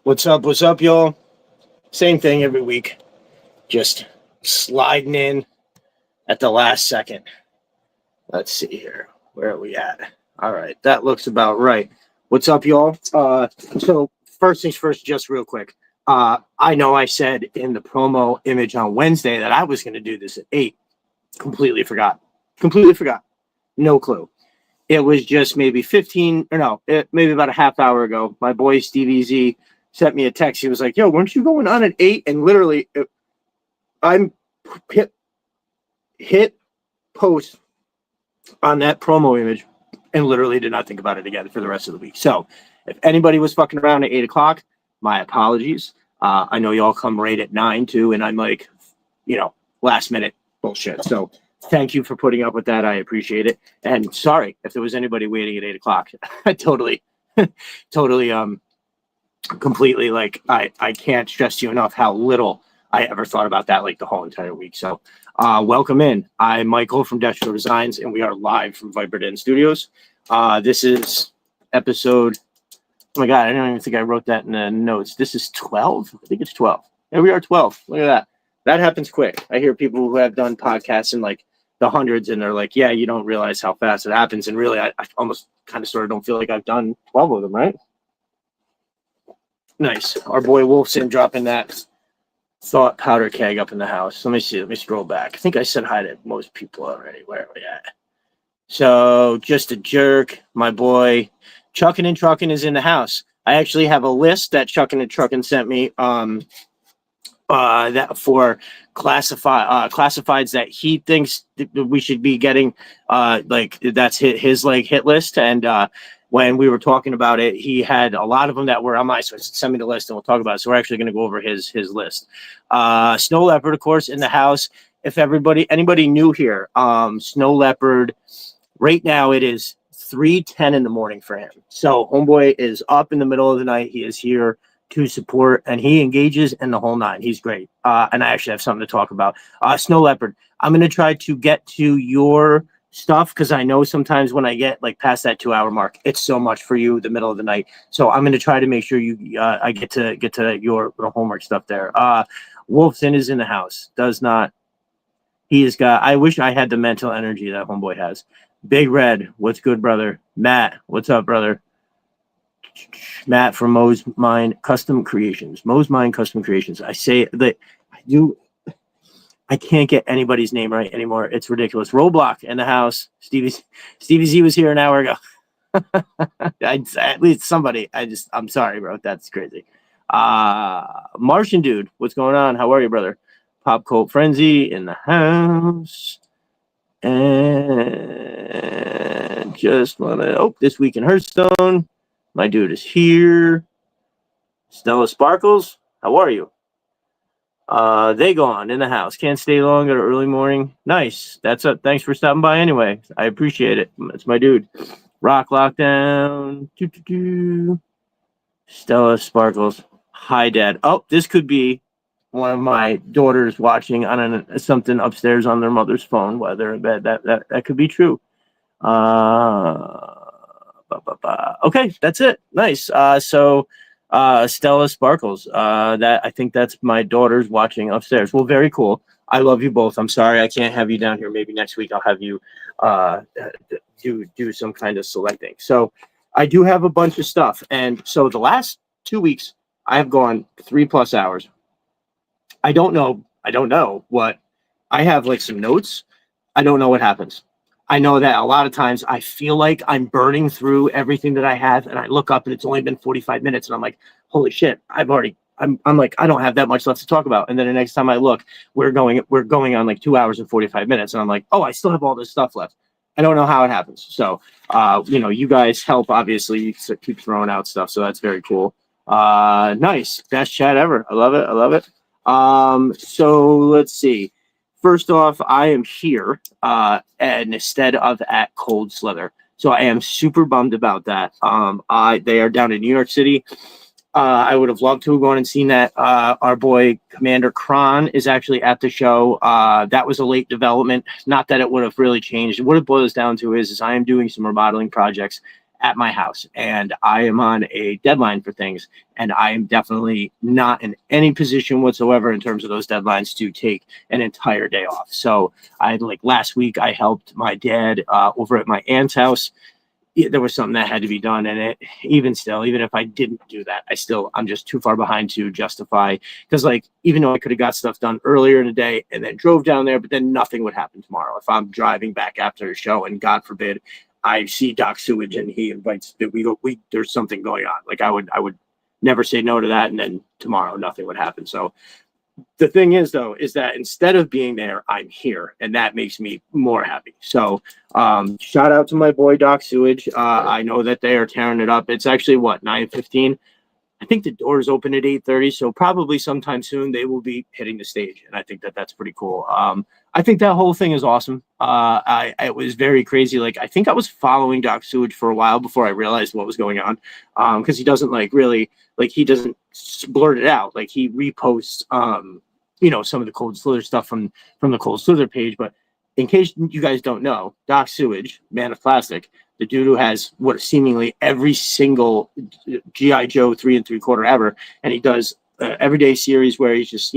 What's up? What's up, y'all? Same thing every week. Just sliding in at the last second. Let's see here. Where are we at? All right. That looks about right. What's up, y'all? So first things first, just real quick. I know I said in the promo image on Wednesday that I was going to do this at 8. Completely forgot. No clue. It was just maybe maybe about a half hour ago. My boy Stevie Z sent me a text. He was like, "Yo, weren't you going on at 8?" And literally, I'm hit post on that promo image and literally did not think about it again for the rest of the week. So if anybody was fucking around at 8 o'clock, my apologies. I know y'all come right at 9 too, and I'm like, last minute bullshit. So thank you for putting up with that. I appreciate it. And sorry if there was anybody waiting at 8 o'clock. I totally, completely, I can't stress to you enough how little I ever thought about that the whole entire week. So welcome in. I'm Michael from Destro Designs, and we are live from Viper Den Studios. This is episode, oh my God, I don't even think I wrote that in the notes. This is 12? I think it's 12. Here we are, 12. Look at that. That happens quick. I hear people who have done podcasts in the hundreds, and they're like, yeah, you don't realize how fast it happens. And really, I almost kind of sort of don't feel like I've done 12 of them, right? Nice. Our boy Wolfson dropping that thought powder keg up in the house. Let me see. Let me scroll back. I think I said hi to most people already. Where are we at? So, just a jerk. My boy Chuckin' and Truckin' is in the house. I actually have a list that Chuckin' and Truckin' sent me that for classifieds that he thinks that we should be getting. That's his hit list. And when we were talking about it, he had a lot of them that were on my, so send me the list and we'll talk about it. So we're actually going to go over his list. Snow Leopard, of course, in the house. If anybody new here, Snow Leopard, right now it is 3:10 in the morning for him. So homeboy is up in the middle of the night. He is here to support, and he engages in the whole nine. He's great. And I actually have something to talk about. Snow Leopard, I'm going to try to get to your stuff because I know sometimes when I get past that 2-hour mark, it's so much for you the middle of the night. So I'm going to try to make sure I get to your little homework stuff there. Wolfson is in the house. I wish I had the mental energy that homeboy has. Big Red, what's good, brother? Matt, what's up, brother? Matt from Mo's Mind Custom Creations. Mo's Mind Custom Creations. I say that I can't get anybody's name right anymore. It's ridiculous. Roblox in the house. Stevie Z was here an hour ago. At least somebody. I'm sorry, bro. That's crazy. Martian dude, what's going on? How are you, brother? Pop Cult Frenzy in the house. And just wanna this week in Hearthstone. My dude is here. Stella Sparkles, how are you? They gone in the house. Can't stay long at an early morning. Nice. That's up. Thanks for stopping by anyway. I appreciate it. It's my dude. Rock Lockdown. Stella Sparkles. Hi, Dad. Oh, this could be one of my daughters watching on something upstairs on their mother's phone while they're in bed. That could be true. Okay, that's it. Nice. So Stella Sparkles. That I think that's my daughter's watching upstairs. Well, very cool. I love you both. I'm sorry I can't have you down here. Maybe next week I'll have you do some kind of selecting. So I do have a bunch of stuff, and so the last 2 weeks I have gone 3+ hours. I don't know what I have some notes. I don't know what happens. I know that a lot of times I feel like I'm burning through everything that I have, and I look up and it's only been 45 minutes, and I'm like, holy shit, I'm like, I don't have that much left to talk about. And then the next time I look, we're going on 2 hours and 45 minutes, and I'm like, oh, I still have all this stuff left. I don't know how it happens. So, you guys help, obviously. You keep throwing out stuff, so that's very cool. Nice. Best chat ever. I love it. So let's see. First off, I am here instead of at Cold Slither. So I am super bummed about that. They are down in New York City. I would have loved to have gone and seen that. Our boy Commander Kron is actually at the show. That was a late development. Not that it would have really changed. What it boils down to is I am doing some remodeling projects at my house, and I am on a deadline for things, and I am definitely not in any position whatsoever in terms of those deadlines to take an entire day off. So I like last week I helped my dad over at my aunt's house. There was something that had to be done, and it even still, even if I didn't do that, I'm just too far behind to justify, because like even though I could have got stuff done earlier in the day and then drove down there, but then nothing would happen tomorrow if I'm driving back after a show and God forbid I see Doc Sewage and he invites we there's something going on. Like I would never say no to that, and then tomorrow nothing would happen. So the thing is though is that instead of being there, I'm here, and that makes me more happy. So shout out to my boy Doc Sewage. I know that they are tearing it up. It's actually what, 9:15. I think the doors open at 8:30, so probably sometime soon they will be hitting the stage, and I think that that's pretty cool. I think that whole thing is awesome. It was very crazy. Like I think I was following Doc Sewage for a while before I realized what was going on, because he doesn't like really like he doesn't blurt it out. Like he reposts, some of the Cold Slither stuff from the Cold Slither page. But in case you guys don't know, Doc Sewage, Man of Plastic, the dude who has what seemingly every single G.I. Joe 3 3/4 ever, and he does everyday series where he's just,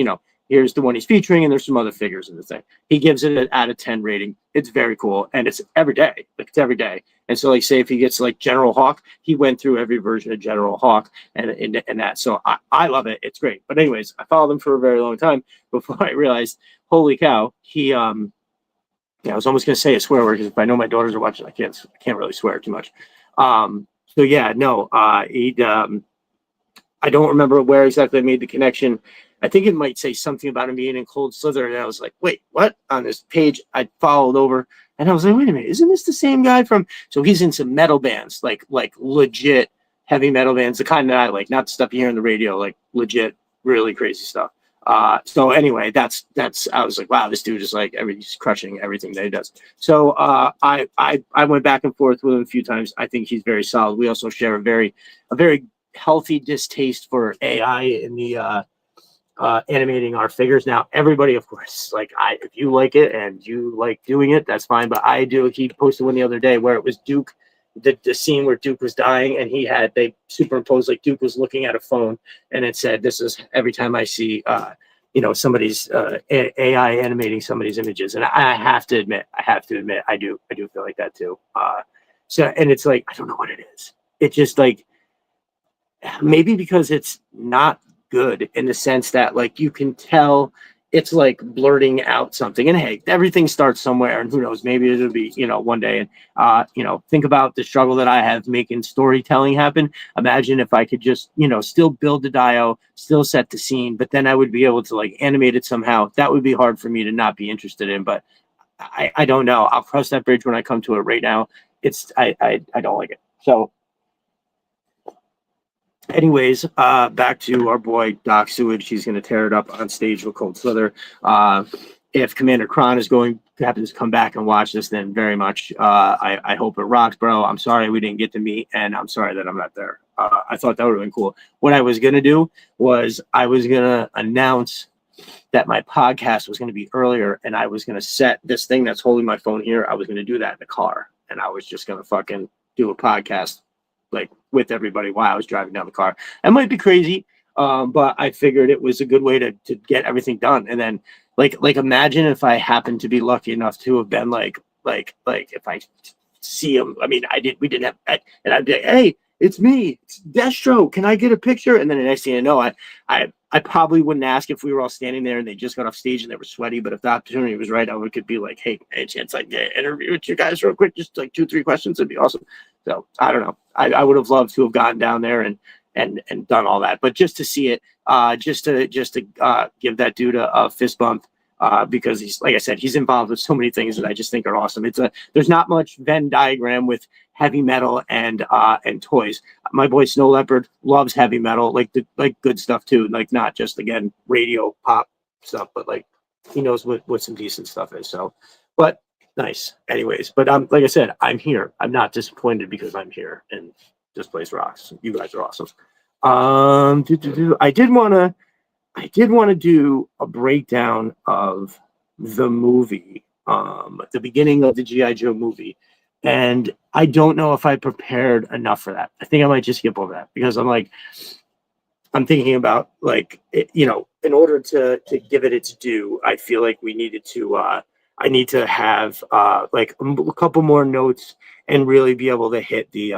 here's the one he's featuring, and there's some other figures in the thing. He gives it an out of 10 rating. It's very cool, and it's every day. Like it's every day. And so, like, say if he gets like General Hawk, he went through every version of General Hawk and that. So I love it. It's great. But anyways, I followed him for a very long time before I realized, holy cow, he I was almost gonna say a swear word because if I know my daughters are watching, I can't really swear too much. So yeah, no, I don't remember where exactly I made the connection. I think it might say something about him being in Cold Slither, and I was like, wait, what? On this page, I followed over, and I was like, wait a minute, isn't this the same guy from? So he's in some metal bands, like legit heavy metal bands, the kind that I like, not the stuff you hear on the radio, like legit, really crazy stuff. So anyway, that's I was like, wow, this dude is like he's crushing everything that he does. So I went back and forth with him a few times. I think he's very solid. We also share a very healthy distaste for AI in the animating our figures. Now, everybody, of course, like if you like it and you like doing it, that's fine. But I do. He posted one the other day where it was Duke, the scene where Duke was dying, and they superimposed like Duke was looking at a phone, and it said, "This is every time I see, somebody's AI animating somebody's images." And I have to admit, I do feel like that too. And it's like I don't know what it is. It just like maybe because it's not good in the sense that like you can tell it's like blurting out something, and hey, everything starts somewhere, and who knows, maybe it'll be one day. And think about the struggle that I have making storytelling happen. Imagine if I could just still build the dio, still set the scene, but then I would be able to like animate it somehow. That would be hard for me to not be interested in, but I don't know. I'll cross that bridge when I come to it. Right now I don't like it. So anyways, back to our boy Doc Sewage. He's going to tear it up on stage with Cold Slither. If Commander Kron happens to come back and watch this, then very much. I hope it rocks, bro. I'm sorry we didn't get to meet, and I'm sorry that I'm not there. I thought that would have been cool. What I was going to do was I was going to announce that my podcast was going to be earlier, and I was going to set this thing that's holding my phone here. I was going to do that in the car, and I was just going to fucking do a podcast like with everybody while I was driving down the car. It might be crazy, but I figured it was a good way to get everything done. And then like imagine if I happened to be lucky enough to have been like if I see him. I mean, we didn't have, and I'd be like, hey, it's me, it's Destro. Can I get a picture? And then the next thing you know, I probably wouldn't ask if we were all standing there and they just got off stage and they were sweaty. But if the opportunity was right, I could be like, hey, any chance I get an interview with you guys real quick? Just like 2-3 questions. It'd be awesome. So I don't know. I would have loved to have gotten down there and done all that. But just to see it, just to give that dude a fist bump, because he's, like I said, he's involved with so many things that I just think are awesome. There's not much Venn diagram with heavy metal and toys. My boy Snow Leopard loves heavy metal, like good stuff too, like not just again radio pop stuff, but like he knows what some decent stuff is. So, but nice. Anyways, but like I said, I'm here. I'm not disappointed because I'm here, and this place rocks. You guys are awesome. I did want to do a breakdown of the movie, the beginning of the G.I. Joe movie, And I don't know if I prepared enough for that. I think I might just skip over that because I'm thinking about like in order to give it its due, I feel like we needed to I need to have like a couple more notes and really be able to hit the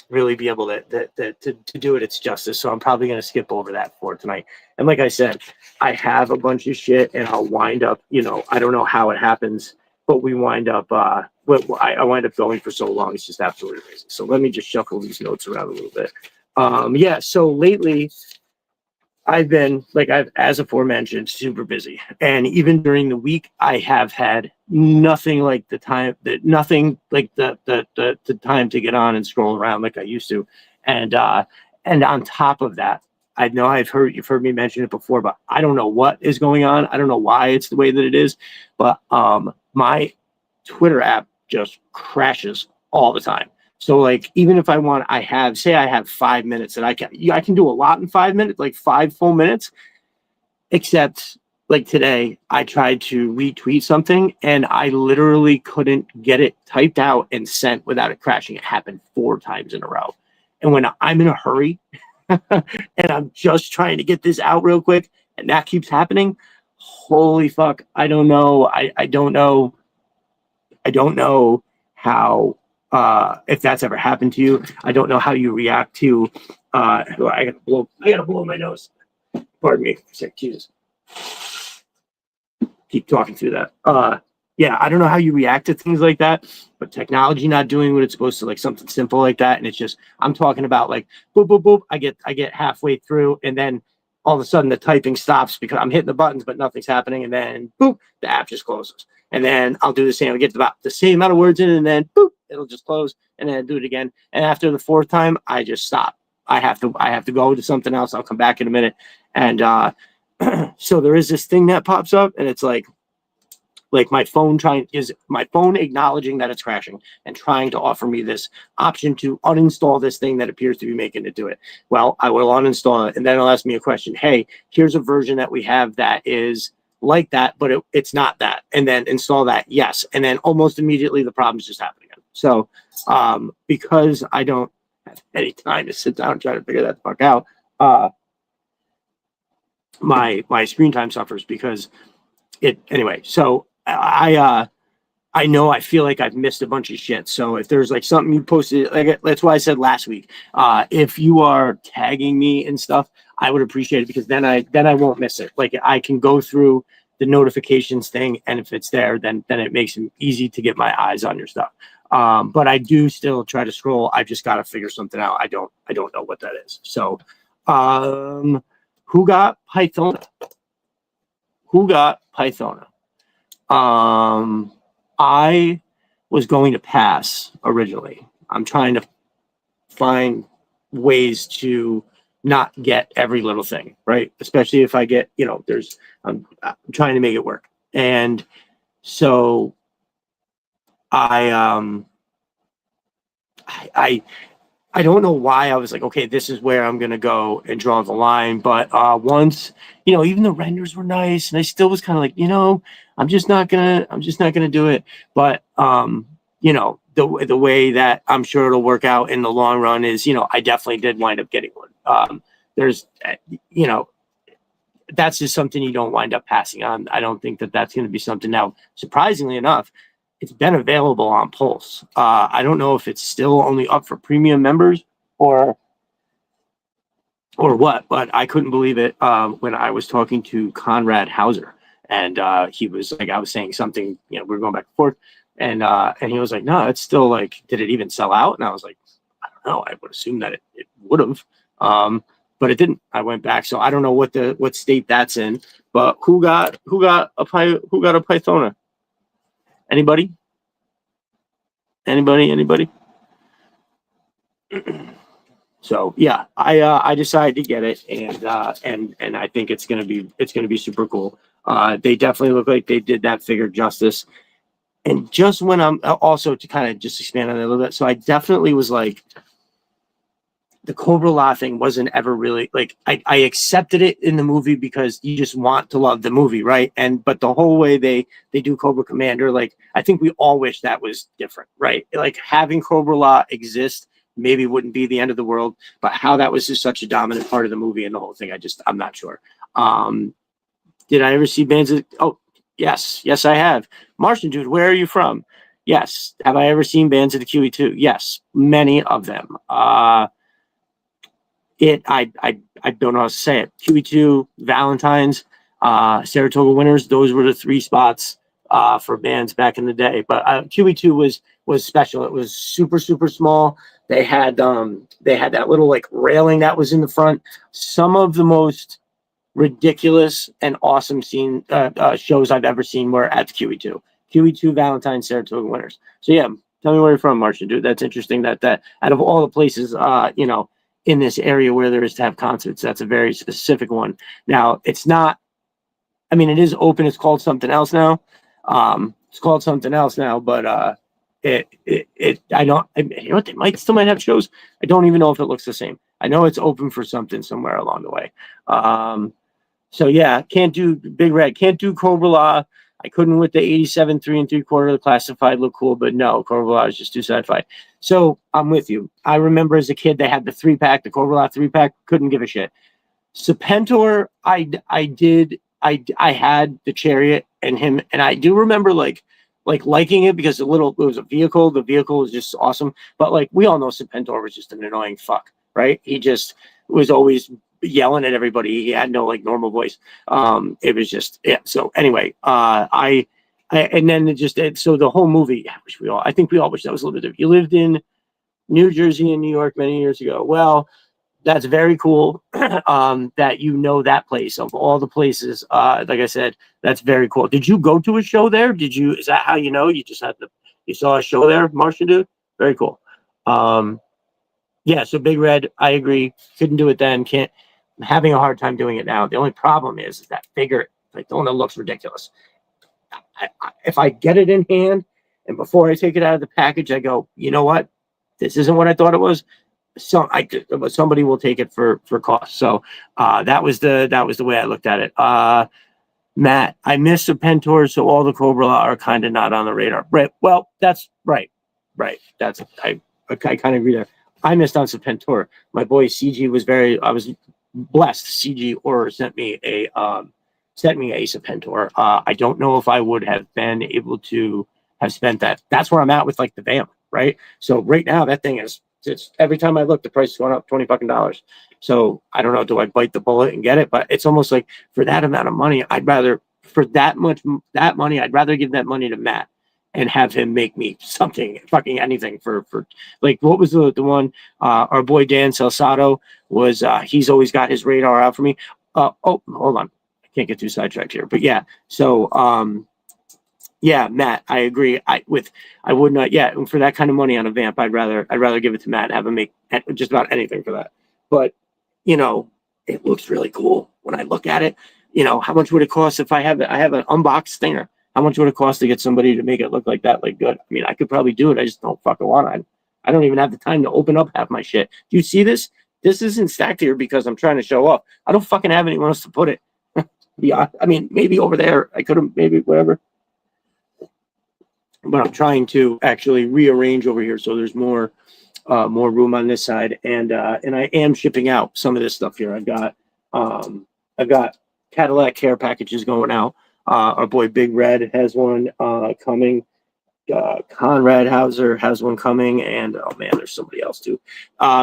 really be able to do it its justice. So I'm probably going to skip over that for tonight. And like I said, I have a bunch of shit, and I'll wind up, I don't know how it happens, but we wind up, I wind up going for so long. It's just absolutely amazing. So let me just shuffle these notes around a little bit. Yeah. So lately, I've been I've as aforementioned super busy, and even during the week I have had nothing like the time that nothing like the time to get on and scroll around like I used to, and on top of that, I know you've heard me mention it before, but I don't know what is going on. I don't know why it's the way that it is, but my Twitter app just crashes all the time. So like even if I have 5 minutes that I can do a lot in 5 minutes, like 5 full minutes, except like today I tried to retweet something and I literally couldn't get it typed out and sent without it crashing. It happened 4 times in a row. And when I'm in a hurry and I'm just trying to get this out real quick and that keeps happening, holy fuck, I don't know. I don't know how if that's ever happened to you. I don't know how you react to I gotta blow my nose. Pardon me for a sec. Jesus. Keep talking through that. Yeah, I don't know how you react to things like that, but technology not doing what it's supposed to, like something simple like that, and it's just I'm talking about like boop boop boop. I get halfway through, and then all of a sudden the typing stops because I'm hitting the buttons, but nothing's happening, and then boop, the app just closes. And then I'll do the same. I get about the same amount of words in, and then boop, it'll just close, and then I do it again. And after the 4th time, I just stop. I have to go to something else. I'll come back in a minute, and so there is this thing that pops up, and it's like my phone acknowledging that it's crashing and trying to offer me this option to uninstall this thing that appears to be making it do it. Well, I will uninstall it, and then it'll ask me a question. Hey, here's a version that we have that is like that, but it's not that. And then install that. Yes. And then almost immediately the problem's just happening again. So because I don't have any time to sit down and try to figure that the fuck out, my screen time suffers because anyway. So I know I feel like I've missed a bunch of shit. So if there's like something you posted, like that's why I said last week, if you are tagging me and stuff, I would appreciate it because then I won't miss it. Like I can go through the notifications thing, and if it's there, then it makes it easy to get my eyes on your stuff. But I do still try to scroll. I just got to figure something out. I don't know what that is. So, who got Pythona? Who got Pythona? I was going to pass originally. I'm trying to find ways to not get every little thing, right? Especially if I get, I'm trying to make it work. And so I don't know why I was like, okay, this is where I'm gonna go and draw the line. But once, even the renders were nice, and I still was kind of like, I'm just not gonna do it. But the way that I'm sure it'll work out in the long run is, I definitely did wind up getting one. There's, that's just something you don't wind up passing on. I don't think that that's going to be something. Now, surprisingly enough, it's been available on Pulse. I don't know if it's still only up for premium members or what, but I couldn't believe it when I was talking to Conrad Hauser, and he was like, I was saying something, we were going back and forth, and he was like, no, it's still like, did it even sell out? And I was like, I don't know. I would assume that it would have, but it didn't. I went back, so I don't know what state that's in. But who got a Pythona? Anybody? So yeah, I decided to get it, and I think it's gonna be super cool. They definitely look like they did that figure justice. And just when I'm also to kind of just expand on it a little bit, so I definitely was like the Cobra La thing wasn't ever really like I accepted it in the movie because you just want to love the movie, right? And but the whole way they do Cobra Commander, like I think we all wish that was different, right? Like having Cobra La exist maybe wouldn't be the end of the world, but how that was just such a dominant part of the movie and the whole thing, I'm not sure. Did I ever see Bands of? Oh, yes, I have. Martian dude, where are you from? Yes. Have I ever seen Bands of the QE2? Yes, many of them. I don't know how to say it. QE2, Valentine's, Saratoga Winners. Those were the three spots for bands back in the day. But QE2 was special. It was super small. They had that little like railing that was in the front. Some of the most ridiculous and awesome shows I've ever seen were at the QE2. QE2, Valentine's, Saratoga Winners. So yeah, tell me where you're from, Martian dude. That's interesting. That out of all the places, in this area where there is to have concerts, that's a very specific one. Now it's not. I mean, it is open. It's called something else now. But I don't. You know what? They still might have shows. I don't even know if it looks the same. I know it's open for something somewhere along the way. So yeah, can't do Big Red. Can't do Cobra La. I couldn't with the 87 3 3/4. The classified look cool, but no, Cobra La is just too sci-fi. So I'm with you. I remember as a kid they had the 3-pack, the Cobra La 3-pack. Couldn't give a shit. Serpentor, I had the Chariot and him, and I do remember like liking it because it was a vehicle. The vehicle was just awesome. But like we all know, Serpentor was just an annoying fuck, right? He just was always yelling at everybody. He had no like normal voice. It was just So anyway, and then so the whole movie. I think we all wish that was a little bit different. You lived in New Jersey and New York many years ago. Well, that's very cool. That that place of all the places. Like I said, that's very cool. Did you go to a show there? Is that how you know? You just you saw a show there, Martian dude? Very cool. Yeah, so Big Red, I agree. Couldn't do it then. I'm having a hard time doing it now. The only problem is that figure, like the one that looks ridiculous. If I get it in hand and before I take it out of the package, I go, you know what? This isn't what I thought it was. Somebody will take it for cost. So that was the way I looked at it. Matt, I missed Serpentor, so all the Cobra are kind of not on the radar. Right. Well, that's right. That's I kind of agree there. I missed on Serpentor. My boy CG I was blessed. CG or sent me a Serpentor. I don't know if I would have been able to have spent that. That's where I'm at with like the Vamp, right? So right now that thing is. It's every time I look, the price is going up $20. So I don't know. Do I bite the bullet and get it? But it's almost like for that amount of money, I'd rather give that money to Matt and have him make me something, fucking anything for like what was the one? Our boy Dan Salsato was. He's always got his radar out for me. Hold on, I can't get too sidetracked here. But yeah, so yeah, Matt, I agree. I would not. Yeah, for that kind of money on a Vamp, I'd rather give it to Matt and have him make just about anything for that. But it looks really cool when I look at it. How much would it cost if I have an unboxed Stinger? How much would it cost to get somebody to make it look like that, like good? I mean, I could probably do it. I just don't fucking want to. I don't even have the time to open up half my shit. Do you see this? This isn't stacked here because I'm trying to show off. I don't fucking have anyone else to put it. Yeah, I mean, maybe over there. I could have maybe whatever. But I'm trying to actually rearrange over here so there's more room on this side, and I am shipping out some of this stuff here. I've got Cadillac care packages going out. Our boy Big Red has one coming. Conrad Hauser has one coming, and oh man, there's somebody else too.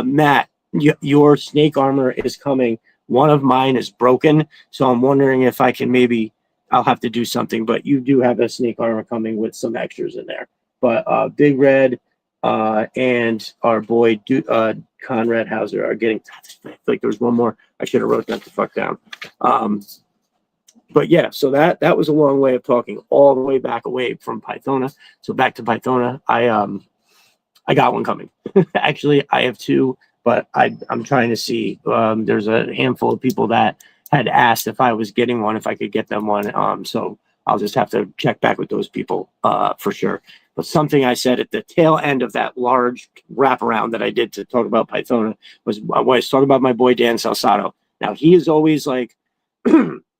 Matt, your snake armor is coming. One of mine is broken, so I'm wondering if I can maybe. I'll have to do something, but you do have a snake armor coming with some extras in there. But Big Red and our boy Conrad Hauser are getting. I feel like there was one more. I should have wrote that the fuck down. But yeah, so that was a long way of talking all the way back away from Pythona. So back to Pythona, I got one coming. Actually, I have two, but I'm trying to see. There's a handful of people that had asked if I was getting one, if I could get them one. So I'll just have to check back with those people for sure. But something I said at the tail end of that large wraparound that I did to talk about Pythona was I was talking about my boy Dan Salsato. Now he is always like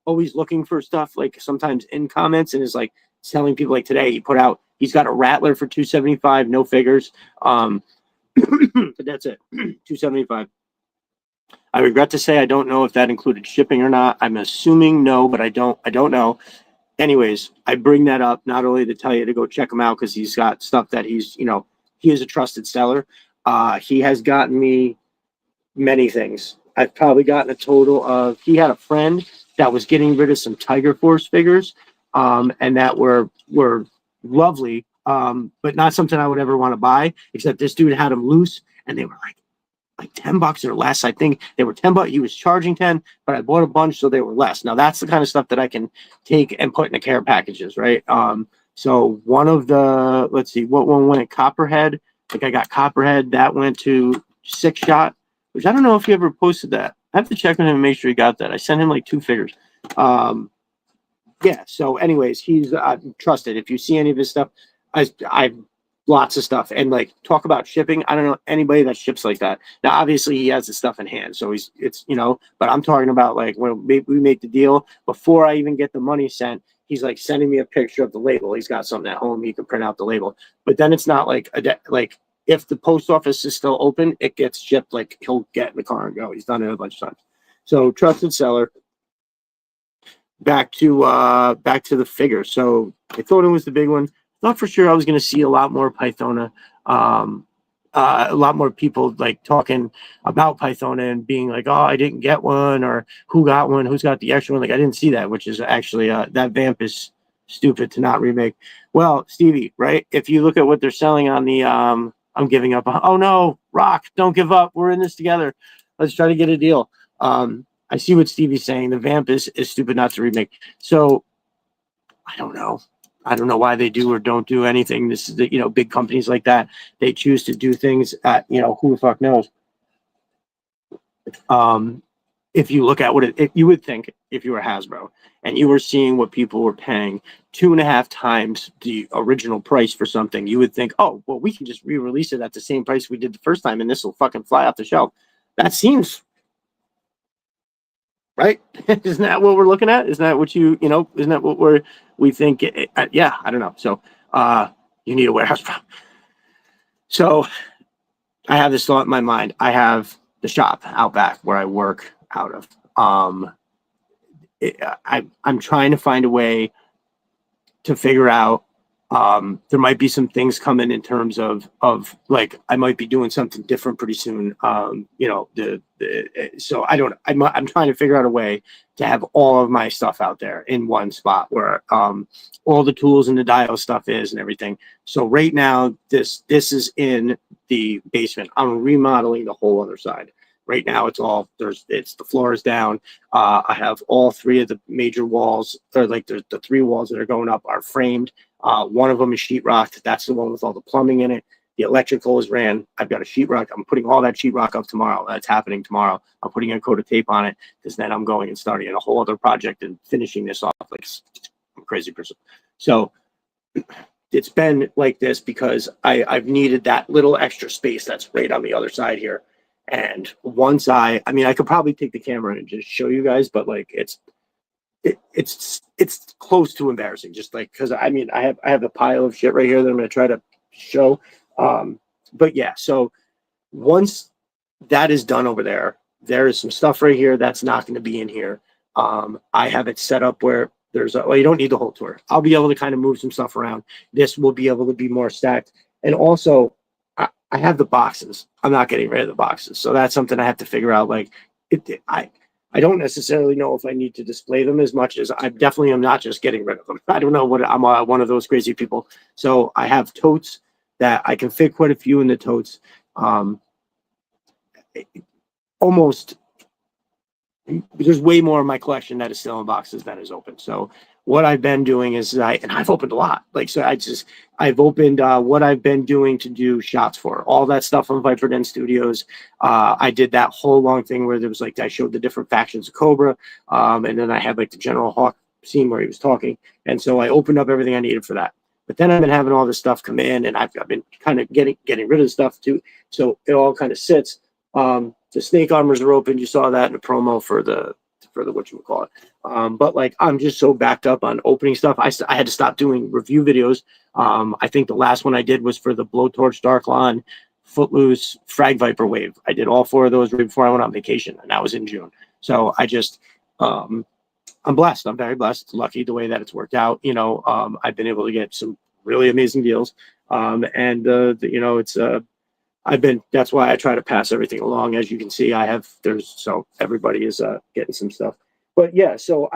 always looking for stuff, like sometimes in comments, and is like telling people, like today he put out, he's got a Rattler for 275, no figures. But that's it. 275. I regret to say I don't know if that included shipping or not. I'm assuming no, but I don't know. Anyways, I bring that up not only to tell you to go check him out because he's got stuff that he's, he is a trusted seller. He has gotten me many things. I've probably gotten a total of, he had a friend that was getting rid of some Tiger Force figures, and that were lovely, but not something I would ever want to buy, except this dude had them loose and they were like $10 or less. I think they were $10. He was charging 10, but I bought a bunch, so they were less. Now that's the kind of stuff that I can take and put in the care packages, right? So one of the, let's see, what one went at Copperhead? Like I got Copperhead, that went to Six Shot, which I don't know if he ever posted that. I have to check with him and make sure he got that. I sent him like 2 figures. Yeah. So anyways, he's trusted. If you see any of his stuff, I've lots of stuff, and like talk about shipping. I don't know anybody that ships like that. Now, obviously, he has the stuff in hand, so it's but I'm talking about like when we make the deal before I even get the money sent. He's like sending me a picture of the label. He's got something at home. He can print out the label, but then it's not like like if the post office is still open, it gets shipped. Like he'll get in the car and go. He's done it a bunch of times. So trusted seller. Back to the figure. So I thought it was the big one. Thought for sure I was going to see a lot more Pythona, a lot more people like talking about Pythona and being like, oh, I didn't get one, or who got one, who's got the extra one. Like I didn't see that, which is actually that vamp is stupid to not remake. Well, Stevie, right? If you look at what they're selling on the, I'm giving up. Oh no, Rock, don't give up. We're in this together. Let's try to get a deal. I see what Stevie's saying. The vamp is stupid not to remake. So I don't know. I don't know why they do or don't do anything. This is the, big companies like that. They choose to do things at, who the fuck knows. If you look at what you would think if you were Hasbro and you were seeing what people were paying 2.5 times the original price for something, you would think, oh, well, we can just re-release it at the same price we did the first time and this will fucking fly off the shelf. That seems right. Isn't that what we're looking at? Isn't that what isn't that what we think? Yeah, I don't know. So you need a warehouse problem. So I have this thought in my mind. I have the shop out back where I work out of. I'm trying to find a way to figure out. There might be some things coming in terms of like I might be doing something different pretty soon. So I don't. I'm trying to figure out a way to have all of my stuff out there in one spot where all the tools and the dial stuff is and everything. So right now this is in the basement. I'm remodeling the whole other side. Right now it's the floor is down. I have all 3 of the major walls, or like the 3 walls that are going up are framed. One of them is sheetrocked. That's the one with all the plumbing in it. The electrical is ran. I've got a sheetrock. I'm putting all that sheetrock up tomorrow. That's happening tomorrow. I'm putting a coat of tape on it because then I'm going and starting a whole other project and finishing this off like I'm a crazy person. So it's been like this because I've needed that little extra space that's right on the other side here. And once I could probably take the camera and just show you guys, but like it's close to embarrassing, just like because I have a pile of shit right here that I'm going to try to show. But yeah, so once that is done over there, there is some stuff right here that's not going to be in here. I have it set up where you don't need the whole tour. I'll be able to kind of move some stuff around. This will be able to be more stacked. And also I have the boxes. I'm not getting rid of the boxes. So that's something I have to figure out. Like I don't necessarily know if I need to display them as much as I definitely am not just getting rid of them. I don't know what I'm one of those crazy people. So I have totes that I can fit quite a few in the totes. Almost there's way more of my collection that is still in boxes than is open. So what I've been doing is I've opened a lot. Like, so I've opened what I've been doing to do shots for all that stuff on Viper Den Studios. I did that whole long thing where there was like, I showed the different factions of Cobra. And then I had like the General Hawk scene where he was talking. And so I opened up everything I needed for that. But then I've been having all this stuff come in, and I've been kind of getting rid of the stuff too. So it all kind of sits. The snake armors are open. You saw that in the promo for the whatchamacallit. But like, I'm just so backed up on opening stuff. I had to stop doing review videos. I think the last one I did was for the Blowtorch Darklon Footloose Frag Viper Wave. I did all 4 of those right before I went on vacation, and that was in June. So I just, I'm blessed. I'm very blessed. Lucky the way that it's worked out. I've been able to get some really amazing deals. That's why I try to pass everything along. As you can see, so everybody is getting some stuff. But yeah, so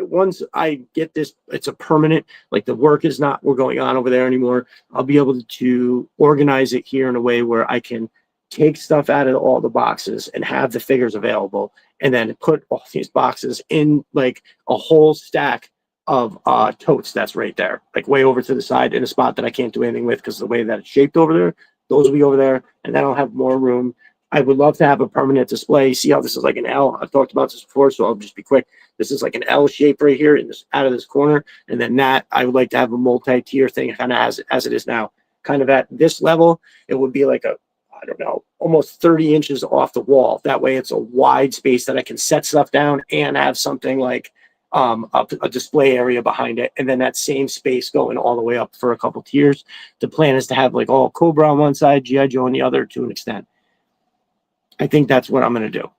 once I get this, it's a permanent, like the work is not, we're going on over there anymore. I'll be able to organize it here in a way where I can take stuff out of all the boxes and have the figures available, and then put all these boxes in like a whole stack of totes that's right there, like way over to the side in a spot that I can't do anything with because the way that it's shaped over there. Those will be over there, and then I'll have more room. I would love to have a permanent display. See how this is like an L? I've talked about this before, so I'll just be quick. This is like an L shape right here in this, out of this corner, and then that I would like to have a multi-tier thing, kind of as it is now. Kind of at this level, it would be like I don't know, almost 30 inches off the wall. That way, it's a wide space that I can set stuff down and have something like a display area behind it, and then that same space going all the way up for a couple tiers. The plan is to have like all Cobra on one side, GI Joe on the other, to an extent. I think that's what I'm going to do,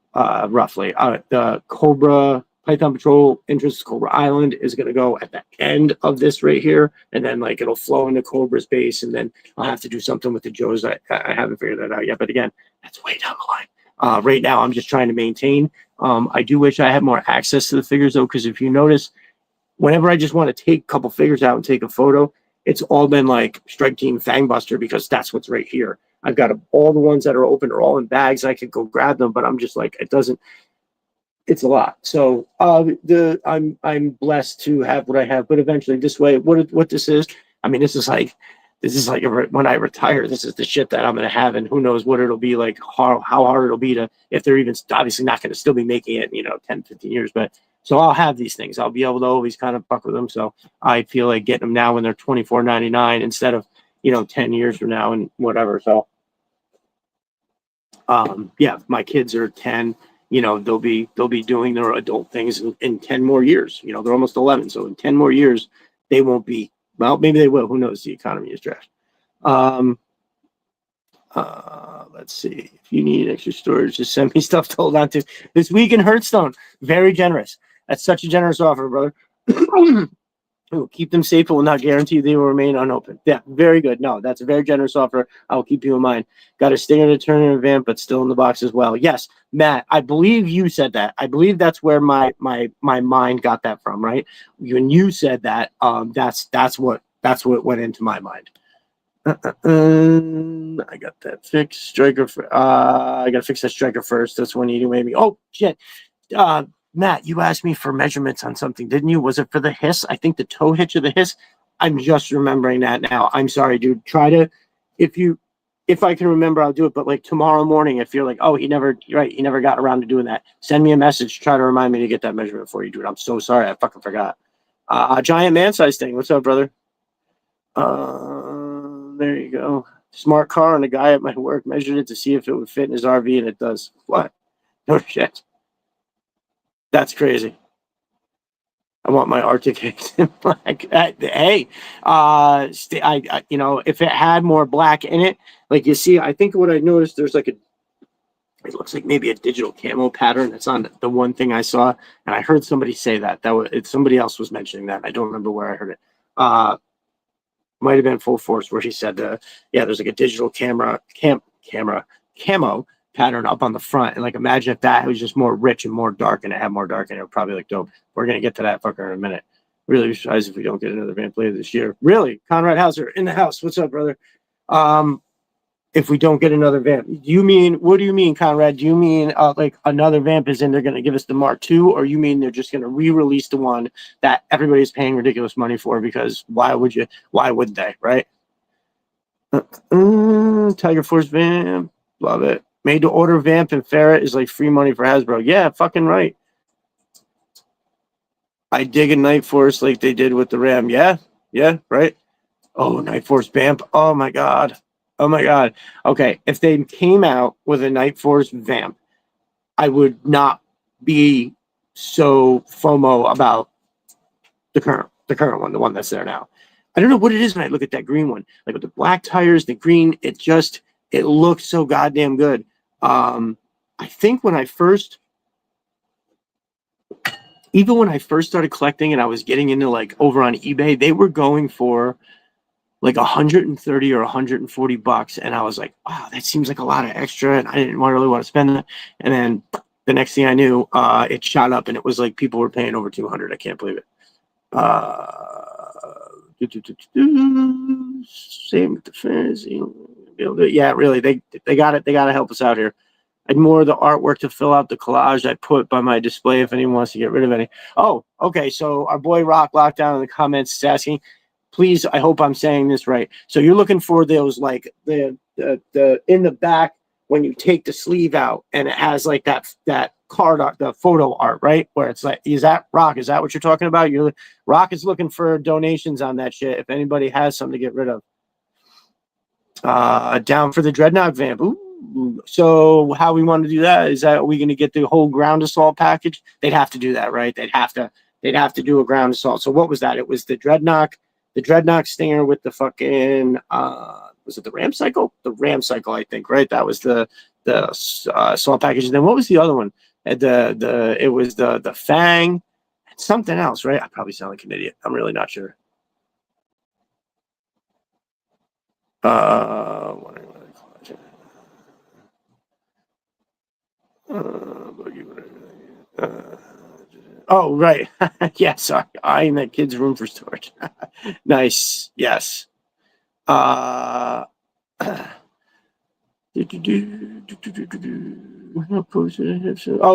roughly. The Cobra Python Patrol Entrance to Cobra Island is going to go at the end of this right here, and then like it'll flow into Cobra's base, and then I'll have to do something with the Joes. I haven't figured that out yet, but again, that's way down the line. Right now, I'm just trying to maintain. I do wish I had more access to the figures, though, because if you notice, whenever I just want to take a couple figures out and take a photo, it's all been like Strike Team Fangbuster, because that's what's right here. I've got all the ones that are open are all in bags. I could go grab them, but I'm just like, it's a lot. So I'm blessed to have what I have, but eventually this way, what this is, I mean, this is like when I retire, this is the shit that I'm going to have, and who knows what it'll be like, how hard it'll be to, if they're even obviously not going to still be making it, 10, 15 years, but so I'll have these things. I'll be able to always kind of fuck with them. So I feel like getting them now when they're $24.99 instead of, 10 years from now and whatever. So, yeah, my kids are 10, they'll be doing their adult things in 10 more years. They're almost 11. So in 10 more years, they won't be, well, maybe they will. Who knows? The economy is trash. Let's see. If you need extra storage, just send me stuff to hold on to. This week in Hearthstone, very generous. That's such a generous offer, brother. Ooh, keep them safe, but will not guarantee they will remain unopened. Yeah, very good. No, that's a very generous offer. I will keep you in mind. Got a Stinger to turn in a vamp, but still in the box as well. Yes, Matt, I believe you said that. I believe that's where my mind got that from, right? When you said that, that's what went into my mind. I got that fixed. Striker. I got to fix that striker first. That's one eating away me. Oh shit. Matt, you asked me for measurements on something, didn't you? Was it for the hiss? I think the toe hitch of the hiss. I'm just remembering that now. I'm sorry, dude. Try to, if I can remember, I'll do it. But like tomorrow morning, if you're like, oh, he never got around to doing that, send me a message. Try to remind me to get that measurement for you, dude. I'm so sorry. I fucking forgot. Giant man size thing. What's up, brother? There you go. Smart car, and a guy at my work measured it to see if it would fit in his RV, and it does. What? No shit. That's crazy. I want my Arctic in black. Hey, if it had more black in it, like you see, I think what I noticed, there's like it looks like maybe a digital camo pattern. That's on the one thing I saw, and I heard somebody say that somebody else was mentioning that. I don't remember where I heard it. Might have been Full Force where he said, there's like a digital camo pattern up on the front, and like imagine if that was just more rich and more dark, and it had more dark in it, would probably look dope. We're gonna get to that fucker in a minute. Really be surprised if we don't get another vamp later this year. Really, Conrad Hauser in the house. What's up, brother? If we don't get another vamp, what do you mean, Conrad? Do you mean like another vamp is in they're gonna give us the Mark II, or you mean they're just gonna re-release the one that everybody's paying ridiculous money for? Because why wouldn't they, right? Tiger Force vamp, love it. Made to order vamp and ferret is like free money for Hasbro. Yeah, fucking right. I dig a Night Force like they did with the Ram. Yeah, yeah, right. Oh, Night Force Vamp. Oh my god. Oh my god. Okay, if they came out with a Night Force Vamp, I would not be so FOMO about the current one, the one that's there now. I don't know what it is when I look at that green one, like with the black tires, the green. It looks so goddamn good. I think even when I first started collecting and I was getting into like over on eBay, they were going for like 130 or 140 bucks, and I was like, wow, that seems like a lot of extra, and I didn't really want to spend that. And then the next thing I knew, it shot up, and it was like people were paying over 200. I can't believe it. Same with the fantasy. Yeah, really, they got it. They got to help us out here. I'd more of the artwork to fill out the collage I put by my display if anyone wants to get rid of any. Oh, okay. So our boy Rock Lockdown in the comments is asking, please, I hope I'm saying this right. So you're looking for those like the in the back when you take the sleeve out and it has like that card art, the photo art, right? Where it's like, is that Rock? Is that what you're talking about? Rock is looking for donations on that shit. If anybody has something to get rid of. Down for the Dreadnought Vamp. Ooh. So how we want to do that is that are we going to get the whole ground assault package? They'd have to do that, right? They'd have to do a ground assault. So what was that? It was the Dreadnought Stinger with the fucking was it the Ram Cycle? The Ram Cycle, I think, right? That was the assault package. And then what was the other one? It was the Fang and something else, right? I probably sound like an idiot. I'm really not sure. What am I gonna call it? Oh, right. Yeah, sorry. Eyeing that kid's room for storage. Nice. Yes. Oh,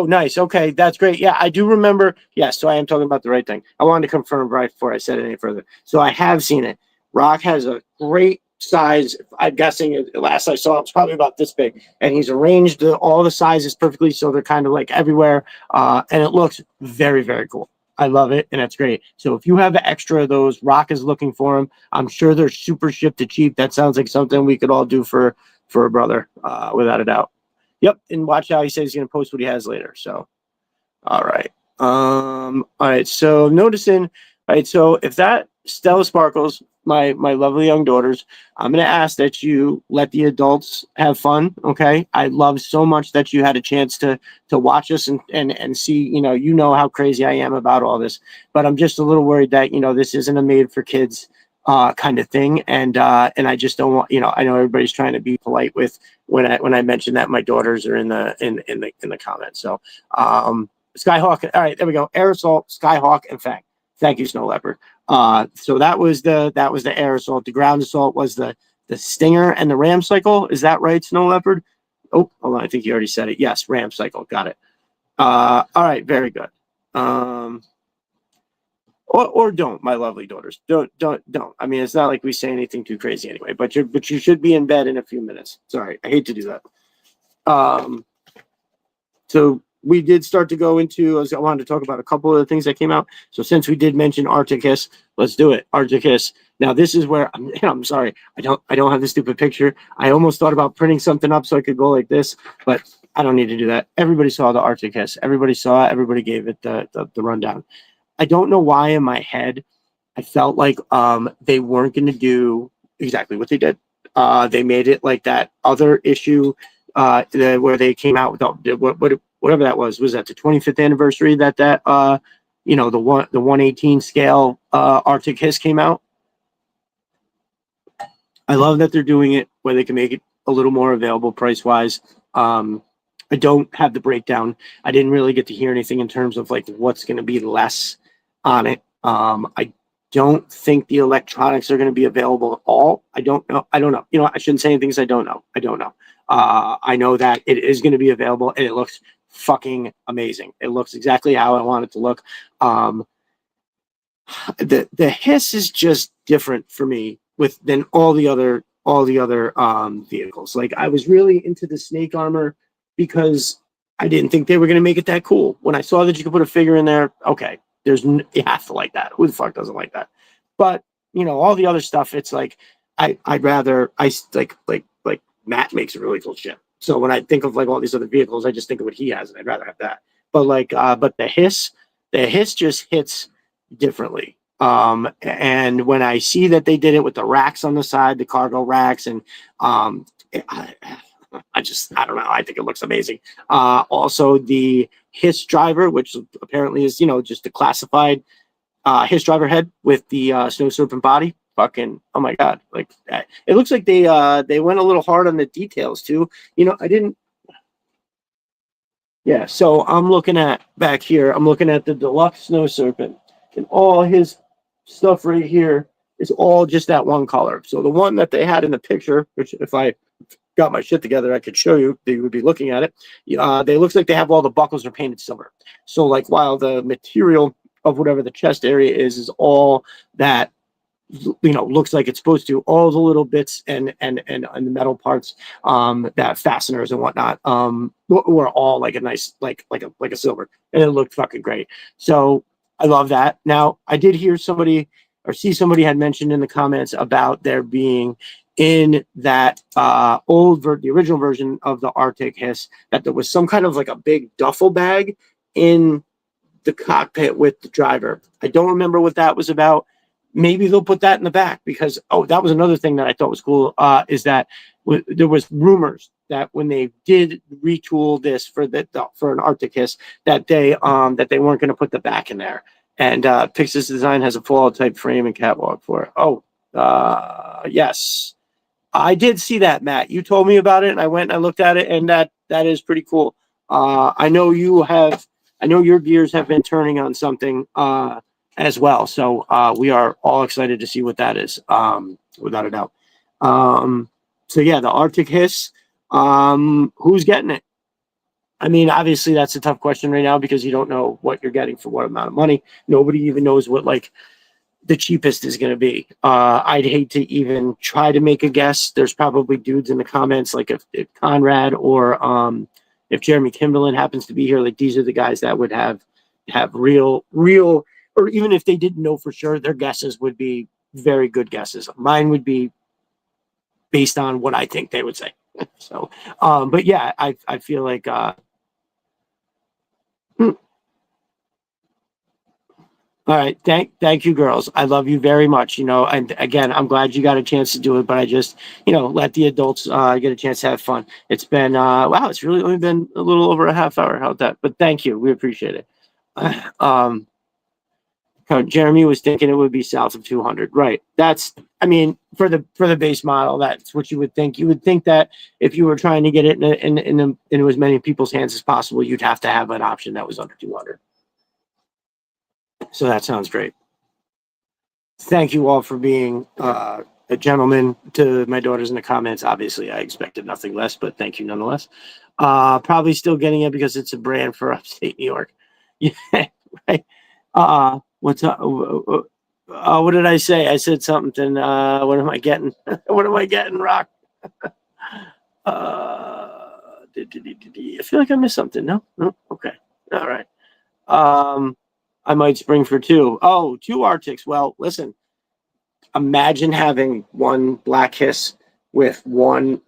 nice. Okay, that's great. Yeah, I do remember. Yes, so I am talking about the right thing. I wanted to confirm right before I said it any further. So I have seen it. Rock has a great size. I'm guessing last I saw it was probably about this big, and he's arranged all the sizes perfectly so they're kind of like everywhere, and it looks very, very cool. I love it, and it's great. So if you have an extra of those, Rock is looking for them. I'm sure they're super shipped to cheap. That sounds like something we could all do for a brother, without a doubt. Yep, and watch how he says he's going to post what he has later. So, all right. All right. So noticing, all right. So if that Stella Sparkles, my lovely young daughters, I'm going to ask that you let the adults have fun. Okay. I love so much that you had a chance to watch us and see, you know how crazy I am about all this, but I'm just a little worried that, this isn't a made for kids kind of thing. And I just don't want, I know everybody's trying to be polite with when I mention that my daughters are in the comments. So, Skyhawk. All right, there we go. Air Assault, Skyhawk, and Fang. Thank you, Snow Leopard. So that was the Air Assault. The Ground Assault was the Stinger and the Ram Cycle. Is that right, Snow Leopard? Oh, hold on. I think you already said it. Yes, Ram Cycle. Got it. All right, very good. Or don't, my lovely daughters. Don't. I mean, it's not like we say anything too crazy anyway. But you should be in bed in a few minutes. Sorry, I hate to do that. So we did start to go into. I wanted to talk about a couple of the things that came out. So since we did mention Arcticus, let's do it. Arcticus. Now this is where I'm sorry. I don't have the stupid picture. I almost thought about printing something up so I could go like this, but I don't need to do that. Everybody saw the Arcticus. Everybody saw it. Everybody gave it the rundown. I don't know why in my head I felt like they weren't going to do exactly what they did. They made it like that other issue where they came out with whatever that was. Was that the 25th anniversary that the 118 scale Arctic Hiss came out? I love that they're doing it where they can make it a little more available price wise. I don't have the breakdown. I didn't really get to hear anything in terms of like what's going to be less on it. I don't think the electronics are going to be available at all. I don't know. I shouldn't say anything because I don't know. I know that it is going to be available and it looks fucking amazing. It looks exactly how I want it to look. The Hiss is just different for me than all the other vehicles. Like I was really into the Snake Armor because I didn't think they were going to make it that cool. When I saw that you could put a figure in there, okay, you have to like that. Who the fuck doesn't like that? But all the other stuff, it's like I'd rather like Matt makes a really cool shit. So when I think of like all these other vehicles, I just think of what he has, and I'd rather have that. But but the hiss just hits differently. And when I see that they did it with the racks on the side, the cargo racks, and I, I don't know. I think it looks amazing. Also the Hiss driver, which apparently is just the classified Hiss driver head with the Snow Serpent body. Fucking oh my god! Like it looks like they went a little hard on the details too. I didn't. Yeah, so I'm looking at back here. I'm looking at the deluxe Snow Serpent, and all his stuff right here is all just that one color. So the one that they had in the picture, which if I got my shit together, I could show you. You would be looking at it. They looks like they have all the buckles are painted silver. So like while the material of whatever the chest area is all that looks like it's supposed to, all the little bits and the metal parts that fasteners and whatnot were all like a nice like a silver, and it looked fucking great. So I love that. Now I did hear somebody or see somebody had mentioned in the comments about there being in that the original version of the Arctic Hiss, that there was some kind of like a big duffel bag in the cockpit with the driver. I don't remember what that was about. Maybe they'll put that in the back, because that was another thing that I thought was cool, is that there was rumors that when they did retool this for an Arctic Hiss, that they weren't going to put the back in there. And Pixis Design has a Fallout type frame and catwalk for it. Yes, I did see that, Matt. You told me about it, and I went and I looked at it, and that is pretty cool. I know your gears have been turning on something as well. So we are all excited to see what that is, without a doubt. So yeah, the Arctic Hiss, who's getting it? I mean, obviously that's a tough question right now, because you don't know what you're getting for what amount of money. Nobody even knows what like the cheapest is going to be. I'd hate to even try to make a guess. There's probably dudes in the comments, like if Conrad or if Jeremy Kimberlin happens to be here, like these are the guys that would have real, or even if they didn't know for sure, their guesses would be very good guesses. Mine would be based on what I think they would say. So, but yeah, I feel like, all right. Thank you, girls. I love you very much. And again, I'm glad you got a chance to do it, but I just, let the adults get a chance to have fun. It's been wow, it's really only been a little over a half hour. How's that? But thank you. We appreciate it. Jeremy was thinking it would be south of 200. Right. That's, I mean, for the base model, that's what you would think. You would think that if you were trying to get it in as many people's hands as possible, you'd have to have an option that was under 200. So that sounds great. Thank you all for being a gentleman to my daughters in the comments. Obviously, I expected nothing less, but thank you nonetheless. Probably still getting it because it's a brand for upstate New York. Yeah, right. What's up? What did I say? I said something. What am I getting? What am I getting, Rock? I feel like I missed something. No? Okay. All right. I might spring for two. Oh, two Arctics. Well, listen, imagine having one Black Hiss with an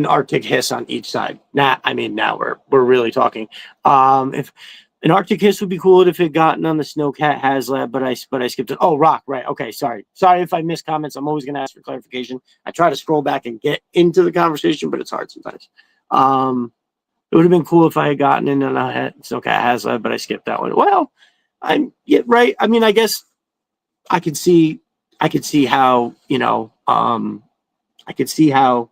Arctic Hiss on each side. Now we're really talking. If an Arctic Hiss would be cool if it gotten on the Snowcat HasLab, but I skipped it. Oh, Rock, right? Okay, sorry if I missed comments. I'm always going to ask for clarification. I try to scroll back and get into the conversation, but it's hard sometimes. It would have been cool if I had gotten in on a Snowcat HasLab, but I skipped that one. Well, right. I mean, I guess I could see how, I could see how,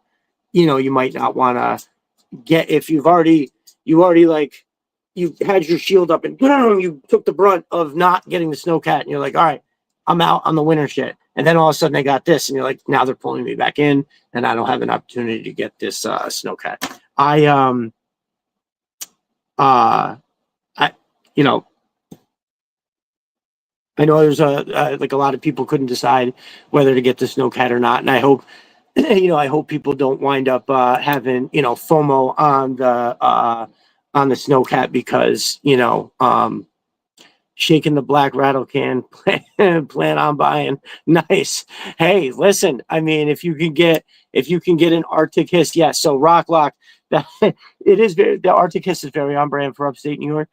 you might not want to get, if you already like, you had your shield up and you took the brunt of not getting the Snowcat, and you're like, all right, I'm out on the winter shit. And then all of a sudden I got this, and you're like, now they're pulling me back in, and I don't have an opportunity to get this Snowcat. I know there's like a lot of people couldn't decide whether to get the Snowcat or not, and I hope I hope people don't wind up having FOMO on the Snowcat, because Shaking the black rattle can, plan on buying. Nice. Hey, listen, I mean, if you can get an Arctic Hiss, yes. So Rock Lock, that the Arctic Hiss is very on brand for upstate New York.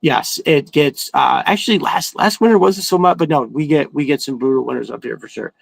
Yes, it gets actually last winter wasn't so much, but no, we get some brutal winters up here for sure.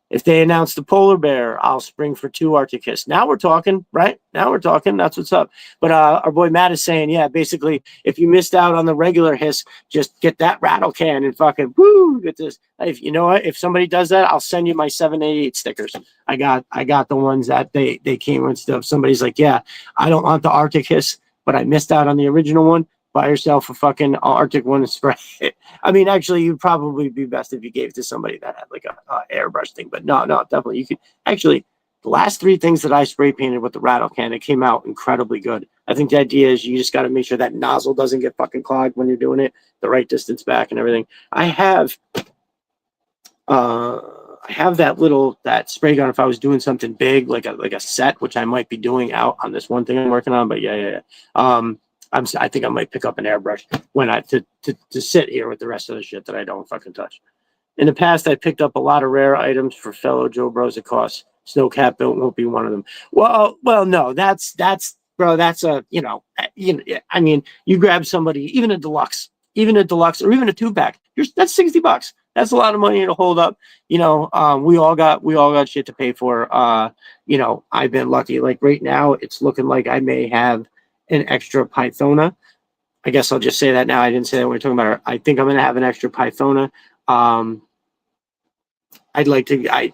If they announce the polar bear, I'll spring for 2 Arctic Hiss. Now we're talking, right? Now we're talking. That's what's up. But our boy Matt is saying, yeah, basically, if you missed out on the regular Hiss, just get that rattle can and fucking woo, get this. If you know what, if somebody does that, I'll send you my 788 stickers. I got the ones that they came with stuff. Somebody's like, yeah, I don't want the Arctic Hiss, but I missed out on the original one. Buy yourself a fucking Arctic one and spray it. I mean, actually, you'd probably be best if you gave it to somebody that had like a airbrush thing. But no, definitely. You could actually, the last 3 things that I spray painted with the rattle can, it came out incredibly good. I think the idea is you just got to make sure that nozzle doesn't get fucking clogged when you're doing it, the right distance back and everything. I have that spray gun if I was doing something big, like a set, which I might be doing out on this one thing I'm working on. But yeah. I think I might pick up an airbrush when to sit here with the rest of the shit that I don't fucking touch. In the past, I picked up a lot of rare items for fellow Joe Bros. It costs. Snowcat won't be one of them. Well, no, that's bro. That's a I mean, you grab somebody, even a deluxe, or even a 2-pack. That's $60. That's a lot of money to hold up. We all got shit to pay for. I've been lucky. Like right now, it's looking like I may have an extra Pythona. I guess I'll just say that now. I didn't say that when we were talking about her. I think I'm going to have an extra Pythona. I'd like to, I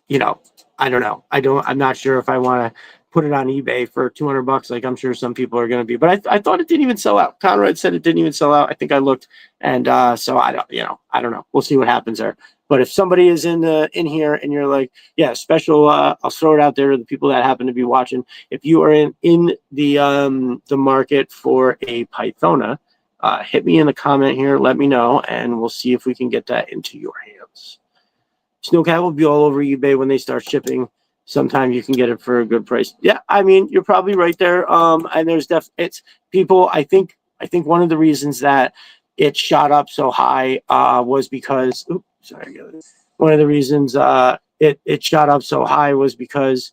don't know. I'm not sure if I want to put it on eBay for $200, like I'm sure some people are going to be, but I thought it didn't even sell out. Conrad said it didn't even sell out. I think I looked, and so I don't know. We'll see what happens there. But if somebody is in here and you're like, yeah, special, I'll throw it out there to the people that happen to be watching. If you are in the market for a Pythona, hit me in the comment here, let me know, and we'll see if we can get that into your hands. Snowcat will be all over eBay when they start shipping. Sometimes you can get it for a good price. Yeah, I mean, you're probably right there. And there's it's people. I think one of the reasons that it shot up so high was because. Oops, sorry. One of the reasons it shot up so high was because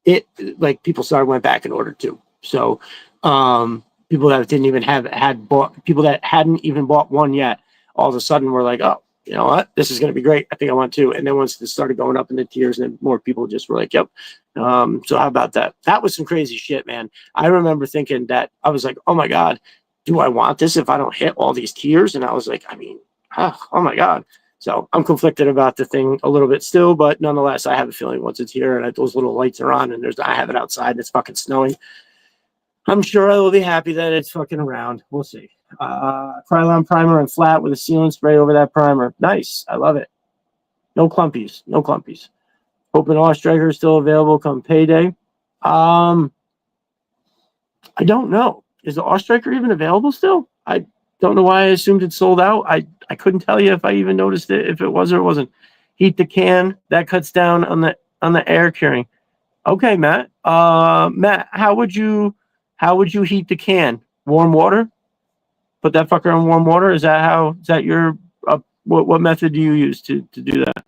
it like people went back and ordered too. So people that didn't even had bought, people that hadn't even bought one yet, all of a sudden were like, oh, you know what, this is going to be great. I think I want to. And then once it started going up in the tiers, and more people just were like, yep. So how about that? That was some crazy shit, man. I remember thinking that I was like, oh my God, do I want this if I don't hit all these tiers? And I was like, I mean, oh my God. So I'm conflicted about the thing a little bit still, but nonetheless, I have a feeling once it's here and those little lights are on and I have it outside and it's fucking snowing, I'm sure I will be happy that it's fucking around. We'll see. Krylon primer and flat with a sealant spray over that primer. Nice. I love it. No clumpies. Hoping Ostriker is still available come payday. I don't know. Is the Ostriker even available still? I don't know why I assumed it sold out. I couldn't tell you if I even noticed it, if it was or it wasn't. Heat the can. That cuts down on the air curing. Okay, Matt. Matt, how would you heat the can? Warm water? Put that fucker in warm water? Is that your what method do you use to do that?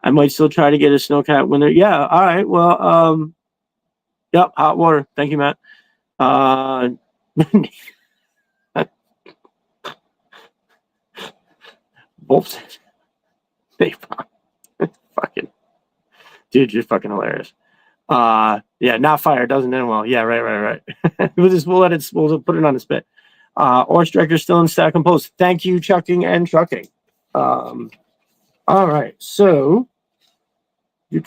I might still try to get a Snowcat when they're, yeah, all right. Well, yep, hot water. Thank you, Matt. Both. They fucking dude, you're fucking hilarious. Yeah, not fire doesn't end well. Yeah, right. We'll put it on the spit. Ostriker still in stack and post. Thank you, Chucking and Trucking. All right, so is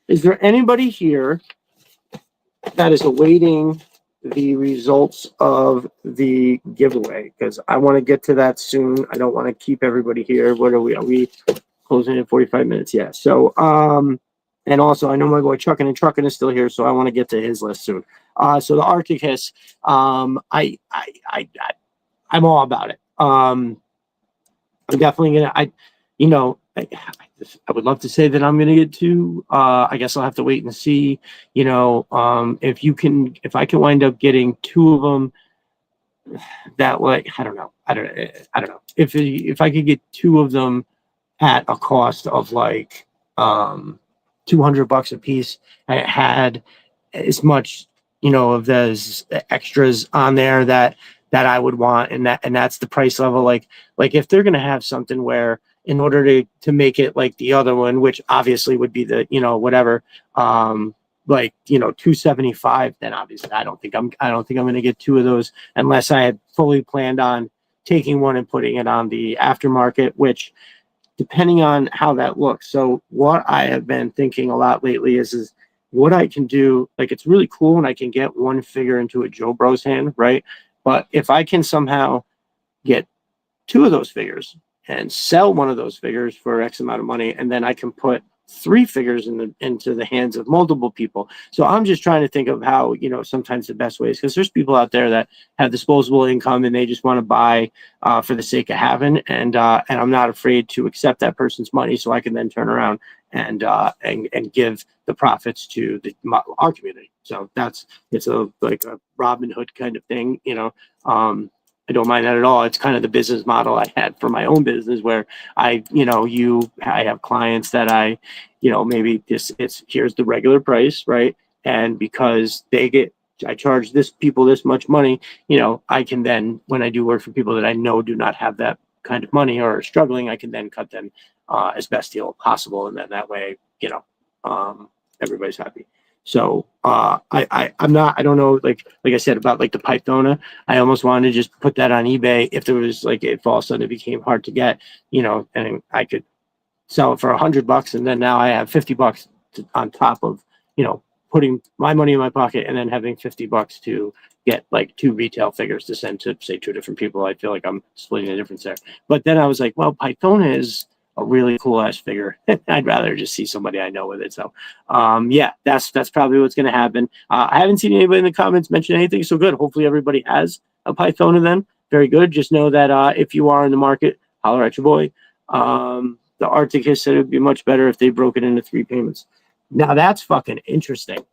there anybody here that is awaiting the results of the giveaway? Because I want to get to that soon. I don't want to keep everybody here. What are we? Are we closing in 45 minutes? Yeah. So, and also I know my boy Chucking and Trucking is still here, so I want to get to his list soon. So the Arctic Hiss, I'm all about it. I'm definitely gonna. I would love to say that I'm going to get two. I guess I'll have to wait and see. You know, if I can wind up getting two of them that way, I don't know. I don't know if I could get two of them at a cost of like $200 a piece, and it had as much, you know, of those extras on there that I would want, and that's the price level. Like if they're gonna have something where in order to make it like the other one, which obviously would be the, you know, whatever, like, you know, 275, then obviously I don't think I'm gonna get two of those unless I had fully planned on taking one and putting it on the aftermarket, which depending on how that looks. So what I have been thinking a lot lately is what I can do. Like, it's really cool when I can get one figure into a Joe Bros hand, right? But if I can somehow get two of those figures and sell one of those figures for X amount of money, and then I can put three figures into the hands of multiple people. So I'm just trying to think of how, you know, sometimes the best ways, because there's people out there that have disposable income and they just want to buy for the sake of having, and I'm not afraid to accept that person's money so I can then turn around and give the profits to our community. So it's like a Robin Hood kind of thing, you know. I don't mind that at all. It's kind of the business model I had for my own business where I have clients that maybe here's the regular price, right? And because I charge people this much money, you know, I can then, when I do work for people that I know do not have that kind of money or are struggling, I can then cut them as best deal possible. And then that way, you know, everybody's happy. So I don't know, like I said about like the Pythona, I almost wanted to just put that on eBay if there was like, if all of a sudden it became hard to get, you know, and I could sell it for $100, and then now I have $50 on top of, you know, putting my money in my pocket and then having $50 to get like two retail figures to send to say two different people. I feel like I'm splitting the difference there. But then I was like, well, Pythona is a really cool ass figure. I'd rather just see somebody I know with it. So yeah, that's probably what's going to happen. I haven't seen anybody in the comments mention anything, so good. Hopefully everybody has a Pythona then. Very good. Just know that if you are in the market, holler at your boy. The Arctic Hiss said it would be much better if they broke it into 3 payments. Now that's fucking interesting.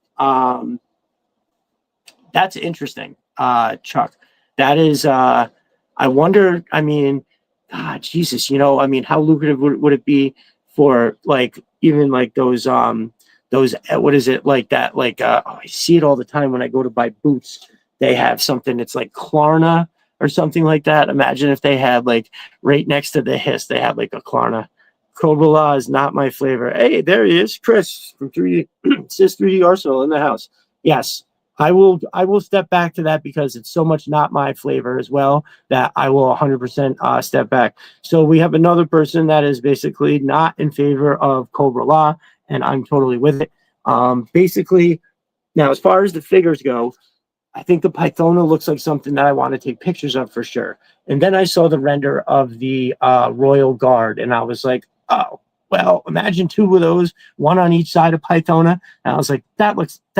That's interesting, Chuck. That is, I wonder, I mean, God, Jesus, you know, I mean, how lucrative would it be for like, even like those, what is it like that? Like, I see it all the time when I go to buy boots. They have something that's like Klarna or something like that. Imagine if they had like right next to the Hiss, they had like a Klarna. Cobra Law is not my flavor. Hey, there he is, Chris from 3D. Says 3D Arsenal in the house. Yes, I will step back to that because it's so much not my flavor as well that I will 100% step back. So we have another person that is basically not in favor of Cobra Law, and I'm totally with it. Basically, now as far as the figures go, I think the Pythona looks like something that I want to take pictures of for sure. And then I saw the render of the Royal Guard, and I was like, oh, well, imagine 2 of those, 1 on each side of Pythona. And I was like, that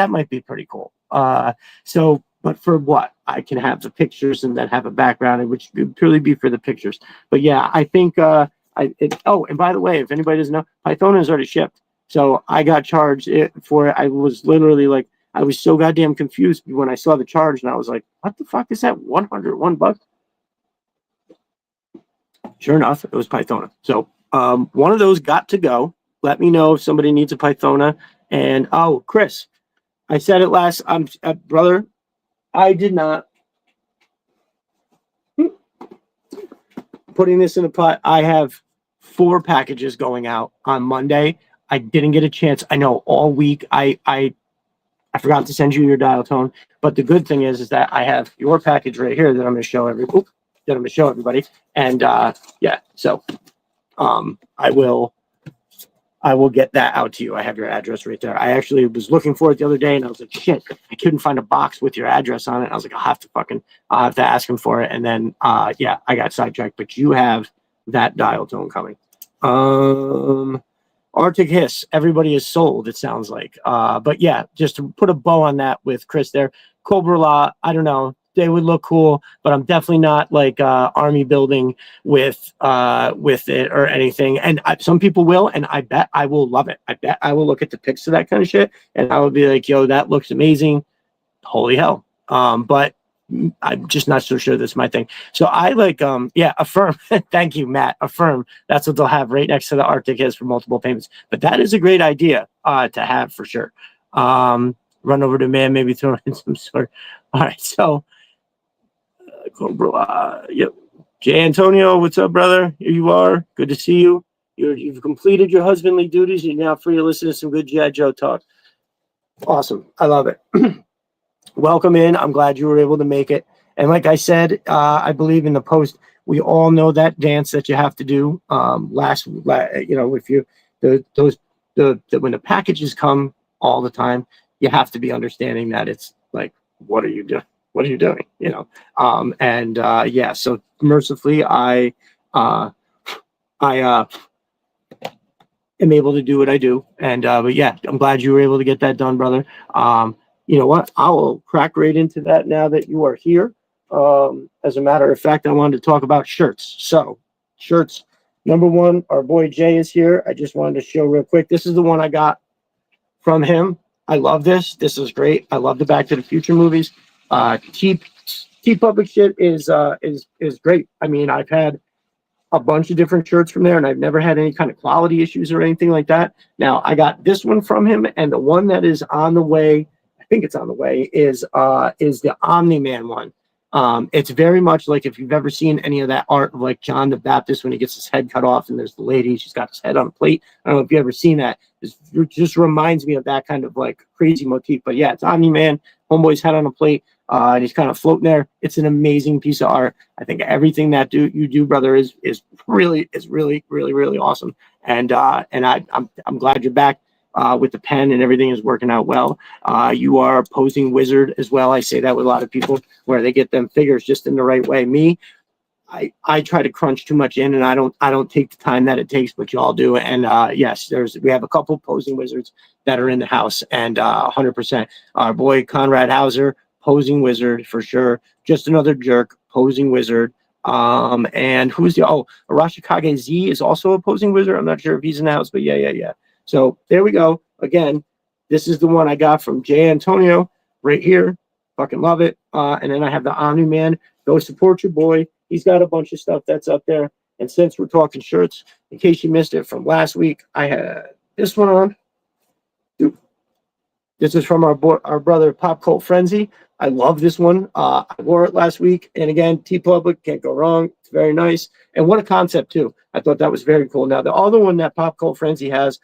might be pretty cool. But for what? I can have the pictures and then have a background, which would purely be for the pictures. But yeah, I think, and by the way, if anybody doesn't know, Pythona is already shipped. So I got charged for it. I was literally like, I was so goddamn confused when I saw the charge, and I was like, what the fuck is that? $101? Sure enough, it was Pythona. So one of those got to go. Let me know if somebody needs a Pythona. And oh, Chris, I said it last. Brother, I did not. Putting this in a pot. I have 4 packages going out on Monday. I didn't get a chance. I know all week. I forgot to send you your dial tone. But the good thing is that I have your package right here that I'm going to show everybody. And yeah, so I will get that out to you. I have your address right there. I actually was looking for it the other day, and I was like, shit, I couldn't find a box with your address on it. I was like, I'll have to ask him for it. And then yeah, I got sidetracked. But you have that dial tone coming. Arctic Hiss, everybody is sold, it sounds like. But yeah, just to put a bow on that with Chris there. Cobra Law, I don't know. they would look cool, but I'm definitely not like army building with it or anything. And some people will, and I bet I will love it. I bet I will look at the pics of that kind of shit, and I will be like, yo, that looks amazing. Holy hell. But I'm just not so sure that's my thing. So I like, Affirm. Thank you, Matt. Affirm. That's what they'll have right next to the Arctic is for multiple payments. But that is a great idea to have for sure. Run over to man, maybe throw in some sort. All right. So, yep. Jay Antonio, what's up, brother? Here you are. Good to see you. You've completed your husbandly duties. You're now free to listen to some good G.I. Joe talk. Awesome. I love it. Welcome in. I'm glad you were able to make it. And like I said, I believe in the post, we all know that dance that you have to do. If you when the packages come all the time, you have to be understanding that it's like, what are you doing? What are you doing? So mercifully, I am able to do what I do. And but yeah, I'm glad you were able to get that done, brother. You know what? I will crack right into that now that you are here. As a matter of fact, I wanted to talk about shirts. So shirts, number one, our boy Jay is here. I just wanted to show real quick. This is the one I got from him. I love this. This is great. I love the Back to the Future movies. TeePublic shit is great. I mean, I've had a bunch of different shirts from there, and I've never had any kind of quality issues or anything like that. Now, I got this one from him, and the one that is on the way, I think it's on the way, is the Omni-Man one. It's very much like if you've ever seen any of that art of like John the Baptist when he gets his head cut off and there's the lady, she's got his head on a plate. I don't know if you've ever seen that. It just reminds me of that kind of like crazy motif. But yeah, it's Omni-Man, homeboy's head on a plate, and he's kind of floating there. It's an amazing piece of art. I think everything that you do, brother, is really, really awesome. And I'm glad you're back. With the pen and everything is working out well. You are a posing wizard as well. I say that with a lot of people where they get them figures just in the right way. Me, I try to crunch too much in, and I don't take the time that it takes, but y'all do. And yes, we have a couple posing wizards that are in the house, and 100%. Our boy Conrad Hauser, posing wizard for sure. Just another jerk, posing wizard. And who's Arashikage Z is also a posing wizard. I'm not sure if he's in the house, but yeah. So there we go. Again, this is the one I got from Jay Antonio right here. Fucking love it. And then I have the Omni-Man. Go support your boy. He's got a bunch of stuff that's up there. And since we're talking shirts, in case you missed it from last week, I had this one on. This is from our brother Pop Cult Frenzy. I love this one. I wore it last week. And again, TeePublic, can't go wrong. It's very nice. And what a concept, too. I thought that was very cool. Now, the other one that Pop Cult Frenzy has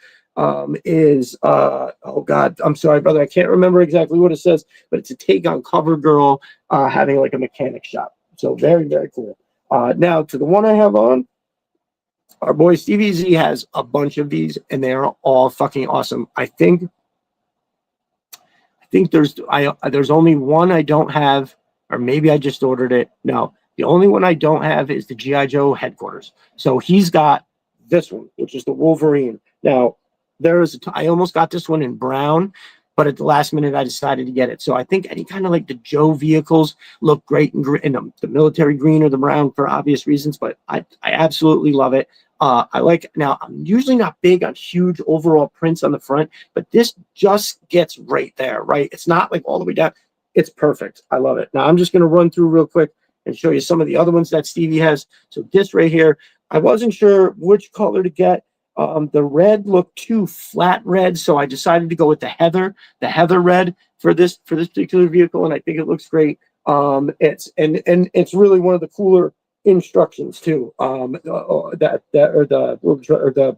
is oh god, I'm sorry, brother, I can't remember exactly what it says, but it's a take on CoverGirl having like a mechanic shop. So very, very cool. Now to the one I have on, our boy Stevie Z has a bunch of these, and they are all fucking awesome. I think there's only one I don't have, or maybe I just ordered it. No, the only one I don't have is the G.I. Joe headquarters. So he's got this one, which is the Wolverine. Now, I almost got this one in brown, but at the last minute I decided to get it. So I think any kind of like the Joe vehicles look great in the military green or the brown for obvious reasons, but I absolutely love it. Now I'm usually not big on huge overall prints on the front, but this just gets right there, right? It's not like all the way down. It's perfect. I love it. Now I'm just going to run through real quick and show you some of the other ones that Stevie has. So this right here, I wasn't sure which color to get. The red looked too flat red, so I decided to go with the heather red for this particular vehicle, and I think it looks great. It's really one of the cooler instructions too. The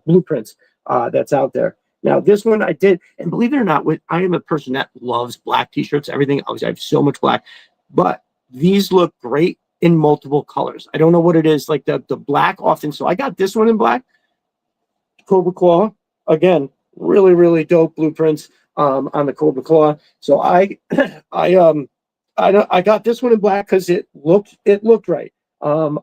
blueprints that's out there. Now this one I did, and believe it or not, I am a person that loves black t-shirts, everything. Obviously, I have so much black, but these look great in multiple colors. I don't know what it is, like the black often. So I got this one in black. Cobra Claw, again, really dope blueprints on the Cobra Claw. So I got this one in black because it looked right. This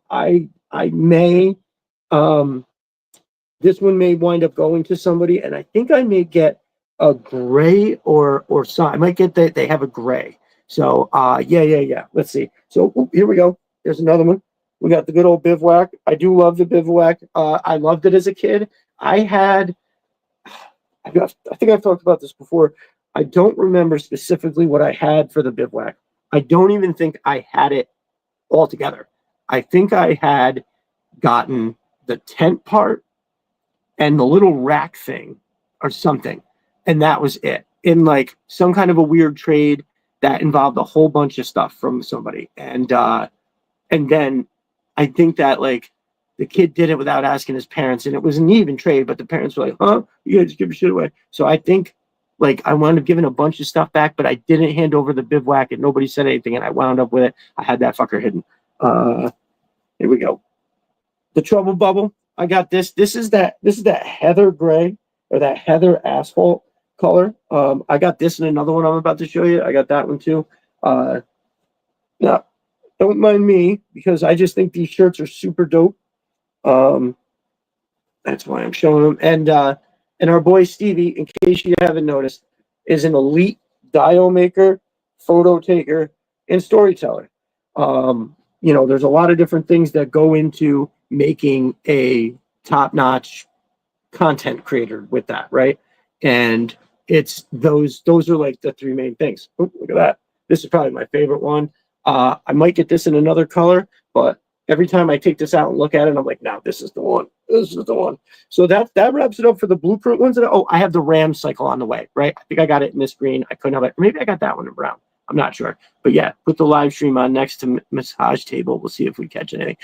one may wind up going to somebody, and I think I may get a gray or some. I might get that they have a gray. So, yeah. Let's see. So here we go. Here's another one. We got the good old bivouac. I do love the bivouac. I loved it as a kid. I think I've talked about this before. I don't remember specifically what I had for the bivouac. I don't even think I had it all together. I think I had gotten the tent part and the little rack thing or something. And that was it. In like some kind of a weird trade that involved a whole bunch of stuff from somebody. And then I think that like the kid did it without asking his parents, and it was an even trade, but the parents were like, huh? You gotta just give your shit away. So I think like I wound up giving a bunch of stuff back, but I didn't hand over the bivouac and nobody said anything, and I wound up with it. I had that fucker hidden. Here we go. The Trouble Bubble. I got this. This is that heather gray or that heather asphalt color. I got this in another one I'm about to show you. I got that one too. Now, don't mind me because I just think these shirts are super dope. That's why I'm showing them. And our boy Stevie, in case you haven't noticed, is an elite dial maker, photo taker, and storyteller. There's a lot of different things that go into making a top-notch content creator with that, right? And it's those are like the three main things. Oh, look at that. This is probably my favorite one. I might get this in another color, but every time I take this out and look at it, I'm like, no, this is the one. This is the one. So that wraps it up for the blueprint ones. I have the Ram cycle on the way, right? I think I got it in this green. I couldn't have it. Maybe I got that one in brown. I'm not sure. But yeah, put the live stream on next to massage table. We'll see if we catch anything.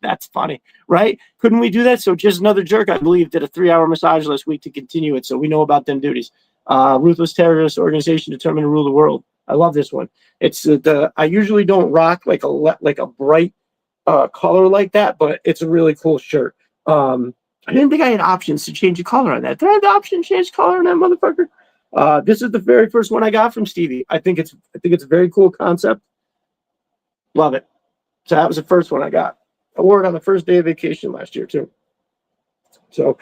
That's funny, right? Couldn't we do that? So Just Another Jerk, I believe, did a 3-hour massage last week to continue it. So we know about them duties. Ruthless Terrorist Organization Determined to Rule the World. I love this one. It's I usually don't rock like a bright color like that, but it's a really cool shirt. I didn't think I had options to change the color on that. Did I have the option to change the color on that motherfucker? This is the very first one I got from Stevie. I think it's a very cool concept. Love it. So that was the first one I got. I wore it on the first day of vacation last year too. So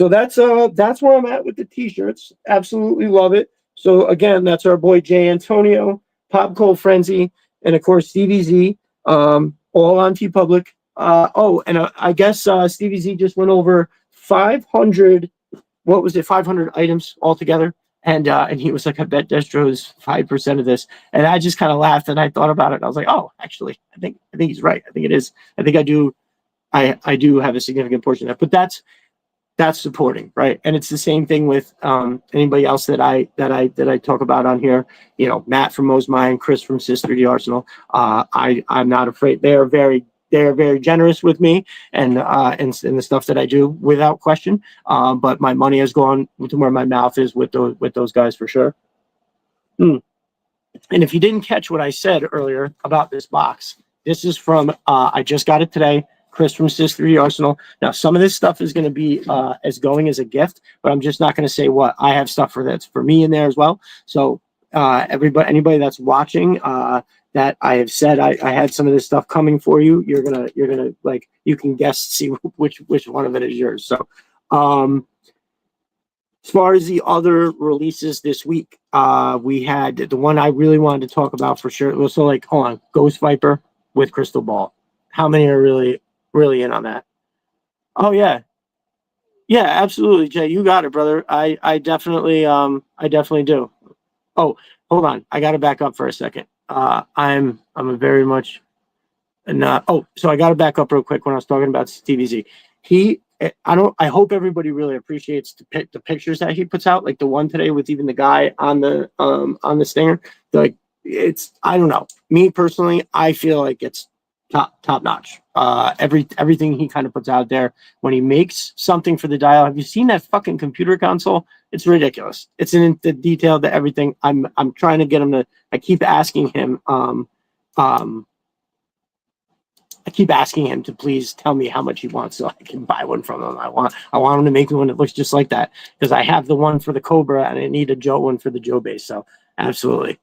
that's where I'm at with the t-shirts. Absolutely love it. So again, that's our boy Jay Antonio, Pop Cold Frenzy, and of course Stevie Z, all on TeePublic. I guess Stevie Z just went over 500. What was it? 500 items altogether. And he was like, I bet Destro's 5% of this. And I just kind of laughed and I thought about it. And I was like, oh, actually, I think he's right. I think it is. I think I do have a significant portion of that. But that's supporting, right? And it's the same thing with anybody else that I talk about on here. You know, Matt from Mo's Mind, Chris from Sister the Arsenal. I'm not afraid. They're very generous with me and the stuff that I do without question. But my money has gone to where my mouth is with those guys for sure. And if you didn't catch what I said earlier about this box, this is from I just got it today. Chris from Sister the Arsenal. Now, some of this stuff is going to be going as a gift, but I'm just not going to say what. I have stuff that's for me in there as well. So anybody that's watching, that I have said I had some of this stuff coming for you. You're gonna like, you can guess, see which one of it is yours. So as far as the other releases this week, we had the one I really wanted to talk about for sure. So like, hold on, Ghost Viper with Crystal Ball. How many are really in on that? Oh yeah, absolutely, Jay. You got it, brother. I definitely do. Oh, hold on, I got to back up for a second. I'm a very much not. Oh, so I got to back up real quick when I was talking about Stevie Z. I hope everybody really appreciates the pictures that he puts out, like the one today with even the guy on the stinger. Like, I don't know. Me personally, I feel like it's top notch. Everything he kind of puts out there when he makes something for the dial. Have you seen that fucking computer console? It's ridiculous. It's in the detail, the everything. I'm trying to get him to. I keep asking him. I keep asking him to please tell me how much he wants so I can buy one from him. I want him to make one that looks just like that, because I have the one for the Cobra and I need a Joe one for the Joe base. So absolutely.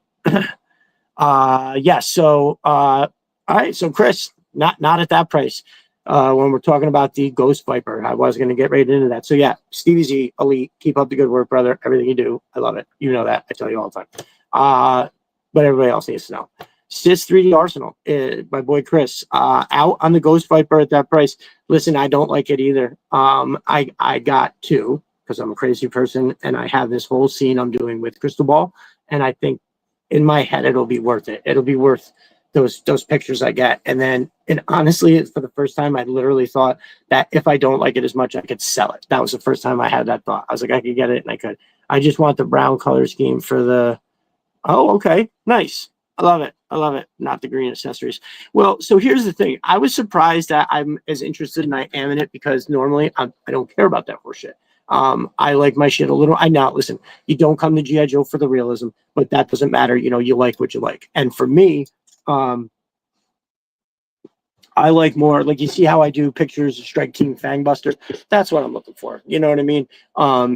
Yeah. So all right. So Chris, not at that price. When we're talking about the Ghost Viper, I was going to get right into that. So yeah, Stevie Z, elite. Keep up the good work, brother. Everything you do, I love it. You know that. I tell you all the time. but everybody else needs to know. Sis 3D Arsenal, my boy Chris, out on the Ghost Viper at that price. Listen, I don't like it either. I got two because I'm a crazy person, and I have this whole scene I'm doing with Crystal Ball, and I think in my head it'll be worth it. It'll be worth those pictures I get. And honestly, for the first time, I literally thought that if I don't like it as much, I could sell it. That was the first time I had that thought. I was like, I could get it, and I could. I just want the brown color scheme for the. Oh, okay, nice. I love it. I love it. Not the green accessories. Well, so here's the thing. I was surprised that I'm as interested and I am in it because normally I don't care about that horse shit. I like my shit a little. I know. Listen, you don't come to GI Joe for the realism, but that doesn't matter. You know, you like what you like. And for me, I like more like you see how I do pictures of Strike King Fangbuster. That's what I'm looking for. You know what I mean?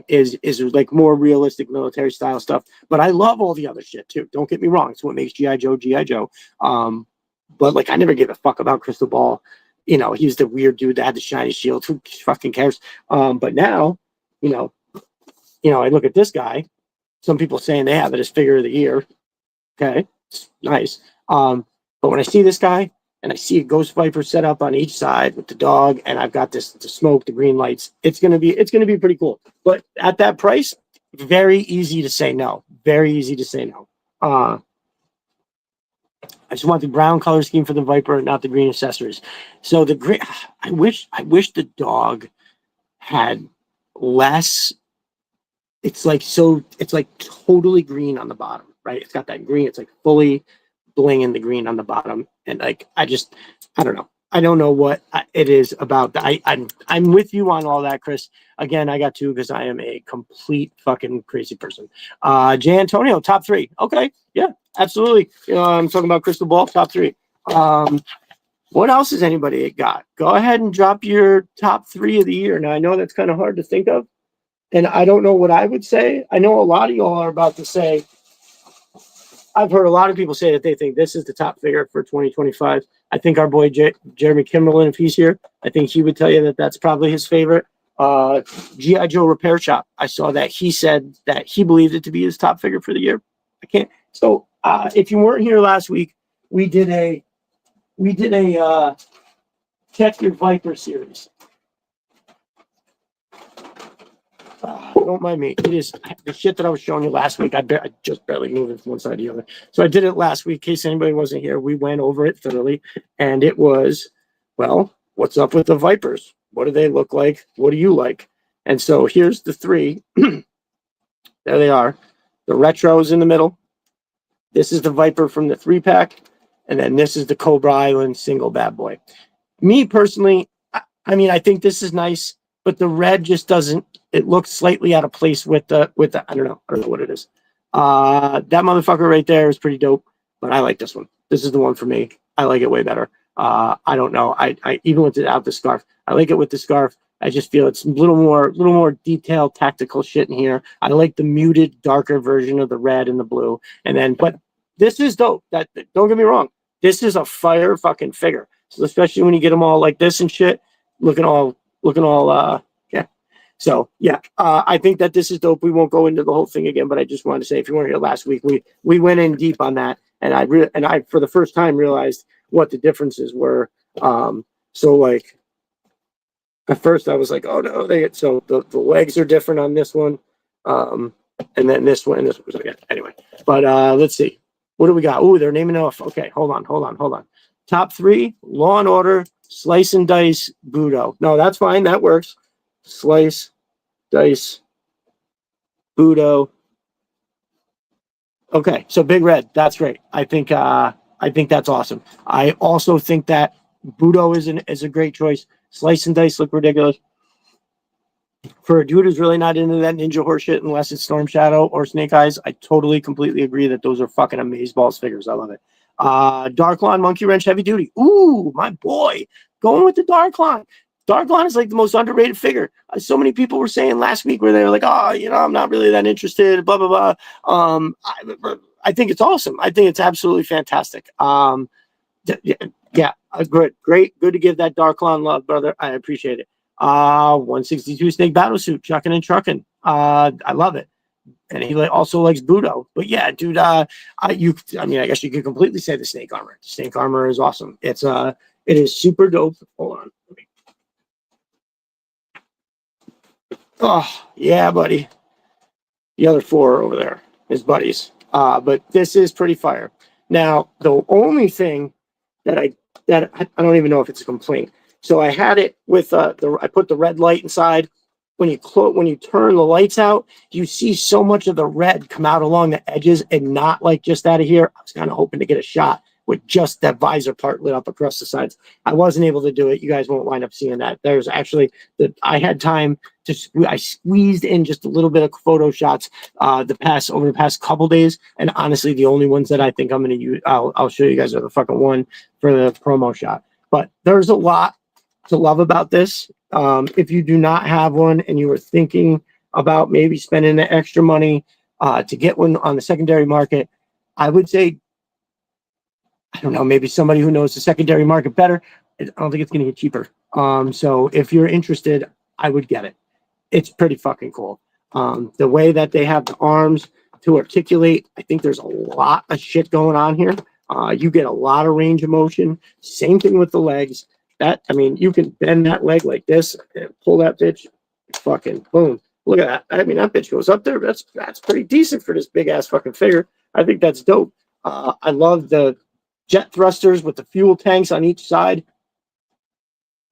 Is like more realistic military style stuff. But I love all the other shit too. Don't get me wrong. It's what makes GI Joe GI Joe. But like I never gave a fuck about Crystal Ball. You know, he was the weird dude that had the shiny shield. Who fucking cares? But now, you know, I look at this guy. Some people saying they have it as figure of the year. Okay, it's nice. But when I see this guy. And I see a Ghost Viper set up on each side with the dog, and I've got the smoke, the green lights. It's gonna be pretty cool. But at that price, very easy to say no. Very easy to say no. I just want the brown color scheme for the Viper, not the green accessories. So the green, I wish the dog had less. It's like totally green on the bottom, right? It's got that green. It's like fully bling in the green on the bottom, and like I don't know. I don't know what it is about that. I'm with you on all that, Chris. Again, I got two because I am a complete fucking crazy person. J. Antonio, top three. Okay, yeah, absolutely. I'm talking about Crystal Ball, top three. What else has anybody got? Go ahead and drop your top three of the year. Now I know that's kind of hard to think of, and I don't know what I would say. I know a lot of y'all are about to say. I've heard a lot of people say that they think this is the top figure for 2025. I think our boy Jeremy Kimberlin, if he's here, I think he would tell you that that's probably his favorite. G.I. Joe Repair Shop. I saw that he said that he believed it to be his top figure for the year. I can't. So if you weren't here last week, we did a Check Your Viper series. Don't mind me. It is the shit that I was showing you last week. I just barely moved it from one side to the other. So I did it last week. In case anybody wasn't here, we went over it thoroughly. And it was, well, what's up with the Vipers? What do they look like? What do you like? And so here's the three. There they are. The Retro's in the middle. This is the Viper from the 3-pack. And then this is the Cobra Island single bad boy. Me personally, I mean, I think this is nice. But the red just doesn't. It looks slightly out of place with the. I don't know what it is. That motherfucker right there is pretty dope. But I like this one. This is the one for me. I like it way better. I don't know. I even without the scarf. I like it with the scarf. I just feel it's a little more detailed, tactical shit in here. I like the muted, darker version of the red and the blue. And then, but this is dope. That don't get me wrong. This is a fire fucking figure. So especially when you get them all like this and shit, looking all yeah. So yeah, I think that this is dope. We won't go into the whole thing again, but I just wanted to say if you weren't here last week, we went in deep on that, and I for the first time realized what the differences were. So like at first I was like, oh no, the legs are different on this one, and then this one and this one. Yeah, anyway, but let's see, what do we got? Oh, they're naming off. Okay, hold on. Top three: Law and Order, Slice and Dice, Budo. No, that's fine. That works. Slice, Dice, Budo. Okay, so Big Red. That's great. I think that's awesome. I also think that Budo is a great choice. Slice and Dice look ridiculous. For a dude who's really not into that ninja horse shit, unless it's Storm Shadow or Snake Eyes, I totally, completely agree that those are fucking amazeballs figures. I love it. Darklon, Monkey Wrench, Heavy Duty. Ooh, my boy. Going with the Darklon. Darklon is like the most underrated figure. So many people were saying last week where they were like, oh, I'm not really that interested, blah, blah, blah. I think it's awesome. I think it's absolutely fantastic. Yeah, great. Good to give that Darklon love, brother. I appreciate it. 162 Snake Battlesuit, Chucking and Trucking. I love it. and he also likes Budo. But yeah, dude, I mean, I guess you could completely say the snake armor. The snake armor is awesome. It is super dope. Hold on. Oh yeah, buddy. The other four are over there, his buddies. But this is pretty fire. Now, the only thing that I don't even know if it's a complaint. So I had it with I put the red light inside. When you turn the lights out, you see so much of the red come out along the edges and not like just out of here. I was kind of hoping to get a shot with just that visor part lit up across the sides. I wasn't able to do it. You guys won't wind up seeing that. There's actually I had time to I squeezed in just a little bit of photo shots over the past couple days, and honestly, the only ones that I think I'm going to use, I'll show you guys are the fucking one for the promo shot. But there's a lot to love about this. If you do not have one and you are thinking about maybe spending the extra money to get one on the secondary market, I would say, I don't know, maybe somebody who knows the secondary market better. I don't think it's going to get cheaper. So if you're interested, I would get it. It's pretty fucking cool. The way that they have the arms to articulate, I think there's a lot of shit going on here. You get a lot of range of motion. Same thing with the legs. I mean, you can bend that leg like this and pull that bitch. Fucking boom. Look at that. I mean, that bitch goes up there. That's pretty decent for this big ass fucking figure. I think that's dope. I love the jet thrusters with the fuel tanks on each side.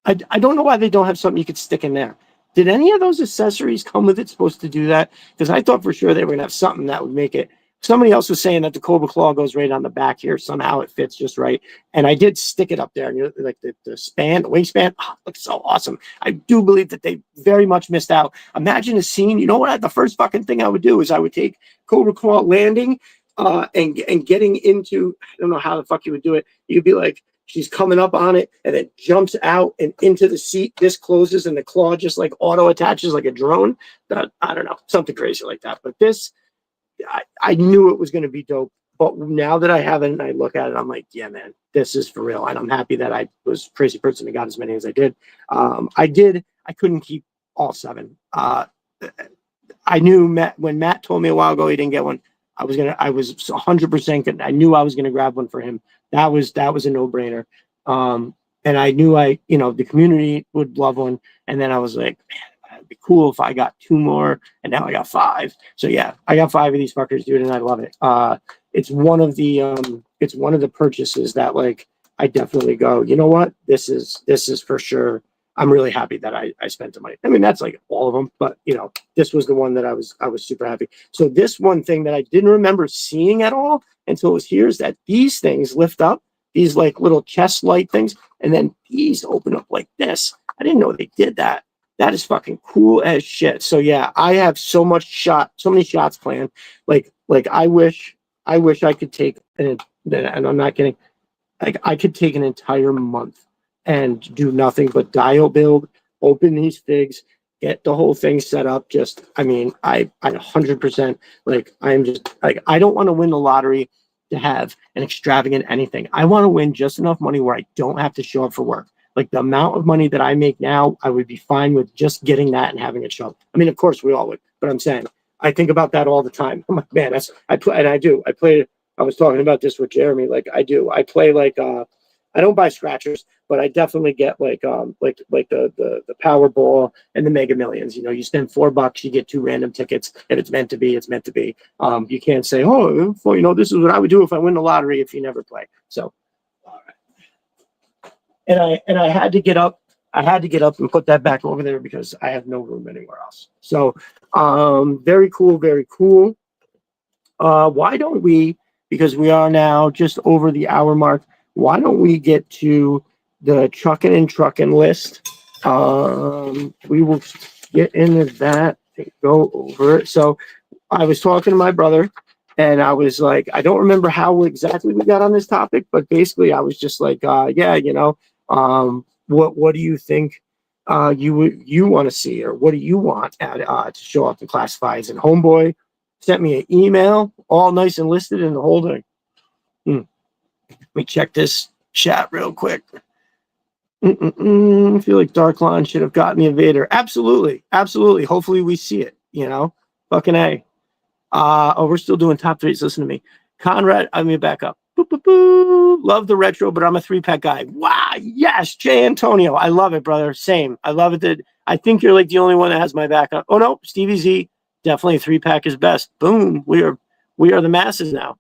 I don't know why they don't have something you could stick in there. Did any of those accessories come with it supposed to do that? Because I thought for sure they were going to have something that would make it. Somebody else was saying that the Cobra Claw goes right on the back here. Somehow it fits just right. And I did stick it up there. And you're like the wingspan, looks so awesome. I do believe that they very much missed out. Imagine a scene. You know what? The first fucking thing I would do is I would take Cobra Claw landing and getting into, I don't know how the fuck you would do it. You'd be like, she's coming up on it and then jumps out and into the seat. This closes and the claw just like auto attaches like a drone. I don't know, something crazy like that. But this, I knew it was going to be dope. But now that I have it and I look at it, I'm like, yeah, man, this is for real. And I'm happy that I was a crazy person and got as many as I did. I couldn't keep all 7. I knew when Matt told me a while ago he didn't get one, I was 100%. I knew I was going to grab one for him. That was a no-brainer. And I knew the community would love one. And then I was like, man, it'd be cool if I got 2 more. And now I got 5. So yeah, I got 5 of these fuckers, dude, and I love it. It's one of the purchases that like I definitely go, you know what? This is for sure. I'm really happy that I spent the money. I mean, that's like all of them, but this was the one that I was super happy. So this one thing that I didn't remember seeing at all until it was here is that these things lift up, these like little chest light things, and then these open up like this. I didn't know they did that. That is fucking cool as shit. So yeah, I have so many shots planned. Like I wish I could take and I'm not kidding. Like I could take an entire month and do nothing but dial build, open these figs, get the whole thing set up. Just, I mean, I 100%, like, I'm just, like, I don't want to win the lottery to have an extravagant anything. I want to win just enough money where I don't have to show up for work. Like, the amount of money that I make now, I would be fine with just getting that and having it show up. I mean, of course, we all would, but I'm saying, I think about that all the time. I'm like, man, I was talking about this with Jeremy. Like, I play like, I don't buy scratchers, but I definitely get like the Powerball and the Mega Millions. You spend $4, you get 2 random tickets. If it's meant to be, it's meant to be. You can't say, oh, well, this is what I would do if I win the lottery if you never play. So, all right. And I had to get up. I had to get up and put that back over there because I have no room anywhere else. So, very cool, very cool. Why don't we? Because we are now just over the hour mark. Why don't we get to the trucking and trucking list? We will get into that and go over it. So I was talking to my brother and I was like, I don't remember how exactly we got on this topic, but basically I was just like, what do you think you want to see, or what do you want to show up in classifieds? And Homeboy sent me an email, all nice and listed in the whole thing. Let me check this chat real quick. I feel like Darklon should have gotten the Invader. Absolutely. Hopefully we see it, fucking A. Oh, we're still doing top threes. Listen to me. Conrad, I'm going to back up. Boop, boop, boop. Love the retro, but I'm a 3-pack guy. Wow. Yes. Jay Antonio. I love it, brother. Same. I love it. That I think you're like the only one that has my back up. Oh, no. Stevie Z. Definitely a 3-pack is best. Boom. We are the masses now.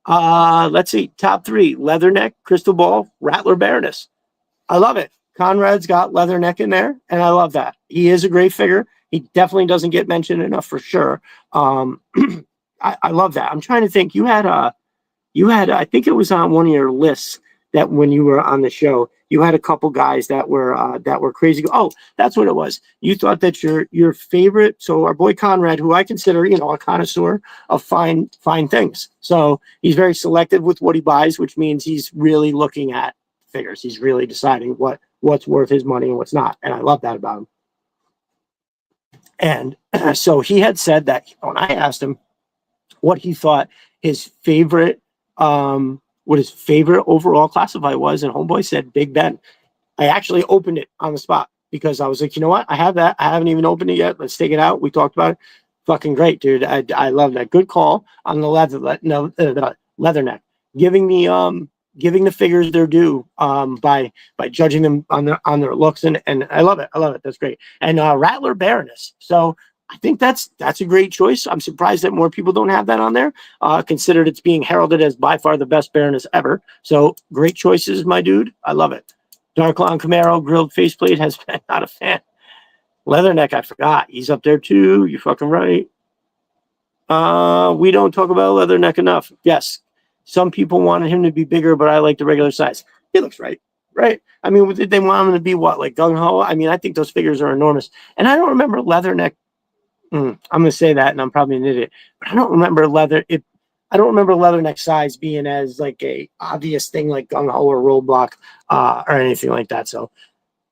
Let's see. Top 3. Leatherneck, Crystal Ball, Rattler Baroness. I love it. Conrad's got Leatherneck in there, and I love that. He is a great figure. He definitely doesn't get mentioned enough for sure. I love that. I'm trying to think. You had I think it was on one of your lists that when you were on the show, you had a couple guys that were crazy. Oh, that's what it was. You thought that your favorite. So our boy Conrad, who I consider a connoisseur of fine things. So he's very selective with what he buys, which means he's really looking at figures. He's really deciding what's worth his money and what's not. And I love that about him. And so he had said that when I asked him what he thought his favorite overall classified was, and homeboy said Big Ben. I actually opened it on the spot because I was like, you know what? I have that. I haven't even opened it yet. Let's take it out. We talked about it. Fucking great, dude. I love that. Good call on the Leatherneck. Giving the figures their due by judging them on their looks, and I love it. That's great. And Rattler Baroness. So I think that's a great choice. I'm surprised that more people don't have that on there. Considered it's being heralded as by far the best Baroness ever. So great choices, my dude. I love it. Darklon Camaro grilled faceplate has been not a fan. Leatherneck, I forgot. He's up there too. You're fucking right. We don't talk about Leatherneck enough. Yes. Some people wanted him to be bigger, but I like the regular size. He looks right. I mean, did they want him to be what, like gung ho? I mean, I think those figures are enormous. And I don't remember Leatherneck. I'm going to say that, and I'm probably an idiot, but I don't remember Leatherneck size being as like a obvious thing like gung ho or roadblock or anything like that. So,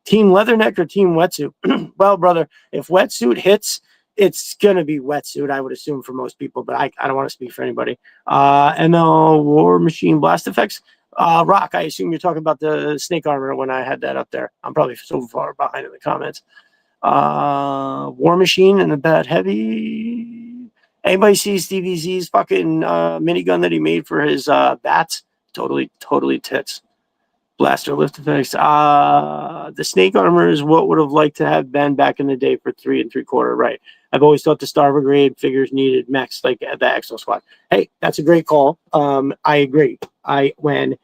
Team Leatherneck or Team Wetsuit? Well, brother, if Wetsuit hits, it's gonna be Wetsuit, I would assume, for most people, but I don't want to speak for anybody. ML War Machine Blast Effects. Rock, I assume you're talking about the snake armor when I had that up there. I'm probably so far behind in the comments. War Machine and the Bad Heavy. Anybody see Stevie Z's fucking minigun that he made for his bats? Totally tits. Blaster lift effects. The snake armor is what would have liked to have been back in the day for 3 3/4. Right. I've always thought the Star Brigade figures needed mechs like the Exo Squad. Hey, that's a great call. I agree. When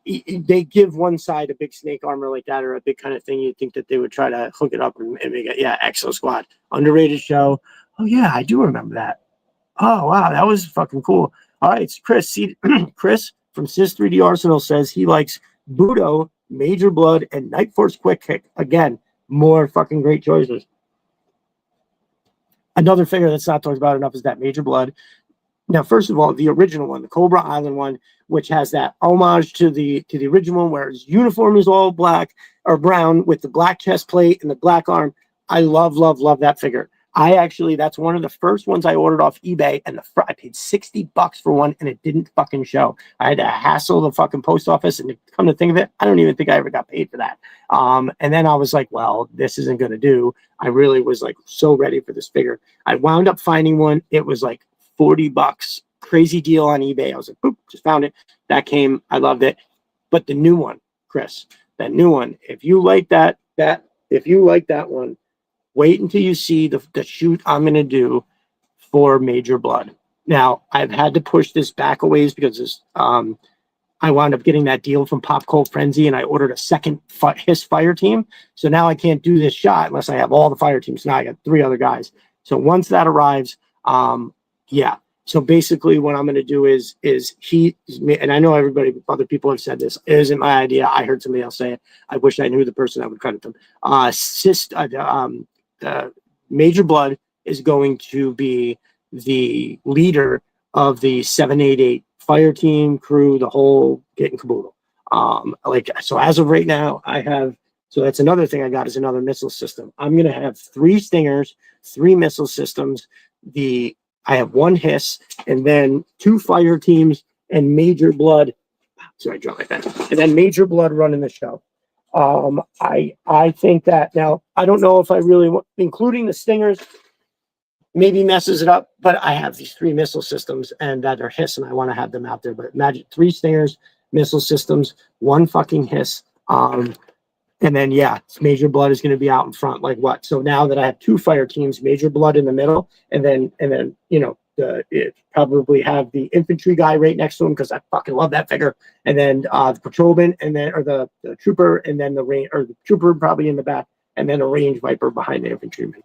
they give one side a big snake armor like that or a big kind of thing, you'd think that they would try to hook it up and make it. Yeah, Exo Squad. Underrated show. Oh, yeah, I do remember that. Oh, wow, that was fucking cool. All right, it's Chris. Chris from Sis 3D Arsenal says he likes Budo, Major Blood, and Night Force Quick Kick. Again, more fucking great choices. Another figure that's not talked about enough is that Major Blood. Now, first of all, the original one, the Cobra Island one, which has that homage to the original one, where his uniform is all black or brown with the black chest plate and the black arm. I love that figure. That's one of the first ones I ordered off eBay, and I paid $60 for one, and it didn't fucking show. I had to hassle the fucking post office, and come to think of it, I don't even think I ever got paid for that. And then I was like, well, this isn't going to do. I really was like so ready for this figure. I wound up finding one. It was like $40. Crazy deal on eBay. I was like, boop, just found it. That came. I loved it. But the new one, Chris, that new one, if you like that one, wait until you see the shoot I'm going to do for Major Blood. Now, I've had to push this back a ways because I wound up getting that deal from Pop Cult Frenzy, and I ordered a second Hiss Fire Team. So now I can't do this shot unless I have all the fire teams. Now I got 3 other guys. So once that arrives, yeah. So basically what I'm going to do is and I know other people have said this. It isn't my idea. I heard somebody else say it. I wish I knew the person that would credit them. Major Blood is going to be the leader of the 788 fire team crew, the whole kit and caboodle. So as of right now, so that's another thing I got is another missile system. I'm going to have 3 Stingers, 3 missile systems. I have 1 Hiss, and then 2 fire teams and Major Blood. Sorry, I dropped my pen. And then Major Blood running the show. I think that now I don't know if I really want, including the Stingers. maybe messes it up, but I have these 3 missile systems and that are Hiss, and I want to have them out there. But imagine 3 Stingers, missile systems, 1 fucking Hiss. And then, yeah, Major Blood is going to be out in front. Like what? So now that I have 2 fire teams, Major Blood in the middle, and then you know, probably have the infantry guy right next to him because I fucking love that figure. And then the patrolman, and then or the trooper, and then the range, or the trooper probably in the back, and then a range viper behind the infantryman.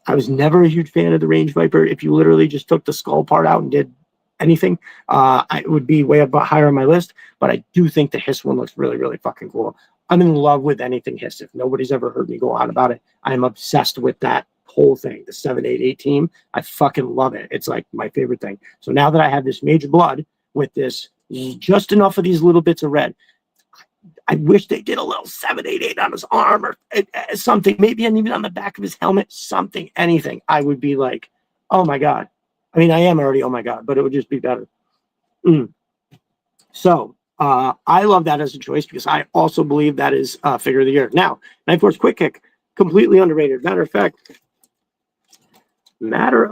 I was never a huge fan of the range viper. If you literally just took the skull part out and did anything, it would be way up higher on my list. But I do think the Hiss one looks really, really fucking cool. I'm in love with anything Hiss. If nobody's ever heard me go on about it, I'm obsessed with that whole thing. The 788 team, I fucking love it. It's like my favorite thing. So now that I have this Major Blood with this, just enough of these little bits of red, I wish they did a little 788 on his arm or something, maybe even on the back of his helmet, something, anything. I would be like, oh my God. I mean, I am already, oh my God, but it would just be better. So I love that as a choice because I also believe that is figure of the year. Now, Night Force Quick Kick, completely underrated. Matter of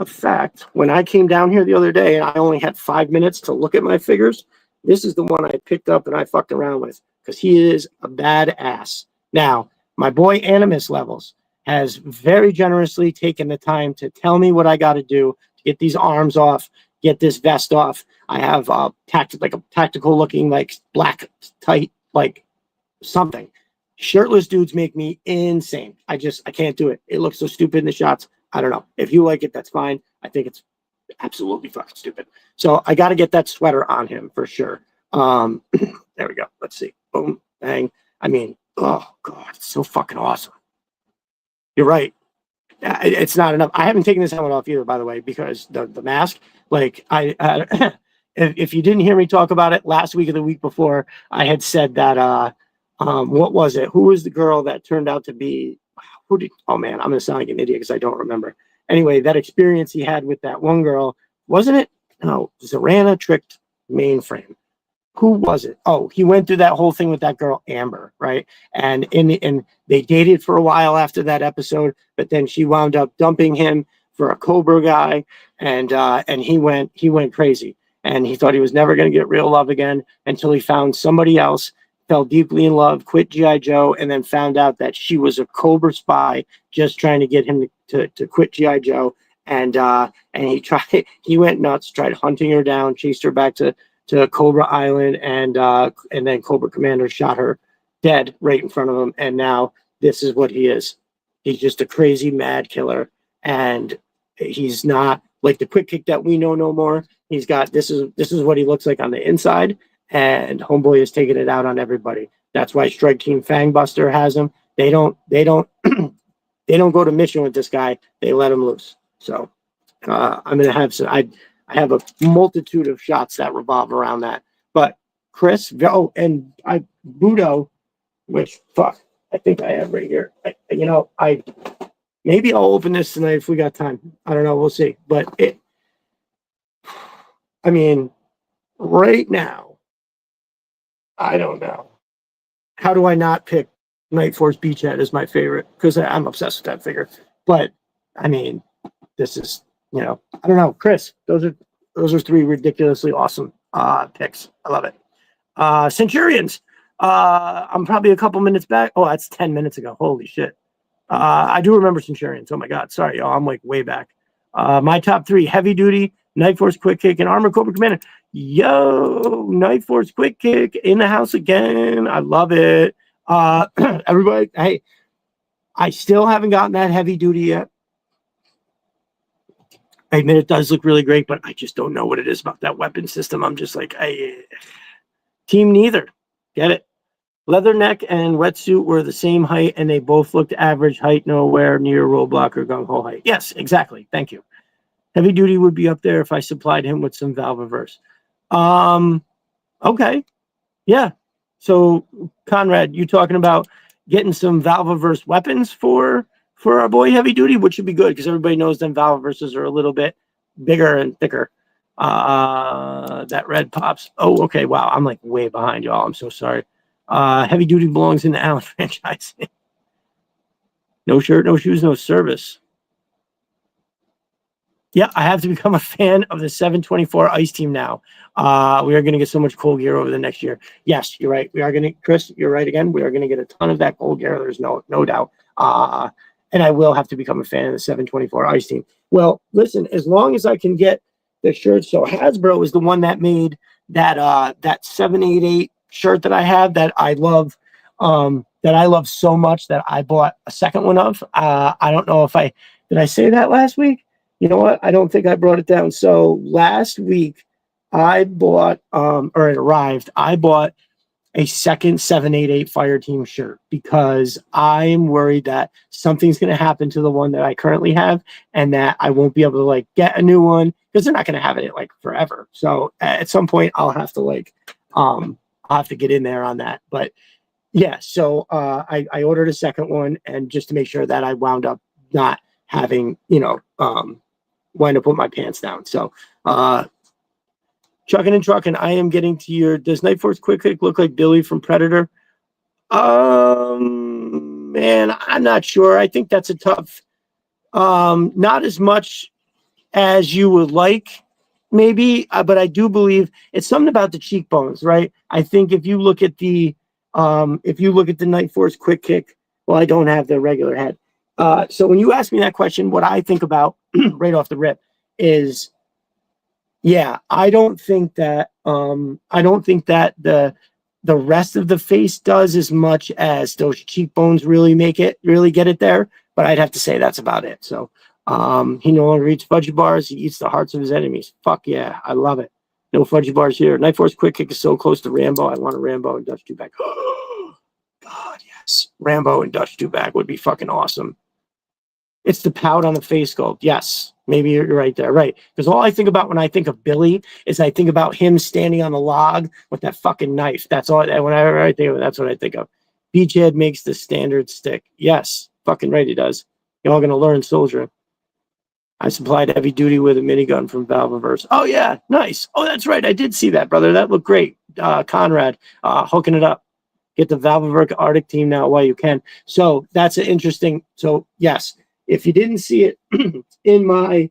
fact, when I came down here the other day and I only had 5 minutes to look at my figures, this is the one I picked up and I fucked around with because he is a badass. Now, my boy Animus Levels has very generously taken the time to tell me what I got to do to get these arms off, get this vest off. I have a tactical looking, like black tight, like something. Shirtless dudes make me insane. I can't do it. It looks so stupid in the shots. I don't know. If you like it, that's fine. I think it's absolutely fucking stupid. So I got to get that sweater on him for sure. There we go. Let's see. Boom, bang. I mean, oh God, it's so fucking awesome. You're right. It's not enough. I haven't taken this helmet off either, by the way, because the mask, like if you didn't hear me talk about it last week or the week before, I had said that, what was it? Who was the girl that turned out to be, oh man, I'm going to sound like an idiot because I don't remember. Anyway, that experience he had with that one girl, wasn't it? No, Zarana tricked Mainframe. Who was it? Oh, he went through that whole thing with that girl, Amber, right? And they dated for a while after that episode, but then she wound up dumping him for a Cobra guy, and he went crazy. And he thought he was never going to get real love again until he found somebody else, fell deeply in love, quit G.I. Joe, and then found out that she was a Cobra spy just trying to get him to quit G.I. Joe. And he went nuts, tried hunting her down, chased her back to Cobra Island, and then Cobra Commander shot her dead right in front of him. And now this is what he is. He's just a crazy mad killer, and he's not like the Quick Kick that we know no more. He's got this is what he looks like on the inside, and Homeboy is taking it out on everybody. That's why Strike Team Fangbuster has him. They don't they don't go to mission with this guy. They let him loose. So I'm gonna have some. I have a multitude of shots that revolve around that. But Chris, and Budo, which fuck, I think I have right here. Maybe I'll open this tonight if we got time. I don't know. We'll see. But right now, I don't know. How do I not pick Night Force Beachhead as my favorite? Because I'm obsessed with that figure. But this is, I don't know. Chris, those are 3 ridiculously awesome picks. I love it. Centurions. I'm probably a couple minutes back. Oh, that's 10 minutes ago. Holy shit. I do remember Centurions. Oh my God. Sorry, y'all. I'm like way back. My top 3: Heavy Duty, Night Force Quick Kick, and Armored Cobra Commander. Yo, Night Force Quick Kick in the house again. I love it. Everybody, hey, I still haven't gotten that Heavy Duty yet. I admit it does look really great, but I just don't know what it is about that weapon system. I'm just like, Team Neither. Get it? Leather neck and wetsuit were the same height, and they both looked average height, nowhere near roadblock or gung ho height. Yes, exactly. Thank you. Heavy Duty would be up there if I supplied him with some Valviverse. Okay. Yeah. So, Conrad, you talking about getting some Valviverse weapons for our boy Heavy Duty, which should be good because everybody knows them Valviverses are a little bit bigger and thicker. That red pops. Oh, okay. Wow. I'm like way behind y'all. I'm so sorry. Heavy Duty belongs in the Allen franchise. No shirt, no shoes, no service. Yeah, I have to become a fan of the 724 Ice Team now. We are going to get so much cool gear over the next year. Yes, you're right. We are going to, Chris, you're right again. We are going to get a ton of that cool gear. There's no doubt. And I will have to become a fan of the 724 Ice Team. Well, listen, as long as I can get the shirts. So Hasbro is the one that made that 788 shirt that I have that I love so much that I bought a second one of. I don't know if did I say that last week? You know what? I don't think I brought it down. So last week I bought, or it arrived, I bought a second 788 fire team shirt because I'm worried that something's going to happen to the one that I currently have and that I won't be able to like get a new one because they're not going to have it like forever. So at some point I'll have to I'll have to get in there on that. But yeah, so I ordered a second one, and just to make sure that I wound up not having, wind up with my pants down. So, chucking and trucking, I am getting to your, does Night Force Quick Kick look like Billy from Predator? Man, I'm not sure. I think that's a tough, not as much as you would like, maybe, but I do believe it's something about the cheekbones, right? I think if you look at the Night Force Quick Kick, well, I don't have the regular head. So when you ask me that question, what I think about right off the rip is, yeah, I don't think that the rest of the face does as much as those cheekbones really get it there. But I'd have to say that's about it. So he no longer eats fudgy bars. He eats the hearts of his enemies. Fuck yeah, I love it. No fudgy bars here. Night Force Quick Kick is so close to Rambo. I want a Rambo and Dutch Two-Back. God, yes. Rambo and Dutch Two-Back would be fucking awesome. It's the pout on the face sculpt. Yes, maybe you're right there. Right. Because all I think about when I think of Billy is I think about him standing on the log with that fucking knife. That's all. Whenever I think of it, that's what I think of. Beachhead makes the standard stick. Yes, fucking right he does. You're all going to learn soldier. I supplied heavy duty with a minigun from Valveverse. Oh, yeah. Nice. Oh, that's right. I did see that, brother. That looked great. Conrad hooking it up. Get the Valveverse Arctic team now while you can. So that's an interesting. So, yes. If you didn't see it in my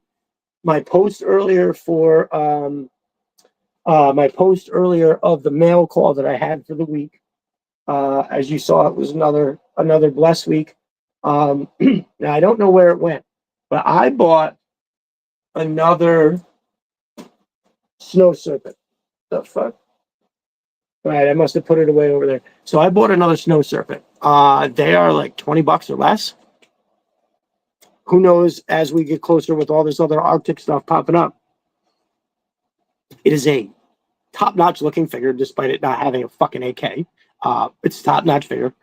post earlier for my post earlier of the mail call that I had for the week, as you saw, it was another blessed week. Now I don't know where it went, but I bought another snow serpent. The fuck? All right, I must have put it away over there. So I bought another snow serpent. They are like $20 or less. Who knows, as we get closer with all this other Arctic stuff popping up. It is a top-notch looking figure, despite it not having a fucking AK. It's a top-notch figure.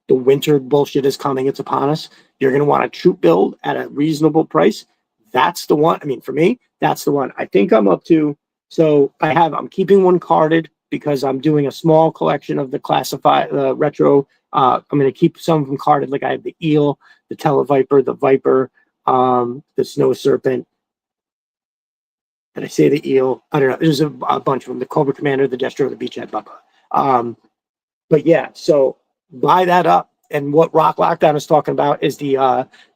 The winter bullshit is coming. It's upon us. You're going to want a troop build at a reasonable price. That's the one. I mean, for me, that's the one. I think I'm up to, so I'm keeping one carded because I'm doing a small collection of the classified retro. I'm going to keep some of them carded. Like I have the eel, the Televiper, the Viper, the Snow Serpent. Did I say the eel? I don't know. There's a bunch of them. The Cobra Commander, the Destro, the Beachhead Bubba. But yeah, so buy that up. And what Rock Lockdown is talking about is the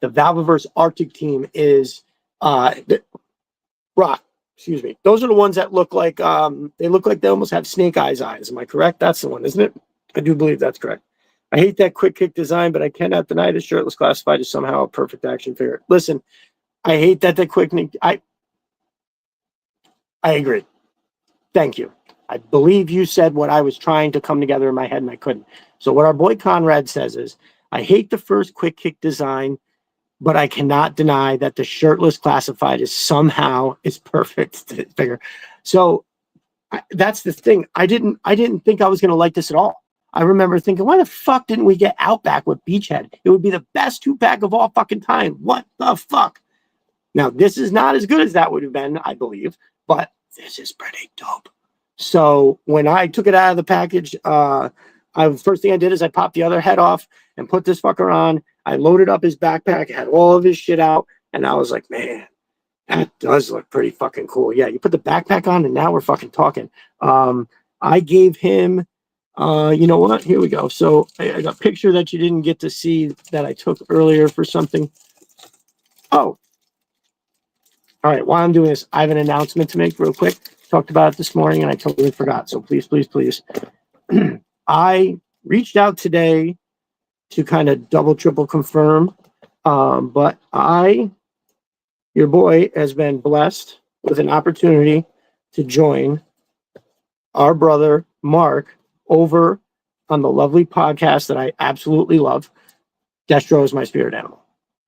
Valveverse Arctic team is Rock. Excuse me. Those are the ones that look like they look like they almost have snake eyes. Am I correct? That's the one, isn't it? I do believe that's correct. I hate that quick kick design, but I cannot deny the shirtless classified is somehow a perfect action figure. Listen, I hate that the quick kick. I agree. Thank you. I believe you said what I was trying to come together in my head and I couldn't. So what our boy Conrad says is, I hate the first quick kick design, but I cannot deny that the shirtless classified is somehow is perfect figure. So that's the thing. I didn't think I was going to like this at all. I remember thinking, why the fuck didn't we get Outback with Beachhead? It would be the best 2-pack of all fucking time. What the fuck? Now, this is not as good as that would have been, I believe, but this is pretty dope. So when I took it out of the package, first thing I did is I popped the other head off and put this fucker on. I loaded up his backpack, had all of his shit out, and I was like, man, that does look pretty fucking cool. Yeah, you put the backpack on, and now we're fucking talking. I gave him, you know what? Here we go. So I got a picture that you didn't get to see that I took earlier for something. Oh, All right, while I'm doing this, I have an announcement to make real quick. Talked about it this morning and I totally forgot. So please, please, please. I reached out today to kind of double, triple confirm. But your boy, has been blessed with an opportunity to join our brother Mark over on the lovely podcast that I absolutely love. Destro is my spirit animal.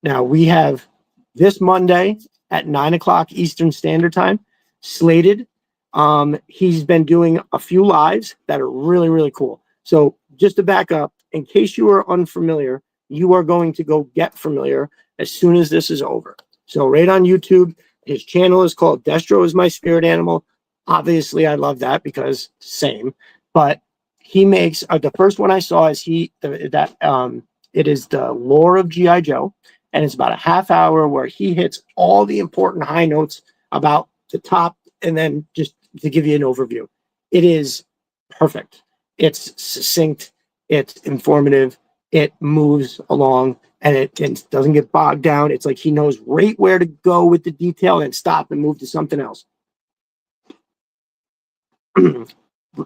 Now we have this Monday at 9 o'clock Eastern Standard Time slated. He's been doing a few lives that are really, really cool. So just to back up, in case you are unfamiliar, you are going to go get familiar as soon as this is over. So right on YouTube, his channel is called Destro is my spirit animal. Obviously, I love that because same. But he makes the first one I saw is it is the lore of G.I. Joe, and it's about a half hour where he hits all the important high notes about the top, and then just to give you an overview. It is perfect. It's succinct. It's informative. It moves along, and it doesn't get bogged down. It's like he knows right where to go with the detail and stop and move to something else.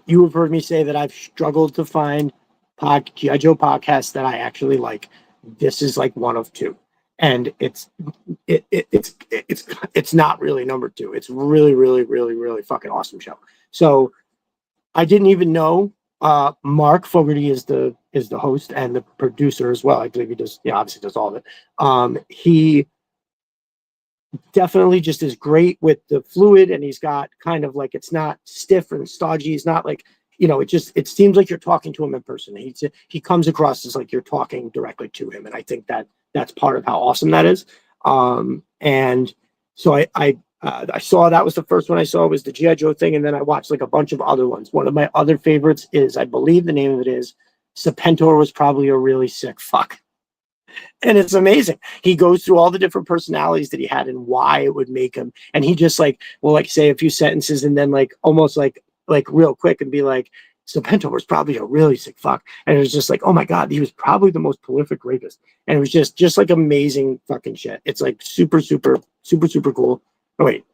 You have heard me say that I've struggled to find G.I. Joe podcasts that I actually like. This is like one of two, and it's not really number two. It's really, really, really, really fucking awesome show. So I didn't even know Mark Fogarty is the host and the producer as well. I believe he does. Yeah, obviously does all of it. He definitely just is great with the fluid, and he's got kind of like, it's not stiff and stodgy. He's not like, it seems like you're talking to him in person. He comes across as like you're talking directly to him, and I think that's part of how awesome that is. And so I saw that was the first one I saw was the G.I. Joe thing, and then I watched like a bunch of other ones. One of my other favorites is, I believe the name of it is, Serpentor was probably a really sick fuck. And it's amazing. He goes through all the different personalities that he had and why it would make him. And he just like will like say a few sentences and then like almost like real quick and be like, Serpentor was probably a really sick fuck. And it was just like, oh my God, he was probably the most prolific rapist. And it was just like amazing fucking shit. It's like super, super, super, super cool. Oh, wait,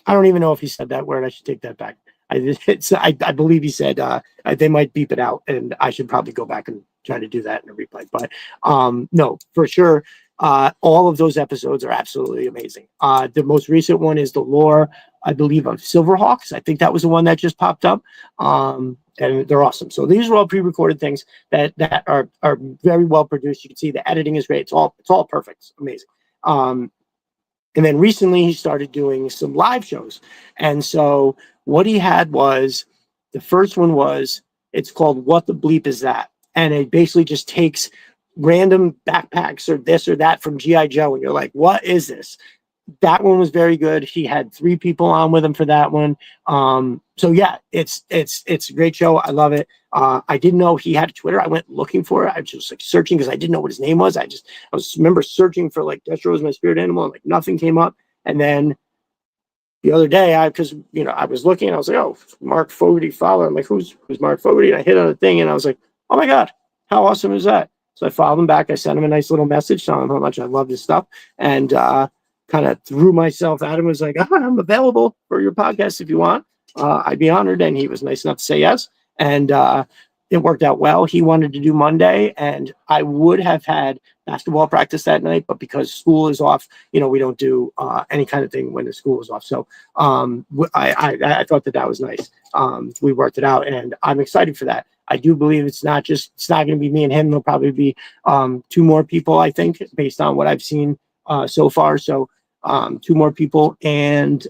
I don't even know if he said that word. I should take that back. I believe he said they might beep it out, and I should probably go back and try to do that in a replay. But no, for sure, all of those episodes are absolutely amazing. The most recent one is the lore, I believe, of Silverhawks. I think that was the one that just popped up, and they're awesome. So these are all pre-recorded things that are very well produced. You can see the editing is great. It's all perfect. It's amazing. And then recently he started doing some live shows. And so what he had was, the first one was, it's called What the Bleep Is That? And it basically just takes random backpacks or this or that from G.I. Joe. And you're like, what is this? That one was very good. He had 3 people on with him for that one. So yeah, it's a great show. I love it. I didn't know he had a Twitter. I went looking for it. I was just like searching because I didn't know what his name was. I remember searching for like Destro is my spirit animal, and like nothing came up. And then the other day, I was looking, and I was like, oh, Mark Fogarty follower. I'm like, who's Mark Fogarty? And I hit on the thing, and I was like, oh my God, how awesome is that? So I followed him back. I sent him a nice little message telling him how much I love his stuff, and kind of threw myself at him. Was like, I'm available for your podcast if you want. I'd be honored. And he was nice enough to say yes. And it worked out well. He wanted to do Monday, and I would have had basketball practice that night, but because school is off, we don't do any kind of thing when the school is off. So I thought that was nice. We worked it out, and I'm excited for that. I do believe it's not going to be me and him. There'll probably be 2 more people, I think, based on what I've seen so far. So 2 more people, and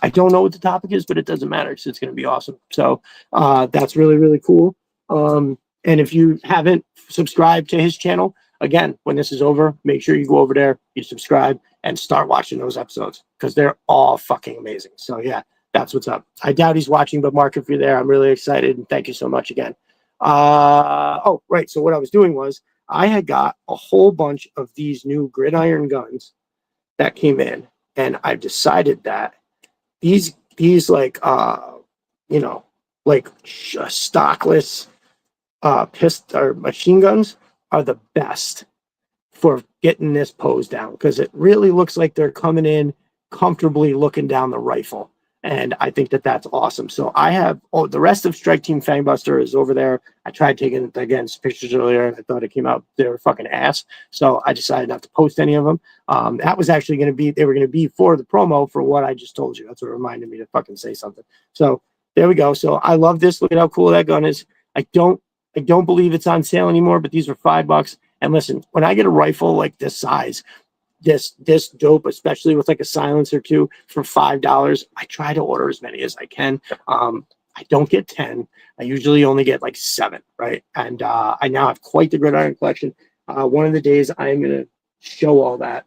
I don't know what the topic is, but it doesn't matter because it's going to be awesome. So that's really, really cool. And if you haven't subscribed to his channel, again, when this is over, make sure you go over there, you subscribe, and start watching those episodes because they're all fucking amazing. So yeah, that's what's up. I doubt he's watching, but Mark, if you're there, I'm really excited, and thank you so much again. Oh, right. So what I was doing was, I had got a whole bunch of these new gridiron guns that came in, and I've decided that these like stockless pistol or machine guns are the best for getting this pose down, because it really looks like they're coming in comfortably looking down the rifle. And I think that that's awesome. So I have the rest of Strike Team Fangbuster is over there. I tried taking again pictures earlier, and I thought it came out they were fucking ass. So I decided not to post any of them. That was actually going to be they were going to be for the promo for what I just told you. That's what reminded me to fucking say something. So there we go. So I love this. Look at how cool that gun is. I don't believe it's on sale anymore, but these are $5. And listen, when I get a rifle like this size, this dope, especially with like a silencer too, for $5, I try to order as many as I can. I don't get 10. I usually only get like 7, right? And I now have quite the Gridiron collection. One of the days I'm gonna show all that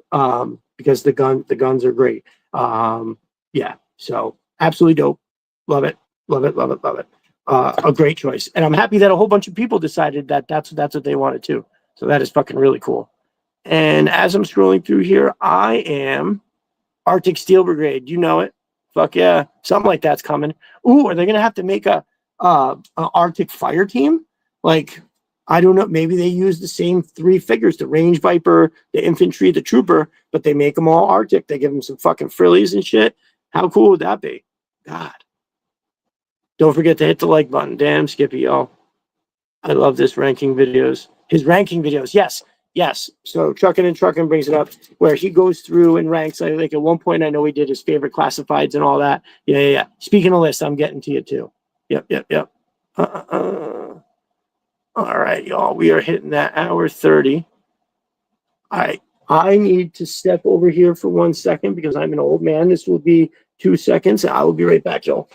because the guns are great. Yeah, so absolutely dope. Love it, love it, love it, love it. A great choice, and I'm happy that a whole bunch of people decided that that's what they wanted too. So that is fucking really cool. And as I'm scrolling through here, I am Arctic Steel Brigade. You know it. Fuck yeah. Something like that's coming. Ooh, are they going to have to make a Arctic Fire Team? Like, I don't know. Maybe they use the same 3 figures, the Range Viper, the Infantry, the Trooper, but they make them all Arctic. They give them some fucking frillies and shit. How cool would that be? God. Don't forget to hit the like button. Damn, Skippy, y'all. I love this ranking videos. His ranking videos. Yes. Yes. So Truckin' and Truckin' brings it up where he goes through and ranks. Like at one point, I know he did his favorite classifieds and all that. Yeah. Speaking of lists, I'm getting to you too. Yep. All right, y'all. We are hitting that hour 30. All right. I need to step over here for 1 second because I'm an old man. This will be 2 seconds. I will be right back, y'all.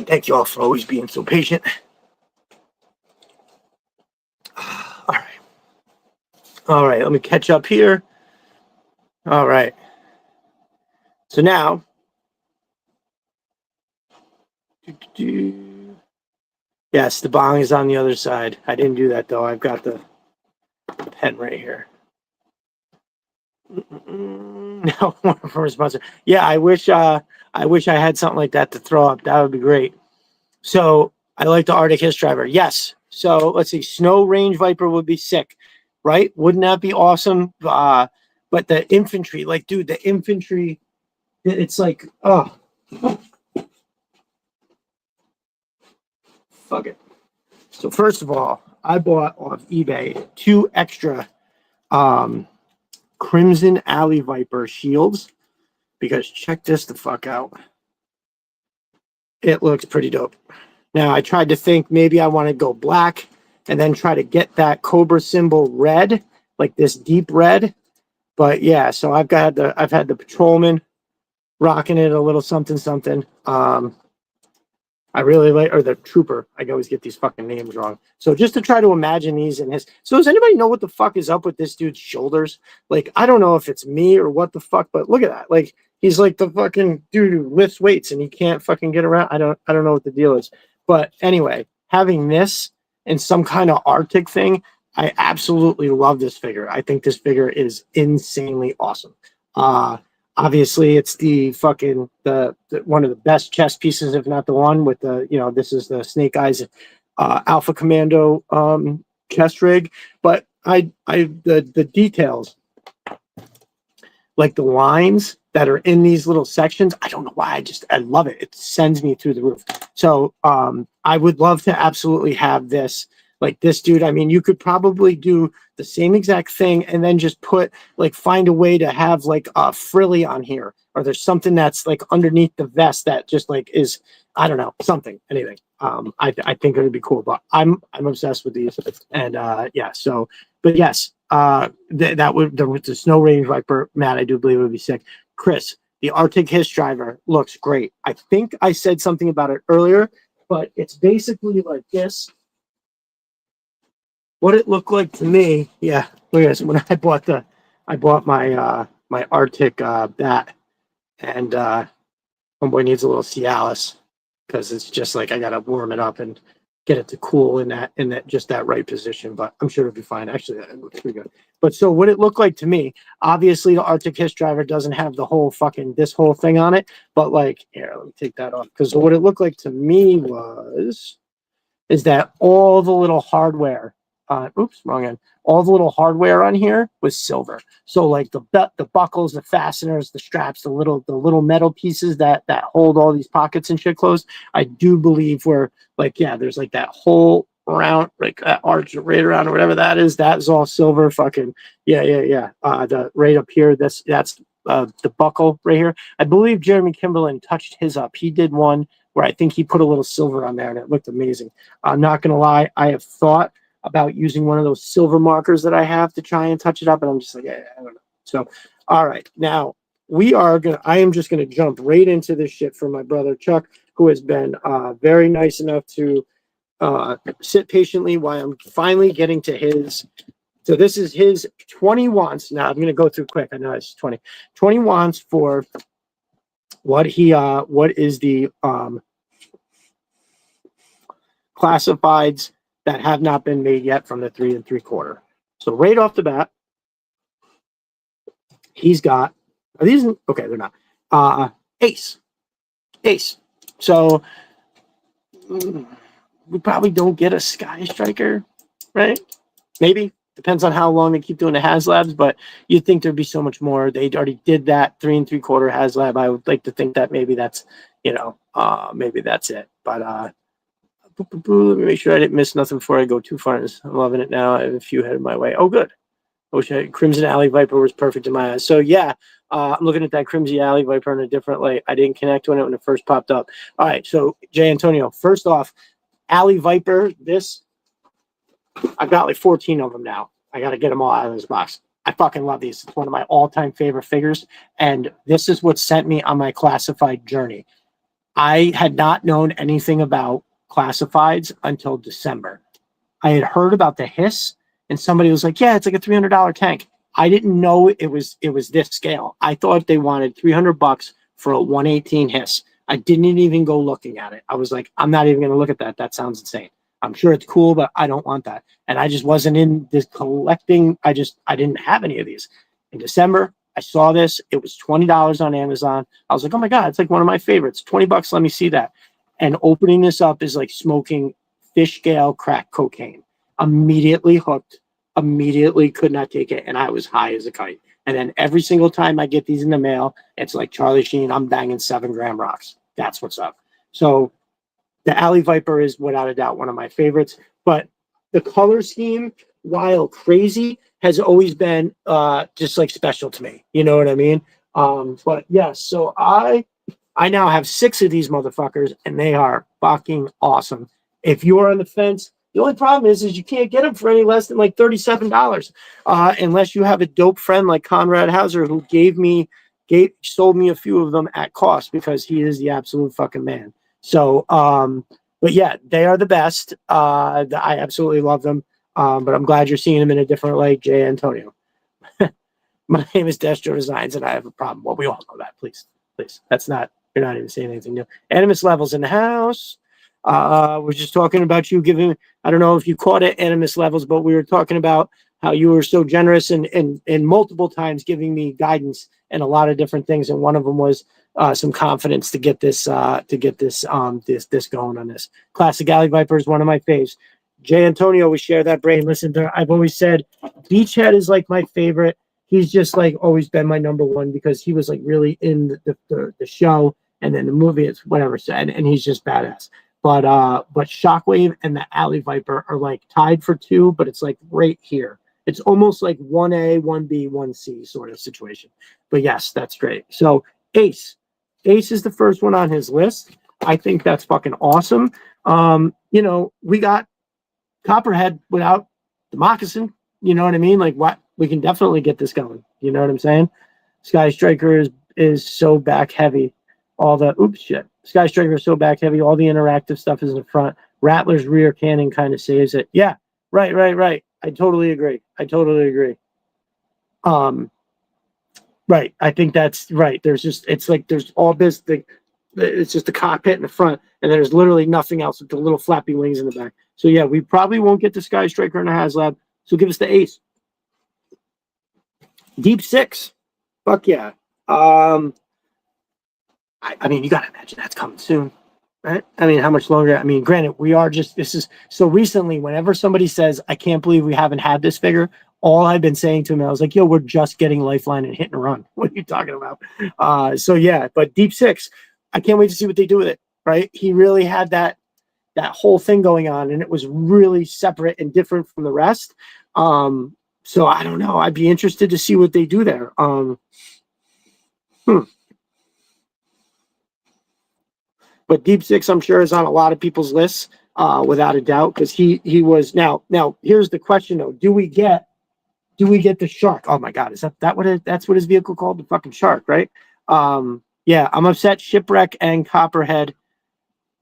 Thank you all for always being so patient. All right, let me catch up here. All right. So now, yes, the bong is on the other side. I didn't do that though. I've got the pen right here. No, for a sponsor. Yeah, I wish I had something like that to throw up. That would be great. So I like the Arctic Hiss Driver. Yes. So let's see. Snow Range Viper would be sick, right? Wouldn't that be awesome? But the infantry, like, dude, the infantry, it's like, oh, fuck it. So first of all, I bought off eBay 2 extra Crimson Alley Viper shields because check this the fuck out. It looks pretty dope. Now I tried to think maybe I want to go black and then try to get that Cobra symbol red, like this deep red. But yeah, so I've had the patrolman rocking it a little something. I really like, or the trooper. I always get these fucking names wrong. So just to try to imagine these in his. So does anybody know what the fuck is up with this dude's shoulders? Like, I don't know if it's me or what the fuck, but look at that. Like, he's like the fucking dude who lifts weights and he can't fucking get around. I don't know what the deal is. But anyway, having this and some kind of Arctic thing, I absolutely love this figure. I think this figure is insanely awesome. Obviously, it's the fucking the one of the best chess pieces, if not the one with the this is the Snake Eyes Alpha Commando chest rig. But the details, like the lines that are in these little sections, I don't know why. I love it. It sends me through the roof. So I would love to absolutely have this Like this dude, I mean, you could probably do the same exact thing and then just put like find a way to have like a frilly on here, or there's something that's like underneath the vest that just like is, I don't know, something, anything. I think it would be cool, but I'm obsessed with these, and yeah. So, but yes, that would the Snow Range Viper, Matt, I do believe it would be sick. Chris, the Arctic Hiss driver looks great. I think I said something about it earlier, but it's basically like this. What it looked like to me, yeah. Look at this. When I bought my my Arctic bat, and homeboy needs a little Cialis because it's just like I gotta warm it up and get it to cool in that just that right position. But I'm sure it'll be fine. Actually, that looks pretty good. But so what it looked like to me, obviously the Arctic Hiss driver doesn't have the whole fucking this whole thing on it. But like, here, let me take that off, because what it looked like to me is that all the little hardware, oops, wrong end. All the little hardware on here was silver. So like the buckles, the fasteners, the straps, the little metal pieces that hold all these pockets and shit closed. I do believe were like, yeah, there's like that whole around, like that arch right around or whatever that is. That is all silver. Fucking yeah. The right up here, that's the buckle right here. I believe Jeremy Kimberlin touched his up. He did one where I think he put a little silver on there and it looked amazing. I'm not gonna lie, I have thought about using one of those silver markers that I have to try and touch it up, and I'm just like, I don't know. So, all right, now I am just gonna jump right into this shit from my brother Chuck, who has been very nice enough to sit patiently while I'm finally getting to his. So this is his 20 wants. Now I'm going to go through quick. I know it's 20 wants for what is the classifieds that have not been made yet from the 3 3/4. So right off the bat, he's got, are these, okay, they're not. Ace. So we probably don't get a Sky Striker, right? Maybe. Depends on how long they keep doing the HasLabs, but you'd think there'd be so much more. They already did that 3 3/4 HasLab. I would like to think that maybe that's, maybe that's it. But let me make sure I didn't miss nothing before I go too far. I'm loving it now. I have a few headed my way. Oh, good. I wish Crimson Alley Viper was perfect in my eyes. So yeah, I'm looking at that Crimson Alley Viper in a different light. I didn't connect on it when it first popped up. All right, so Jay Antonio, first off, Alley Viper, this, I've got like 14 of them now. I got to get them all out of this box. I fucking love these. It's one of my all-time favorite figures, and this is what sent me on my classified journey. I had not known anything about classifieds until December. I had heard about the Hiss, and somebody was like, yeah, it's like a $300 tank. I didn't know it was this scale. I thought they wanted $300 for a 118 Hiss. I didn't even go looking at it. I was like, I'm not even going to look at that. That sounds insane. I'm sure it's cool, but I don't want that. And I just wasn't in this collecting. I didn't have any of these. In December, I saw this. It was $20 on Amazon. I was like, oh my God, it's like one of my favorites. $20, let me see that. And opening this up is like smoking fish scale crack cocaine. Immediately hooked, immediately could not take it. And I was high as a kite. And then every single time I get these in the mail, it's like Charlie Sheen, I'm banging 7-gram rocks. That's what's up. So the Alley Viper is without a doubt one of my favorites. But the color scheme, while crazy, has always been just like special to me. You know what I mean? But yeah, so I now have 6 of these motherfuckers, and they are fucking awesome. If you're on the fence, the only problem is you can't get them for any less than like $37, unless you have a dope friend like Conrad Hauser who sold me a few of them at cost, because he is the absolute fucking man. So, but yeah, they are the best. I absolutely love them. But I'm glad you're seeing them in a different light, Jay Antonio. My name is Destro Designs, and I have a problem. Well, we all know that. Please. You're not even saying anything new. Animus Levels in the house. We're just talking about you giving, I don't know if you caught it, Animus Levels, but we were talking about how you were so generous and multiple times giving me guidance and a lot of different things. And one of them was some confidence to get this going on this. Classic Alley Viper is one of my faves. Jay Antonio, we share that brain. Listen, I've always said Beachhead is like my favorite. He's just like always been my number one, because he was like really in the show, and then the movie, it's whatever, and he's just badass. but Shockwave and the Alley Viper are like tied for 2, but it's like right here. It's almost like 1A, 1B, 1C sort of situation. But yes, that's great. So Ace is the first one on his list. I think that's fucking awesome. You know, we got Copperhead without the moccasin. You know what I mean? Like, what, we can definitely get this going. You know what I'm saying? Sky Striker is so back heavy. All the Sky Striker is so back heavy. All the interactive stuff is in the front. Rattler's rear cannon kind of saves it. Yeah, right. I totally agree. Right. I think that's right. It's like there's all this. It's just the cockpit in the front, and there's literally nothing else with the little flappy wings in the back. So yeah, we probably won't get the Sky Striker in the HasLab. So give us the Ace. Deep Six. Fuck yeah. I mean, you gotta imagine that's coming soon, right? I mean, how much longer? I mean, granted, this is so recently, whenever somebody says, I can't believe we haven't had this figure, all I've been saying to him, I was like, yo, we're just getting Lifeline and Hit and Run. What are you talking about? So yeah, but Deep Six, I can't wait to see what they do with it, right? He really had that whole thing going on, and it was really separate and different from the rest. So I don't know. I'd be interested to see what they do there. But Deep Six, I'm sure, is on a lot of people's lists, without a doubt, because he was now. Here's the question though: Do we get the Shark? Oh my God, is that's what his vehicle called? The fucking Shark, right? Yeah, I'm upset. Shipwreck and Copperhead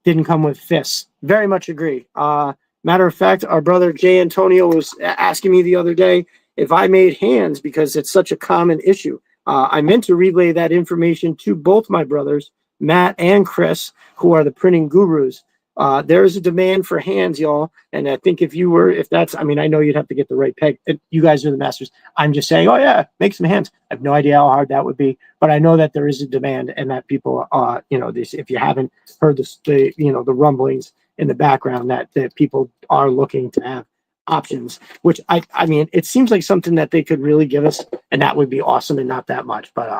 didn't come with fists. Very much agree. Matter of fact, our brother Jay Antonio was asking me the other day if I made hands because it's such a common issue. I meant to relay that information to both my brothers, Matt and Chris, who are the printing gurus. There is a demand for hands, y'all. And I think I know you'd have to get the right peg. You guys are the masters. I'm just saying, oh yeah, make some hands. I have no idea how hard that would be, but I know that there is a demand and that people, if you haven't heard the rumblings in the background that people are looking to have options, which I mean, it seems like something that they could really give us, and that would be awesome and not that much. But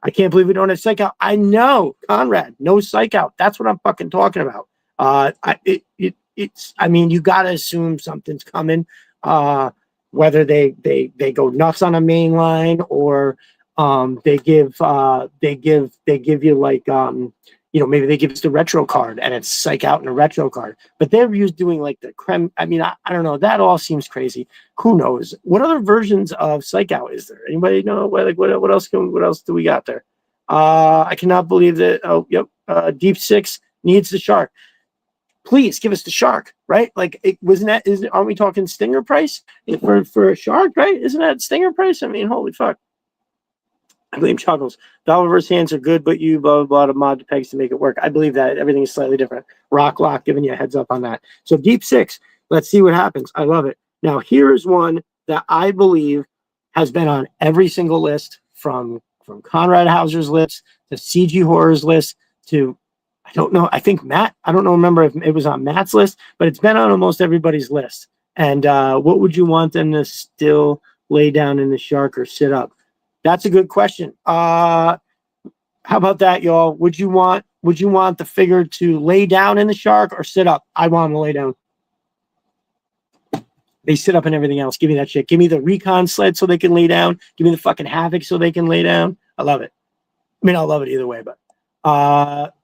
I can't believe we don't have Psych Out. I know, Conrad, no Psych Out. That's what I'm fucking talking about. I mean, you gotta assume something's coming. Whether they go nuts on a main line or they give you like maybe they give us the retro card and it's Psych Out and a retro card. But they're doing like the creme. I mean, I don't know. That all seems crazy. Who knows? What other versions of Psych Out is there? Anybody know? What else do we got there? I cannot believe that. Oh, yep. Deep Six needs the Shark. Please give us the Shark, right? Like, aren't we talking Stinger price for a Shark, right? Isn't that Stinger price? I mean, holy fuck. I blame Chuckles. Valveverse hands are good, but you blah, blah, blah, to mod the pegs to make it work. I believe that. Everything is slightly different. Rock Lock giving you a heads up on that. So Deep Six, let's see what happens. I love it. Now, here's one that I believe has been on every single list from Conrad Hauser's list to CG Horror's list to, I don't know. I think Matt, I don't know, remember if it was on Matt's list, but it's been on almost everybody's list. And what would you want them to still lay down in the Shark or sit up? That's a good question. How about that, y'all? Would you want the figure to lay down in the Shark or sit up? I want them to lay down. They sit up and everything else. Give me that shit. Give me the Recon sled so they can lay down. Give me the fucking Havoc so they can lay down. I love it. I mean, I'll love it either way, but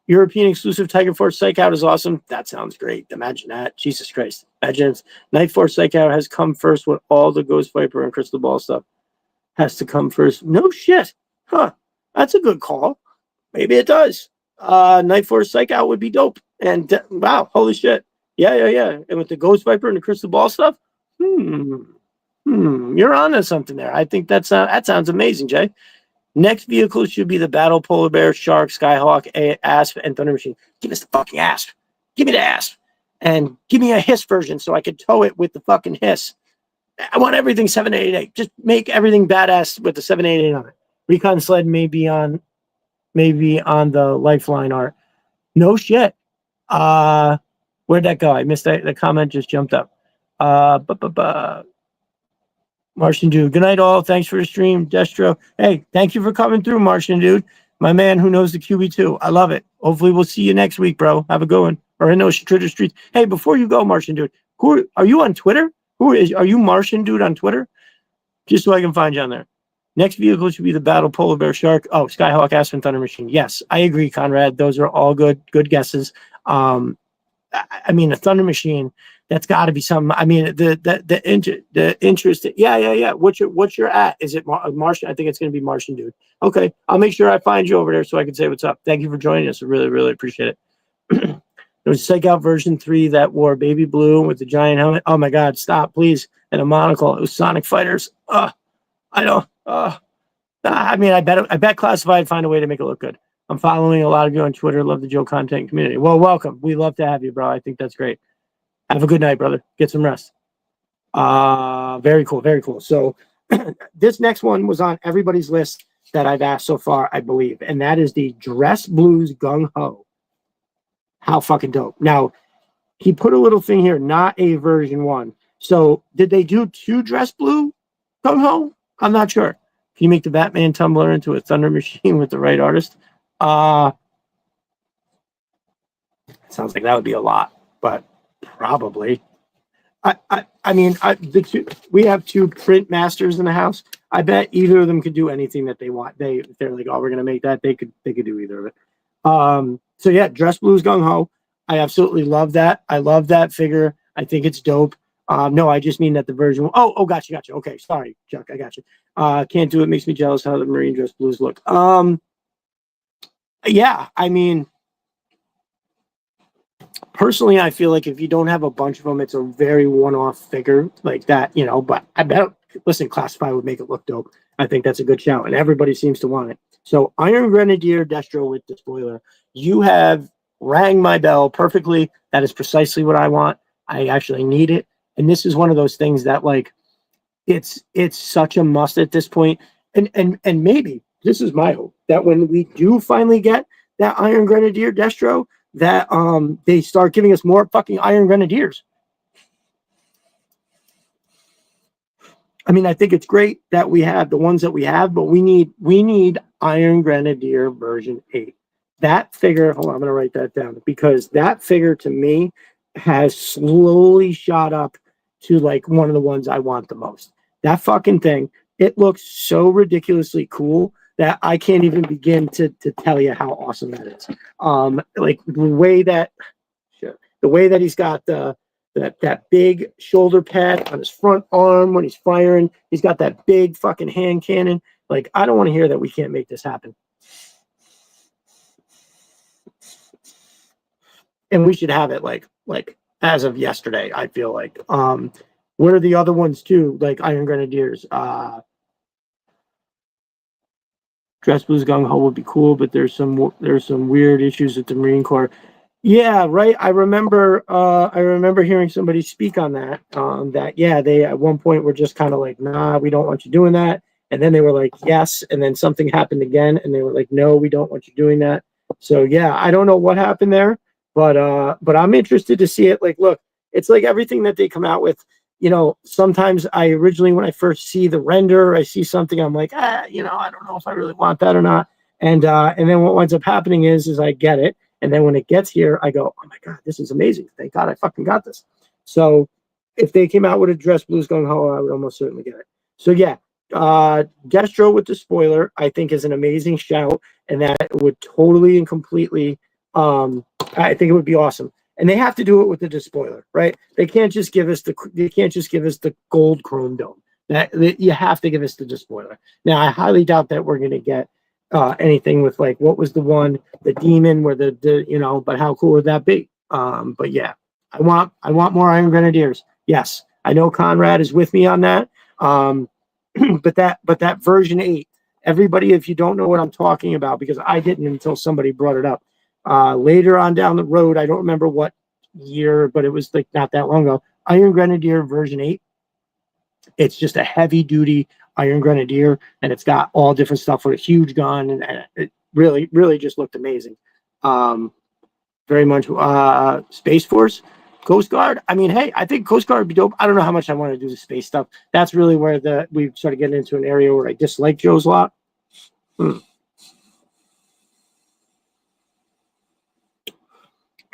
European exclusive Tiger Force Psych Out is awesome. That sounds great. Imagine that. Jesus Christ. Imagine Night Force Psych Out has come first with all the Ghost Viper and Crystal Ball stuff. Has to come first. No shit. Huh. That's a good call. Maybe it does. Night Force Psych Out would be dope. And wow, holy shit. Yeah. And with the Ghost Viper and the Crystal Ball stuff, you're onto something there. I think that sounds amazing, Jay. Next vehicle should be the Battle Polar Bear, Shark, Skyhawk, Asp, and Thunder Machine. Give us the fucking Asp. Give me the Asp. And give me a Hiss version so I can tow it with the fucking Hiss. I want everything 788. Just make everything badass with the 788 on it. Recon sled may be on the Lifeline art. No shit. Where'd that go? I missed that. The comment just jumped up. Martian Dude. Good night, all. Thanks for the stream, Destro. Hey, thank you for coming through, Martian Dude. My man who knows the QB2. I love it. Hopefully we'll see you next week, bro. Have a good one. or in those Twitter streets. Hey, before you go, Martian dude, are you on Twitter? Are you Martian dude on Twitter? Just so I can find you on there. Next vehicle should be the Battle Polar Bear Shark. Oh, Skyhawk Aspen Thunder Machine. Yes, I agree, Conrad. Those are all good guesses. I mean, a Thunder Machine, that's got to be something. I mean, the interest. Yeah. What's your at? Is it Martian? I think it's going to be Martian dude. Okay, I'll make sure I find you over there so I can say what's up. Thank you for joining us. I really appreciate it. There was Psych Out version 3 that wore baby blue with the giant helmet. Oh my God, stop, please. And a monocle. It was Sonic Fighters. I don't. I mean, I bet Classified find a way to make it look good. I'm following a lot of you on Twitter. Love the Joe content community. Well, welcome. We love to have you, bro. I think that's great. Have a good night, brother. Get some rest. Very cool. So this next one was on everybody's list that I've asked so far, I believe, and that is the Dress Blues Gung Ho. How fucking dope. Now, he put a little thing here, not a version 1. So did they do 2 Dress Blue Gung Ho? I'm not sure. Can you make the Batman tumbler into a Thunder Machine with the right artist? Sounds like that would be a lot, but probably. I mean, we have 2 print masters in the house. I bet either of them could do anything that they want. They're like, oh, we're gonna make that. They could do either of it. So yeah, Dress Blues Gung Ho. I absolutely love that. I love that figure. I think it's dope. No, I just mean that the version. Oh, gotcha. Okay, sorry, Chuck. I got you. Can't do it. Makes me jealous how the Marine Dress Blues look. Yeah, I mean, personally, I feel like if you don't have a bunch of them, it's a very one-off figure like that, you know. But I bet, listen, Classified would make it look dope. I think that's a good shout, and everybody seems to want it. So, Iron Grenadier Destro with the spoiler. You have rang my bell perfectly. That is precisely what I want. I actually need it, and this is one of those things that, like, it's such a must at this point. And maybe this is my hope that when we do finally get that Iron Grenadier Destro, that they start giving us more fucking Iron Grenadiers. I mean, I think it's great that we have the ones that we have, but we need Iron Grenadier version 8. That figure, hold on, I'm gonna write that down, because that figure to me has slowly shot up to like one of the ones I want the most. That fucking thing, it looks so ridiculously cool that I can't even begin to tell you how awesome that is. Like the way that he's got that big shoulder pad on his front arm when he's firing. He's got that big fucking hand cannon. Like, I don't want to hear that we can't make this happen. And we should have it like as of yesterday, I feel like. What are the other ones too? Like Iron Grenadiers. Dress Blues Gung Ho would be cool, but there's some weird issues with the Marine Corps. Yeah, right. I remember hearing somebody speak on that. They at one point were just kind of like, nah, we don't want you doing that. And then they were like, yes. And then something happened again, and they were like, no, we don't want you doing that. So yeah, I don't know what happened there, but I'm interested to see it. Like, look, it's like everything that they come out with. You know, sometimes when I first see the render, I see something, I'm like, I don't know if I really want that or not. And then what winds up happening is I get it. And then when it gets here, I go, oh my God, this is amazing. Thank God I fucking got this. So if they came out with a Dress Blues Gung Ho, I would almost certainly get it. So yeah, Destro with the spoiler, I think is an amazing shout. And that would totally and completely, I think it would be awesome. And they have to do it with the despoiler, right? They can't just give us the gold chrome dome. That you have to give us the despoiler. Now, I highly doubt that we're going to get anything with like what was the one, the demon, where the but how cool would that be? But yeah, I want more Iron Grenadiers. Yes, I know Conrad is with me on that. But that version 8, everybody, if you don't know what I'm talking about, because I didn't until somebody brought it up. Later on down the road, I don't remember what year, but it was like not that long ago. Iron Grenadier version 8. It's just a heavy duty Iron Grenadier, and it's got all different stuff with a huge gun, and it really, really just looked amazing. Very much Space Force, Coast Guard. I mean, hey, I think Coast Guard would be dope. I don't know how much I want to do the space stuff. That's really where we started getting into an area where I dislike Joe's a lot.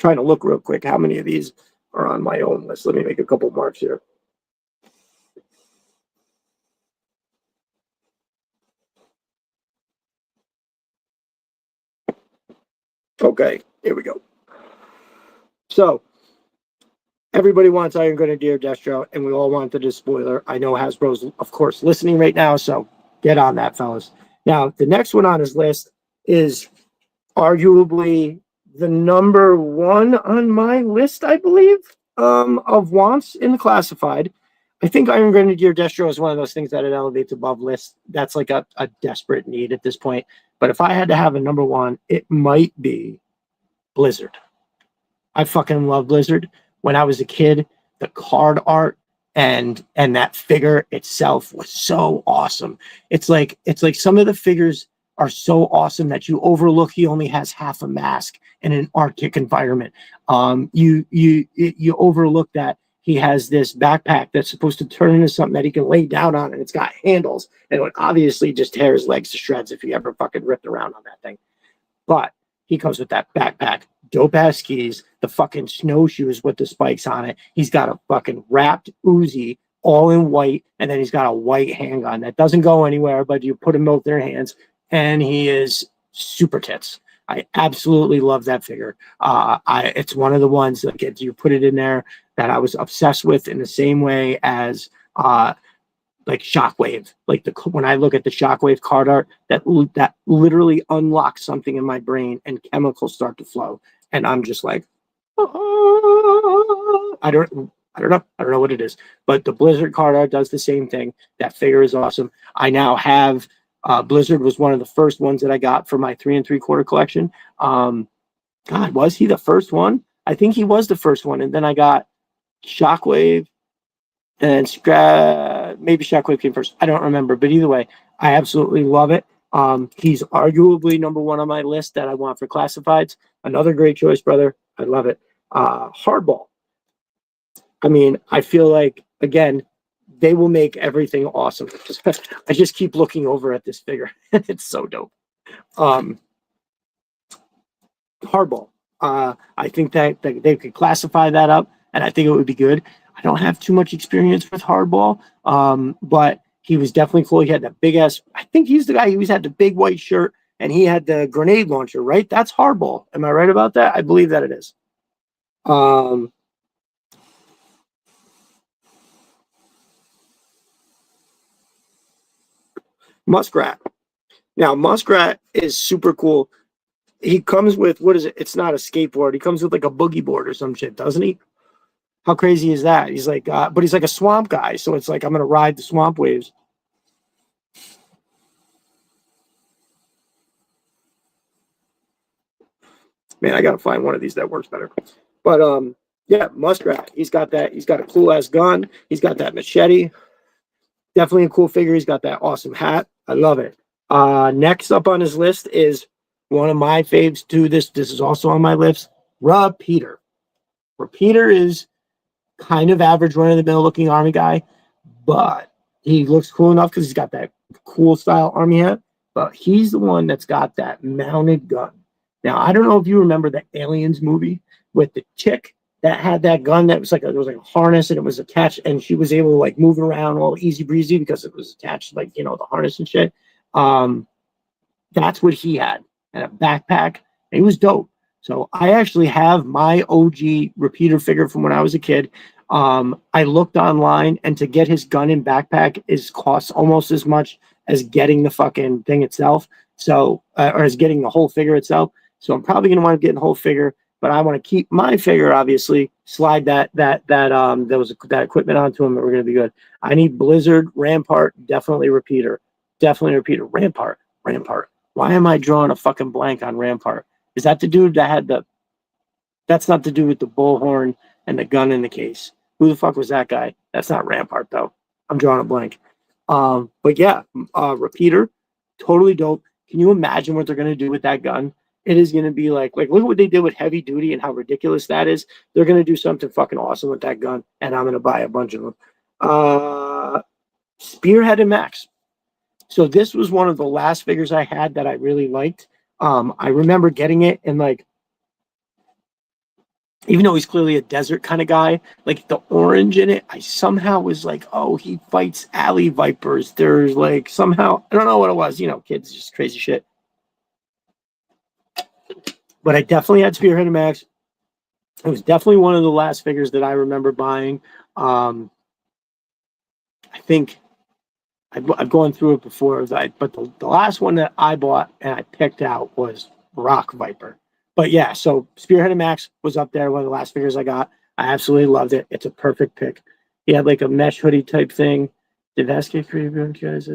trying to look real quick how many of these are on my own list. Let me make a couple marks here. Okay, here we go. So everybody wants Iron Grenadier Destro, and we all wanted a spoiler. I know Hasbro's, of course, listening right now, so get on that, fellas. Now, the next one on his list is arguably the number one on my list, I believe, of wants in the classified. I think Iron Grenadier Destro is one of those things that it elevates above lists. That's like a desperate need at this point. But if I had to have a number one, it might be Blizzard. I fucking love Blizzard. When I was a kid, the card art and that figure itself was so awesome. It's like some of the figures are so awesome that you overlook he only has half a mask in an Arctic environment. You overlook that he has this backpack that's supposed to turn into something that he can lay down on, and it's got handles, and it would obviously just tear his legs to shreds if he ever fucking ripped around on that thing. But he comes with that backpack, dope ass skis, the fucking snowshoes with the spikes on it. He's got a fucking wrapped Uzi, all in white, and then he's got a white handgun that doesn't go anywhere, but you put him both in their hands, and he is super tits. I absolutely love that figure. It's one of the ones that gets you put it in there that I was obsessed with in the same way as like Shockwave. Like when I look at the Shockwave card art, that literally unlocks something in my brain and chemicals start to flow, and I'm just like, I don't know what it is, but the Blizzard card art does the same thing. That figure is awesome. I now have Blizzard was one of the first ones that I got for my 3 3/4 collection. God, was he the first one? I think he was the first one, and then I got Shockwave, and maybe Shockwave came first. I don't remember, but either way, I absolutely love it. He's arguably number one on my list that I want for classifieds. Another great choice, brother. I love it. Hardball. I mean, I feel like, again, they will make everything awesome. I just keep looking over at this figure. It's so dope. Hardball. I think that they could classify that up, and I think it would be good. I don't have too much experience with Hardball, but he was definitely cool. He had that big ass. I think he's the guy who always had the big white shirt, and he had the grenade launcher, right? That's Hardball. Am I right about that? I believe that it is. Muskrat. Now, Muskrat is super cool. He comes with, what is it? It's not a skateboard. He comes with like a boogie board or some shit, doesn't he? How crazy is that? He's like, but he's like a swamp guy. So it's like, I'm going to ride the swamp waves. Man, I got to find one of these that works better. But, yeah, Muskrat. He's got that. He's got a cool ass gun. He's got that machete. Definitely a cool figure. He's got that awesome hat. I love it. Next up on his list is one of my faves too. This is also on my list. Repeater. Repeater is kind of average run-of-the-mill looking army guy, but he looks cool enough because he's got that cool style army hat. But he's the one that's got that mounted gun. Now, I don't know if you remember the Aliens movie with the chick that had that gun that was like there was like a harness and it was attached, and she was able to like move around all easy breezy because it was attached like, you know, the harness and shit. That's what he had, and a backpack. And he was dope. So I actually have my OG Repeater figure from when I was a kid. I looked online, and to get his gun and backpack costs almost as much as getting the fucking thing itself. So, or as getting the whole figure itself. So I'm probably gonna want to get the whole figure, but I want to keep my figure, obviously, slide that equipment onto him, and we're gonna be good. I need Blizzard, Rampart, definitely Repeater. Rampart. Why am I drawing a fucking blank on Rampart? Is that the dude that had that's not the dude with the bullhorn and the gun in the case. Who the fuck was that guy? That's not Rampart, though. I'm drawing a blank. But yeah, Repeater, totally dope. Can you imagine what they're going to do with that gun? It is going to be like look at what they did with Heavy Duty and how ridiculous that is. They're going to do something fucking awesome with that gun, and I'm going to buy a bunch of them. Spearhead and Max. So this was one of the last figures I had that I really liked. I remember getting it and like even though he's clearly a desert kind of guy, like the orange in it, I somehow was like, oh, he fights alley vipers. There's like somehow, I don't know what it was, kids, just crazy shit. But I definitely had Spearhead and Max. It was definitely one of the last figures that I remember buying. I think I've gone through it before, but the last one that I bought and I picked out was Rock Viper. But yeah, so Spearhead and Max was up there, one of the last figures I got. I absolutely loved it. It's a perfect pick. He had like a mesh hoodie type thing. Did Vasquez guys?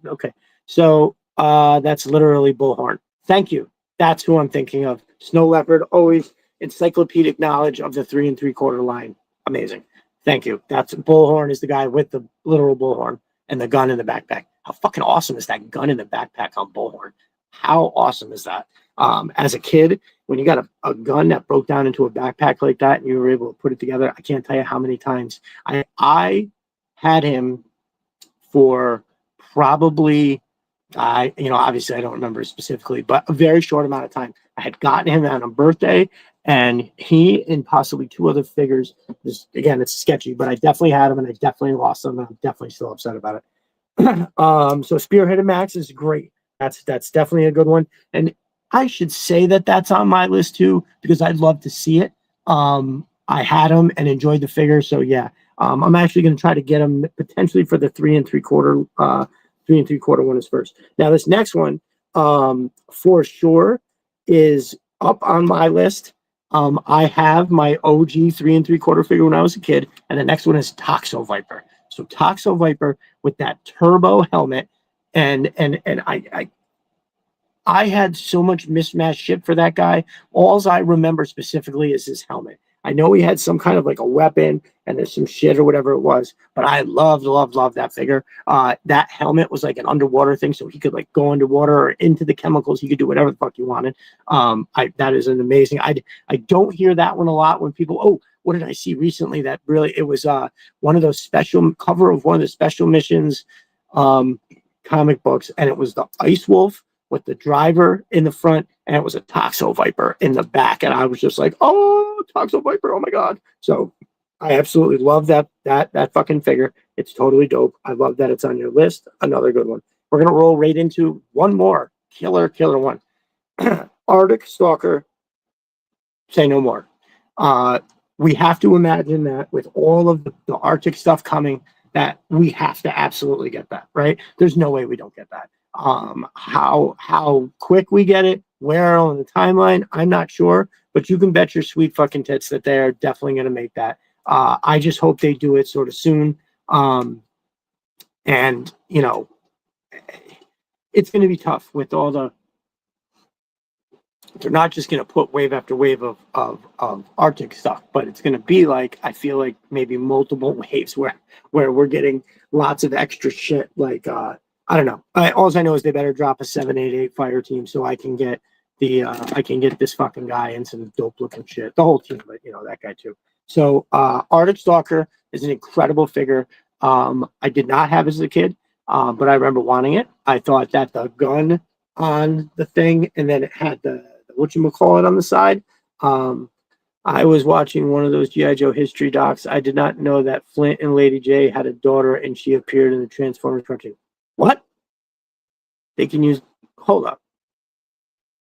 Okay, so that's literally Bullhorn. Thank you. That's who I'm thinking of. Snow Leopard, always encyclopedic knowledge of the 3 3/4 line. Amazing. Thank you. That's Bullhorn is the guy with the literal bullhorn and the gun in the backpack. How fucking awesome is that gun in the backpack on Bullhorn? How awesome is that? As a kid, when you got a gun that broke down into a backpack like that and you were able to put it together, I can't tell you how many times I had him for probably obviously I don't remember specifically, but a very short amount of time. I had gotten him on a birthday, and he and possibly 2 other figures. Again, it's sketchy, but I definitely had him, and I definitely lost him, and I'm definitely still upset about it. So Spearhead and Max is great. That's definitely a good one, and I should say that that's on my list too because I'd love to see it. I had him and enjoyed the figure, so yeah. I'm actually going to try to get him potentially for the 3 3/4. 3 3/4 one is first. Now this next one, for sure, is up on my list. I have my OG 3 3/4 figure when I was a kid, and the next one is Toxo Viper. So Toxo Viper with that turbo helmet, and I had so much mismatched shit for that guy. All I remember specifically is his helmet. I know he had some kind of like a weapon and there's some shit or whatever it was, but I loved that figure. That helmet was like an underwater thing, so he could like go underwater or into the chemicals. He could do whatever the fuck he wanted. That is an amazing. I don't hear that one a lot when people. Oh, what did I see recently? That really it was one of those special cover of one of the special missions comic books, and it was the Ice Wolf with the driver in the front, and it was a Toxo Viper in the back, and I was just like, "Oh, Toxo Viper! Oh my god!" So I absolutely love that fucking figure. It's totally dope. I love that it's on your list. Another good one. We're gonna roll right into one more killer one. Arctic Stalker. Say no more. We have to imagine that with all of the Arctic stuff coming, that we have to absolutely get that, right? There's no way we don't get that. How quick we get it, where on the timeline, I'm not sure, but you can bet your sweet fucking tits that they're definitely going to make that. I just hope they do it sort of soon. And it's going to be tough with all the. They're not just going to put wave after wave of Arctic stuff, but it's going to be like, I feel like maybe multiple waves where we're getting lots of extra shit. Like, I don't know. All I know is they better drop a 788 fire team so I can get this fucking guy and some dope looking shit. The whole team, but that guy too. So, Arctic Stalker is an incredible figure. I did not have as a kid, but I remember wanting it. I thought that the gun on the thing, and then it had the whatchamacallit on the side. I was watching one of those G.I. Joe history docs. I did not know that Flint and Lady J had a daughter and she appeared in the Transformers cartoon. What? They can use, hold up.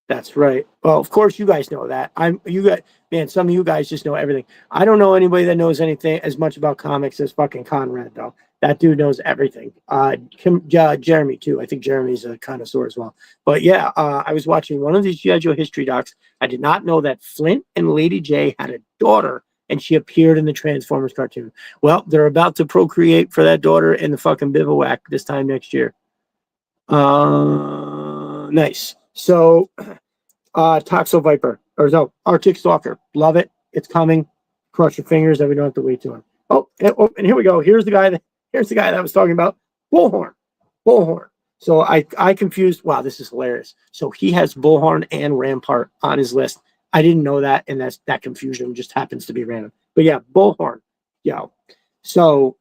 That's right. Well, of course you guys know that. Some of you guys just know everything. I don't know anybody that knows anything as much about comics as fucking Conrad, though. That dude knows everything. Jeremy too. I think Jeremy's a connoisseur as well. But yeah, I was watching one of these G.I. Joe history docs. I did not know that Flint and Lady J had a daughter and she appeared in the Transformers cartoon. Well, they're about to procreate for that daughter in the fucking bivouac this time next year. Nice. So, Toxo Viper, or no, Arctic Stalker. Love it. It's coming. Cross your fingers that we don't have to wait too long. And here we go. Here's the guy that I was talking about. Bullhorn. So I confused. Wow, this is hilarious. So he has Bullhorn and Rampart on his list. I didn't know that, and that confusion just happens to be random. But yeah, Bullhorn. Yeah. So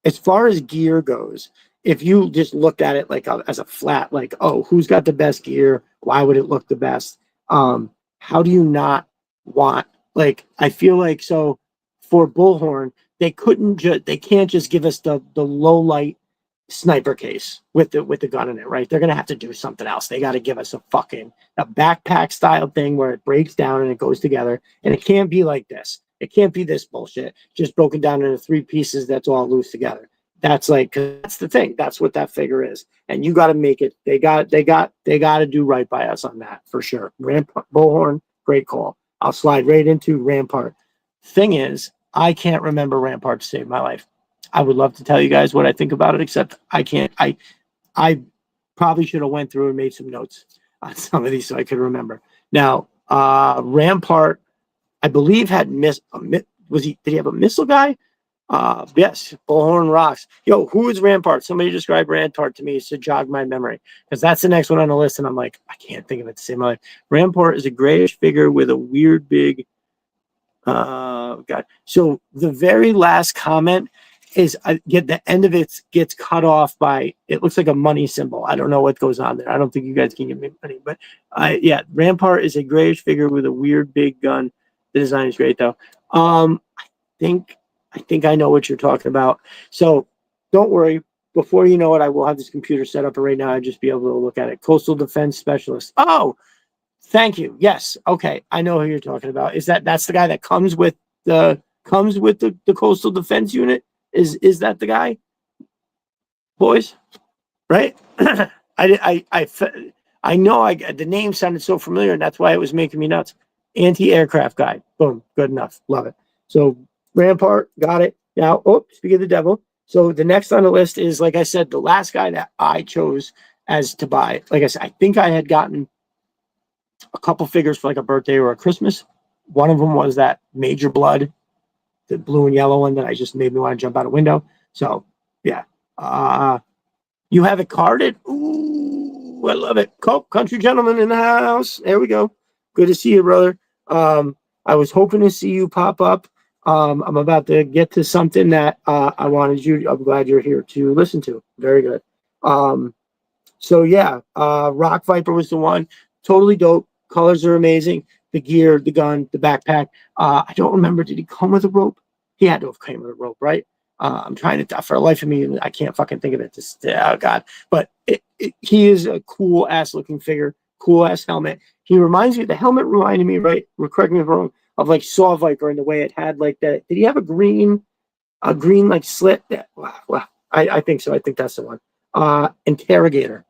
as far as gear goes, if you just looked at it like as a flat, like, oh, who's got the best gear? Why would it look the best? How do you not want. Like, I feel like, so for Bullhorn, they can't just give us the low light sniper case with the gun in it, right? They're gonna have to do something else. They got to give us a backpack style thing where it breaks down and it goes together, and it can't be like this. It can't be this bullshit, just broken down into 3 pieces that's all loose together. That's like, 'cause that's the thing. That's what that figure is, and you got to make it. They got to do right by us on that for sure. Rampart Bullhorn, great call. I'll slide right into Rampart. Thing is, I can't remember Rampart to save my life. I would love to tell you guys what I think about it, except I can't. I probably should have went through and made some notes on some of these so I could remember. Now, Rampart, I believe had did he have a missile guy? Yes, Bullhorn rocks. Yo, who is Rampart? Somebody describe Rampart to me to jog my memory, because that's the next one on the list, and I'm like, I can't think of it to save my life. Rampart is a grayish figure with a weird big. God. So the very last comment is get the end of it gets cut off by, it looks like a money symbol. I don't know what goes on there. I don't think you guys can give me money, but yeah, Rampart is a grayish figure with a weird big gun. The design is great though. I think I know what you're talking about. So don't worry. Before you know it, I will have this computer set up, and right now I'd just be able to look at it. Coastal Defense Specialist. Oh, thank you. Yes. Okay. I know who you're talking about. That's the guy that comes with the Coastal Defense Unit? Is that the guy? Boys? Right? I know the name sounded so familiar, and that's why it was making me nuts. Anti-aircraft guy. Boom. Good enough. Love it. So Rampart, got it. Now, speaking of the devil. So the next on the list is, like I said, the last guy that I chose as to buy. Like I said, I think I had gotten a couple figures for like a birthday or a Christmas. One of them was that Major Blood, the blue and yellow one that I just made me want to jump out a window. So yeah. You have it carded. Ooh, I love it. Country Gentleman in the house. There we go. Good to see you, brother. I was hoping to see you pop up. I'm about to get to something that I wanted you. I'm glad you're here to listen to. Very good. So yeah, Rock Viper was the one. Totally dope. Colors are amazing. The gear, the gun, the backpack. I don't remember. Did he come with a rope? He had to have come with a rope, right? I'm trying to, for the life of me, I can't fucking think of it. Oh God. But he is a cool ass looking figure. Cool ass helmet. He reminds me. The helmet reminded me, right? Correct me if I'm wrong. Of like Saw Viper in the way it had like that. Did he have a green like slit? Wow. I think so. I think that's the one. Interrogator.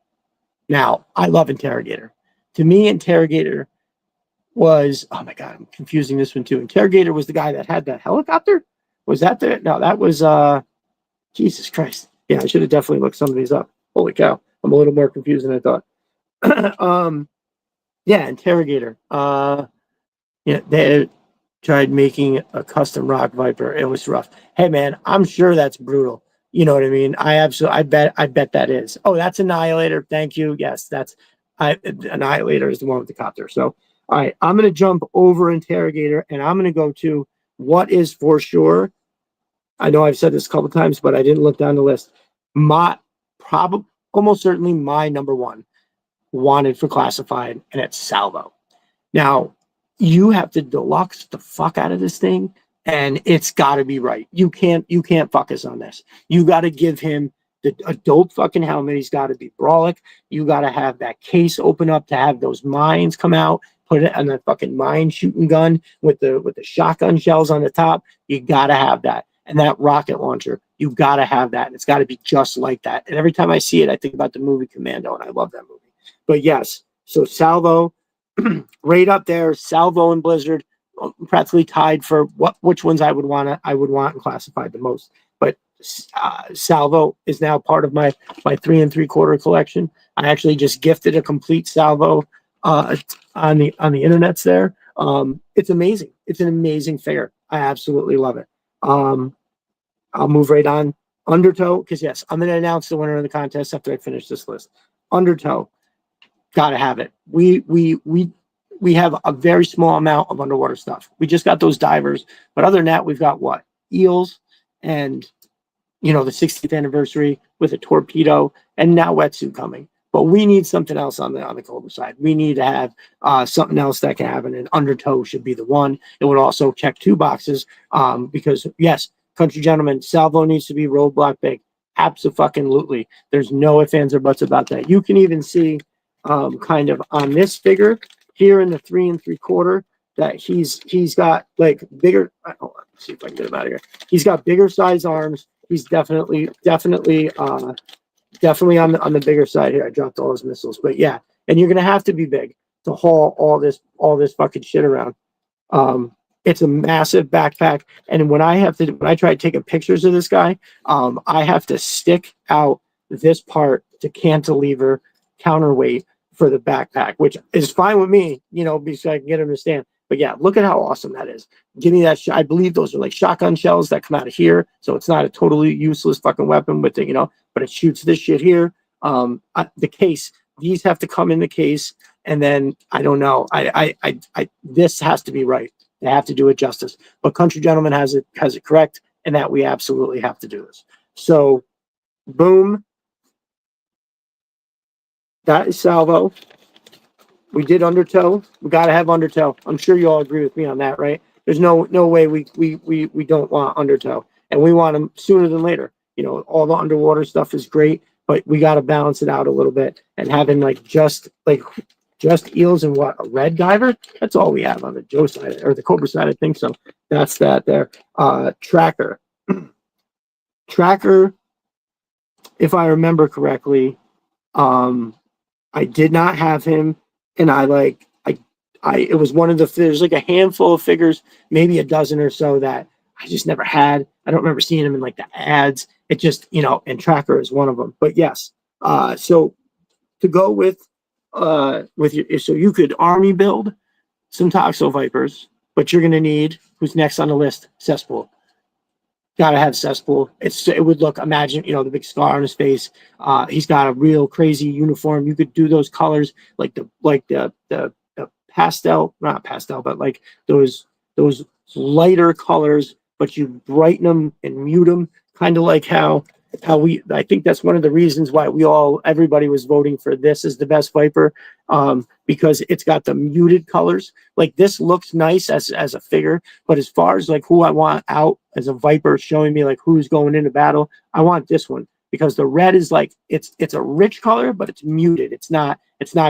Now, I love Interrogator. To me, Interrogator was, oh my God, I'm confusing this one too. Interrogator was the guy that had the helicopter? Was that the, no, that was, Jesus Christ. Yeah, I should have definitely looked some of these up. Holy cow. I'm a little more confused than I thought. Yeah, Interrogator. Yeah, they tried making a custom Rock Viper. It was rough. Hey man, I'm sure that's brutal. You know what I mean? I bet that is. Oh, that's Annihilator. Thank you. Yes, Annihilator is the one with the copter. So, all right, I'm going to jump over Interrogator, and I'm going to go to what is for sure. I know I've said this a couple times, but I didn't look down the list. Almost certainly my number one wanted for classified, and it's Salvo. Now, you have to deluxe the fuck out of this thing, and it's got to be right. You can't fuck us on this. You got to give him a dope fucking helmet. He's got to be brawlic. You got to have that case open up to have those mines come out. Put it on the fucking mine shooting gun with the shotgun shells on the top. You got to have that. And that rocket launcher, you got to have that. And it's got to be just like that. And every time I see it, I think about the movie Commando, and I love that movie. But yes, so Salvo, right up there. Salvo and Blizzard, practically tied for which ones I would want and classified the most. But Salvo is now part of my 3 3/4 collection. I actually just gifted a complete Salvo on the internets there. It's amazing. It's an amazing figure. I absolutely love it. I'll move right on. Undertow, because yes, I'm going to announce the winner of the contest after I finish this list. Undertow, gotta have it. We have a very small amount of underwater stuff. We just got those divers, but other than that, we've got what? Eels and, the 60th anniversary with a torpedo, and now wetsuit coming. But we need something else on the Cobra side. We need to have something else that can happen. And undertow should be the one. It would also check 2 boxes because yes, country gentlemen, salvo needs to be roadblock big. Absolutely. There's no ifs, ands, or buts about that. You can even see kind of on this figure here in the 3 3/4 that he's got like bigger. Hold on, let's see if I can get him out of here. He's got bigger size arms. He's definitely on the bigger side here. I dropped all his missiles, but yeah, and you're gonna have to be big to haul all this fucking shit around. It's a massive backpack, and when I try to take pictures of this guy, I have to stick out this part to cantilever counterweight for the backpack, which is fine with me, because I can get him to stand. But yeah, look at how awesome that is. Give me that. I believe those are like shotgun shells that come out of here, so it's not a totally useless fucking weapon, but but it shoots this shit here. The case, these have to come in the case, and then I don't know. This has to be right. They have to do it justice. But Country Gentleman has it correct, and that we absolutely have to do this. So, boom. That is salvo. We did undertow. We got to have undertow. I'm sure you all agree with me on that, right? There's no way we don't want undertow, and we want them sooner than later. All the underwater stuff is great, but we got to balance it out a little bit. And having just eels and a red diver, that's all we have on the Joe side or the Cobra side. I think so. That's that there. Tracker, if I remember correctly, I did not have him. And it was one of there's like a handful of figures, maybe a dozen or so that I just never had. I don't remember seeing them in like the ads. It just, and Tracker is one of them. But yes, so to go with so you could army build some Toxo Vipers, but you're going to need, who's next on the list? Cesspool. Got to have Cesspool. It would look, imagine, the big scar on his face. He's got a real crazy uniform. You could do those colors like the pastel, not pastel, but like those lighter colors, but you brighten them and mute them, kind of like how I think that's one of the reasons why everybody was voting for this as the best Viper, because it's got the muted colors. Like this looks nice as a figure, but as far as like who I want out as a Viper, showing me like who's going into battle, I want this one because the red is like it's a rich color, but it's muted. It's not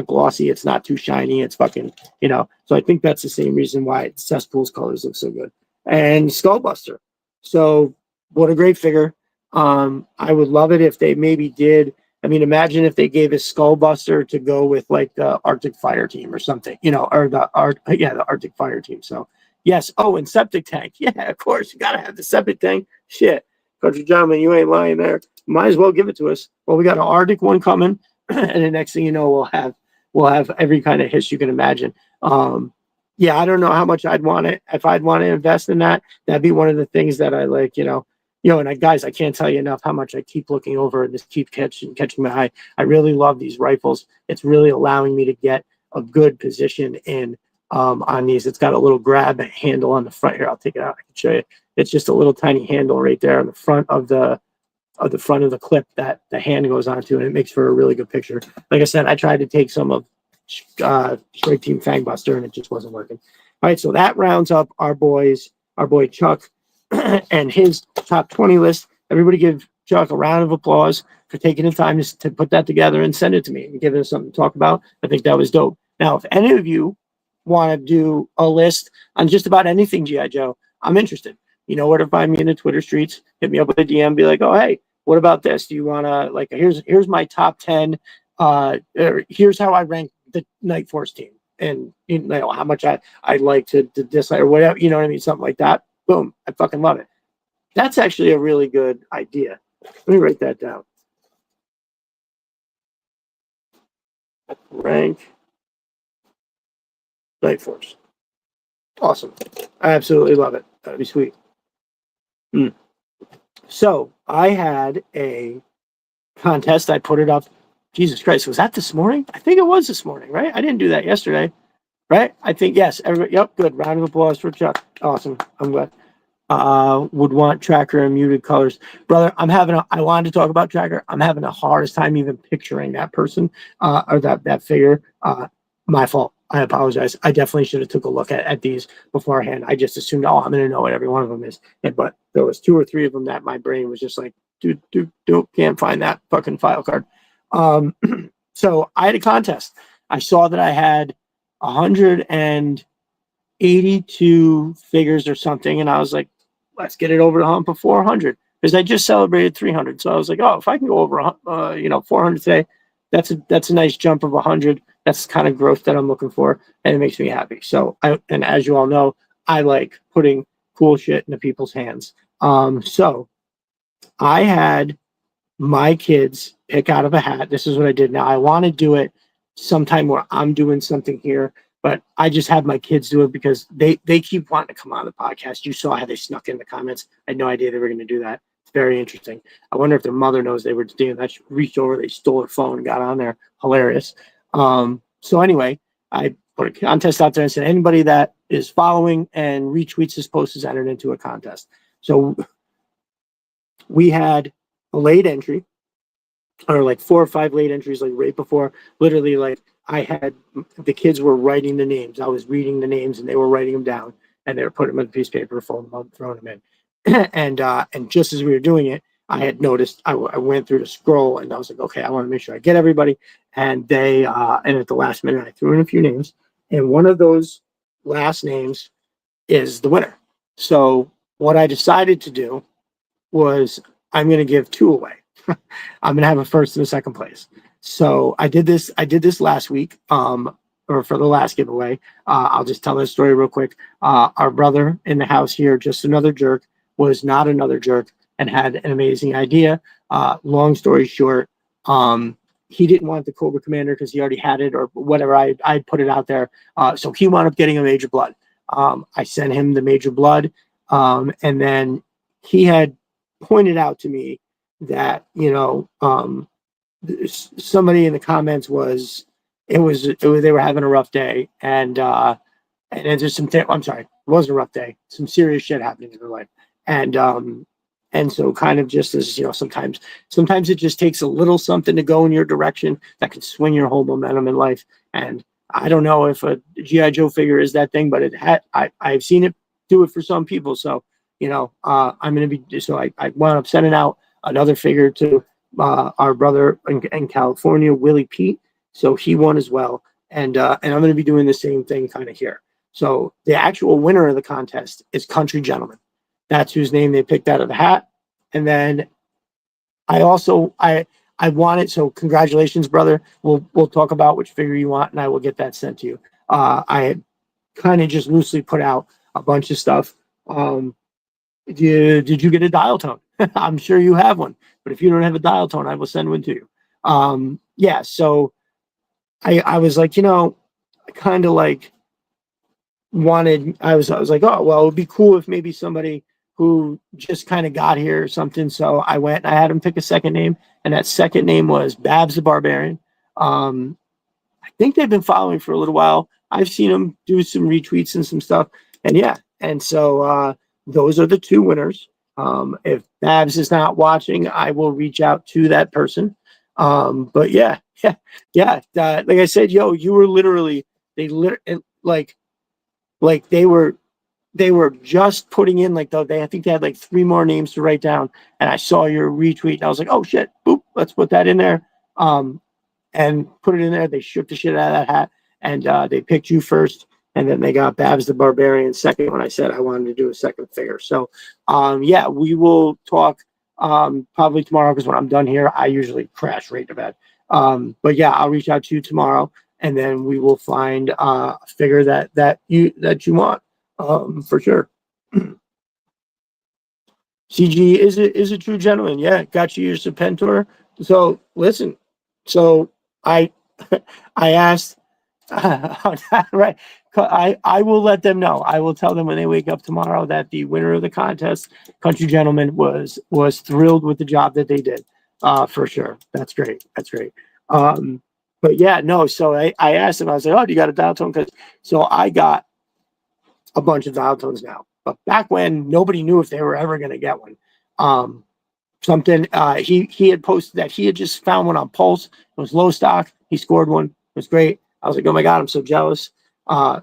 glossy. It's not too shiny. It's fucking So I think that's the same reason why Cesspool's colors look so good. And Skullbuster. So what a great figure. I would love it if they maybe did. I mean, imagine if they gave a Skullbuster to go with like the Arctic Fire Team or something, or the Arctic Fire Team. So yes. Oh, and Septic Tank. Yeah, of course you gotta have the Septic Tank. Shit, Country Gentleman, you ain't lying there. Might as well give it to us. Well, we got an Arctic one coming, and the next thing you know, we'll have every kind of hiss you can imagine. Yeah, I don't know how much I'd want it. If I'd want to invest in that, that'd be one of the things that I like, and guys, I can't tell you enough how much I keep looking over and just keep catching my eye. I really love these rifles. It's really allowing me to get a good position in on these. It's got a little grab handle on the front here. I'll take it out. I can show you. It's just a little tiny handle right there on the front of the clip that the hand goes onto, and it makes for a really good picture. Like I said, I tried to take some of Strike Team Fangbuster, and it just wasn't working. All right, so that rounds up our boy Chuck and his top 20 list. Everybody give Chuck a round of applause for taking the time to put that together and send it to me and give us something to talk about. I think that was dope. Now, if any of you want to do a list on just about anything G.I. Joe, I'm interested. You know where to find me in the Twitter streets. Hit me up with a DM. Be like, oh, hey, what about this? Do you want to, here's my top 10. Here's how I rank the Night Force team. And how much I like to dislike or whatever. You know what I mean? Something like that. Boom. I fucking love it. That's actually a really good idea. Let me write that down. Rank Night Force. Awesome. I absolutely love it. That'd be sweet. So I had a contest. I put it up. Jesus Christ. Was that this morning? I think it was this morning, right? I didn't do that yesterday. Right? I think, yes. Everybody, yep. Good. Round of applause for Chuck. Awesome. I'm glad. would want Tracker in muted colors. Brother, I wanted to talk about Tracker. I'm having the hardest time even picturing that person, or that figure. My fault. I apologize. I definitely should have took a look at these beforehand. I just assumed, oh, I'm going to know what every one of them is. But there was 2 or 3 of them that my brain was just like, dude, can't find that fucking file card. So I had a contest. I saw that I had 182 figures or something, and I was like, let's get it over the hump of 400, because I just celebrated 300. So I was like, oh, if I can go over 400 today, that's a nice jump of 100. That's the kind of growth that I'm looking for, and it makes me happy. So and as you all know, I like putting cool shit into people's hands. So I had my kids pick out of a hat. This is what I did. Now I want to do it sometime where I'm doing something here, but I just had my kids do it because they keep wanting to come on the podcast. You saw how they snuck in the comments. I had no idea they were going to do that. It's very interesting. I wonder if their mother knows they were doing that. She reached over, they stole her phone and got on there. Hilarious. So anyway, I put a contest out there and said anybody that is following and retweets this post is entered into a contest. So we had a late entry, or like 4 or 5 late entries, like right before. Literally, like I had the kids were writing the names. I was reading the names, and they were writing them down, and they were putting them on a piece of paper, folding them up, throwing them in. And just as we were doing it, I had noticed. I went through the scroll, and I was like, okay, I want to make sure I get everybody. And they and at the last minute, I threw in a few names, and one of those last names is the winner. So what I decided to do was I'm going to give 2 away. I'm going to have a first and a second place. So I did this last week, or for the last giveaway. I'll just tell this story real quick. Our brother in the house here, just another jerk, was not another jerk and had an amazing idea. Long story short, he didn't want the Cobra Commander because he already had it or whatever. I put it out there. So he wound up getting a Major Blood. I sent him the Major Blood. And then he had pointed out to me that, somebody in the comments they were having a rough day, and there's I'm sorry, it wasn't a rough day, some serious shit happening in their life. And so kind of just as, sometimes it just takes a little something to go in your direction that can swing your whole momentum in life. And I don't know if a G.I. Joe figure is that thing, but I've seen it do it for some people. So, I'm going to be, so I wound up sending out another figure to our brother in California, Willie Pete. So he won as well. And I'm going to be doing the same thing kind of here. So the actual winner of the contest is Country Gentleman. That's whose name they picked out of the hat. And then I want it. So congratulations, brother. We'll talk about which figure you want, and I will get that sent to you. I had kind of just loosely put out a bunch of stuff. Did you get a dial tone? I'm sure you have one, but if you don't have a dial tone, I will send one to you. Yeah. So I was like, I kind of like I was like, oh, well, it would be cool if maybe somebody who just kind of got here or something. So I went and I had him pick a second name, and that second name was Babs the Barbarian. I think they've been following for a little while. I've seen them do some retweets and some stuff, and yeah. And so those are the 2 winners. If Babs is not watching, I will reach out to that person. But yeah. Like I said, you were literally, like they were just putting in I think they had like 3 more names to write down, and I saw your retweet and I was like, oh shit, boop, let's put that in there. And put it in there. They shook the shit out of that hat, and they picked you first, and then they got Babs the Barbarian second when I said I wanted to do a second figure. So yeah, we will talk probably tomorrow, because when I'm done here, I usually crash right to bed. But yeah, I'll reach out to you tomorrow, and then we will find a figure that you want, for sure. CG is a true gentleman. Yeah, got you your Serpentor. So listen, so I asked, right. I will let them know. I will tell them when they wake up tomorrow that the winner of the contest, Country Gentleman, was thrilled with the job that they did. For sure. That's great. But yeah, no. So I asked him. I was like, "Oh, do you got a dial tone?" So I got a bunch of dial tones now. But back when, nobody knew if they were ever going to get one. He had posted that he had just found one on Pulse. It was low stock. He scored one. It was great. I was like, oh my God, I'm so jealous.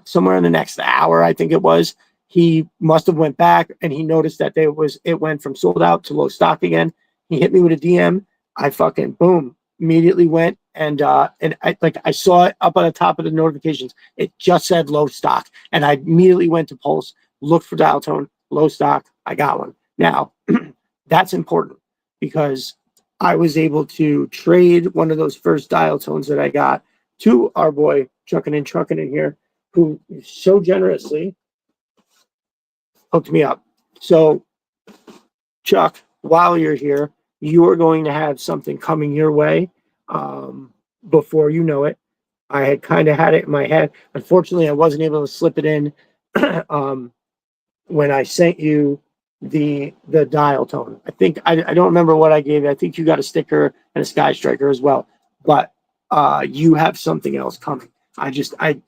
Somewhere in the next hour, I think it was, he must have went back and he noticed that it went from sold out to low stock again. He hit me with a DM. I fucking boom, immediately went and I saw it up on the top of the notifications. It just said low stock. And I immediately went to Pulse, looked for dial tone, low stock. I got one. Now, that's important because I was able to trade one of those first dial tones that I got to our boy Truckin' in here, who so generously hooked me up. So, Chuck, while you're here, you are going to have something coming your way before you know it. I had kind of had it in my head. Unfortunately, I wasn't able to slip it in when I sent you the dial tone. I think I don't remember what I gave you. I think you got a sticker and a Sky Striker as well. But you have something else coming. I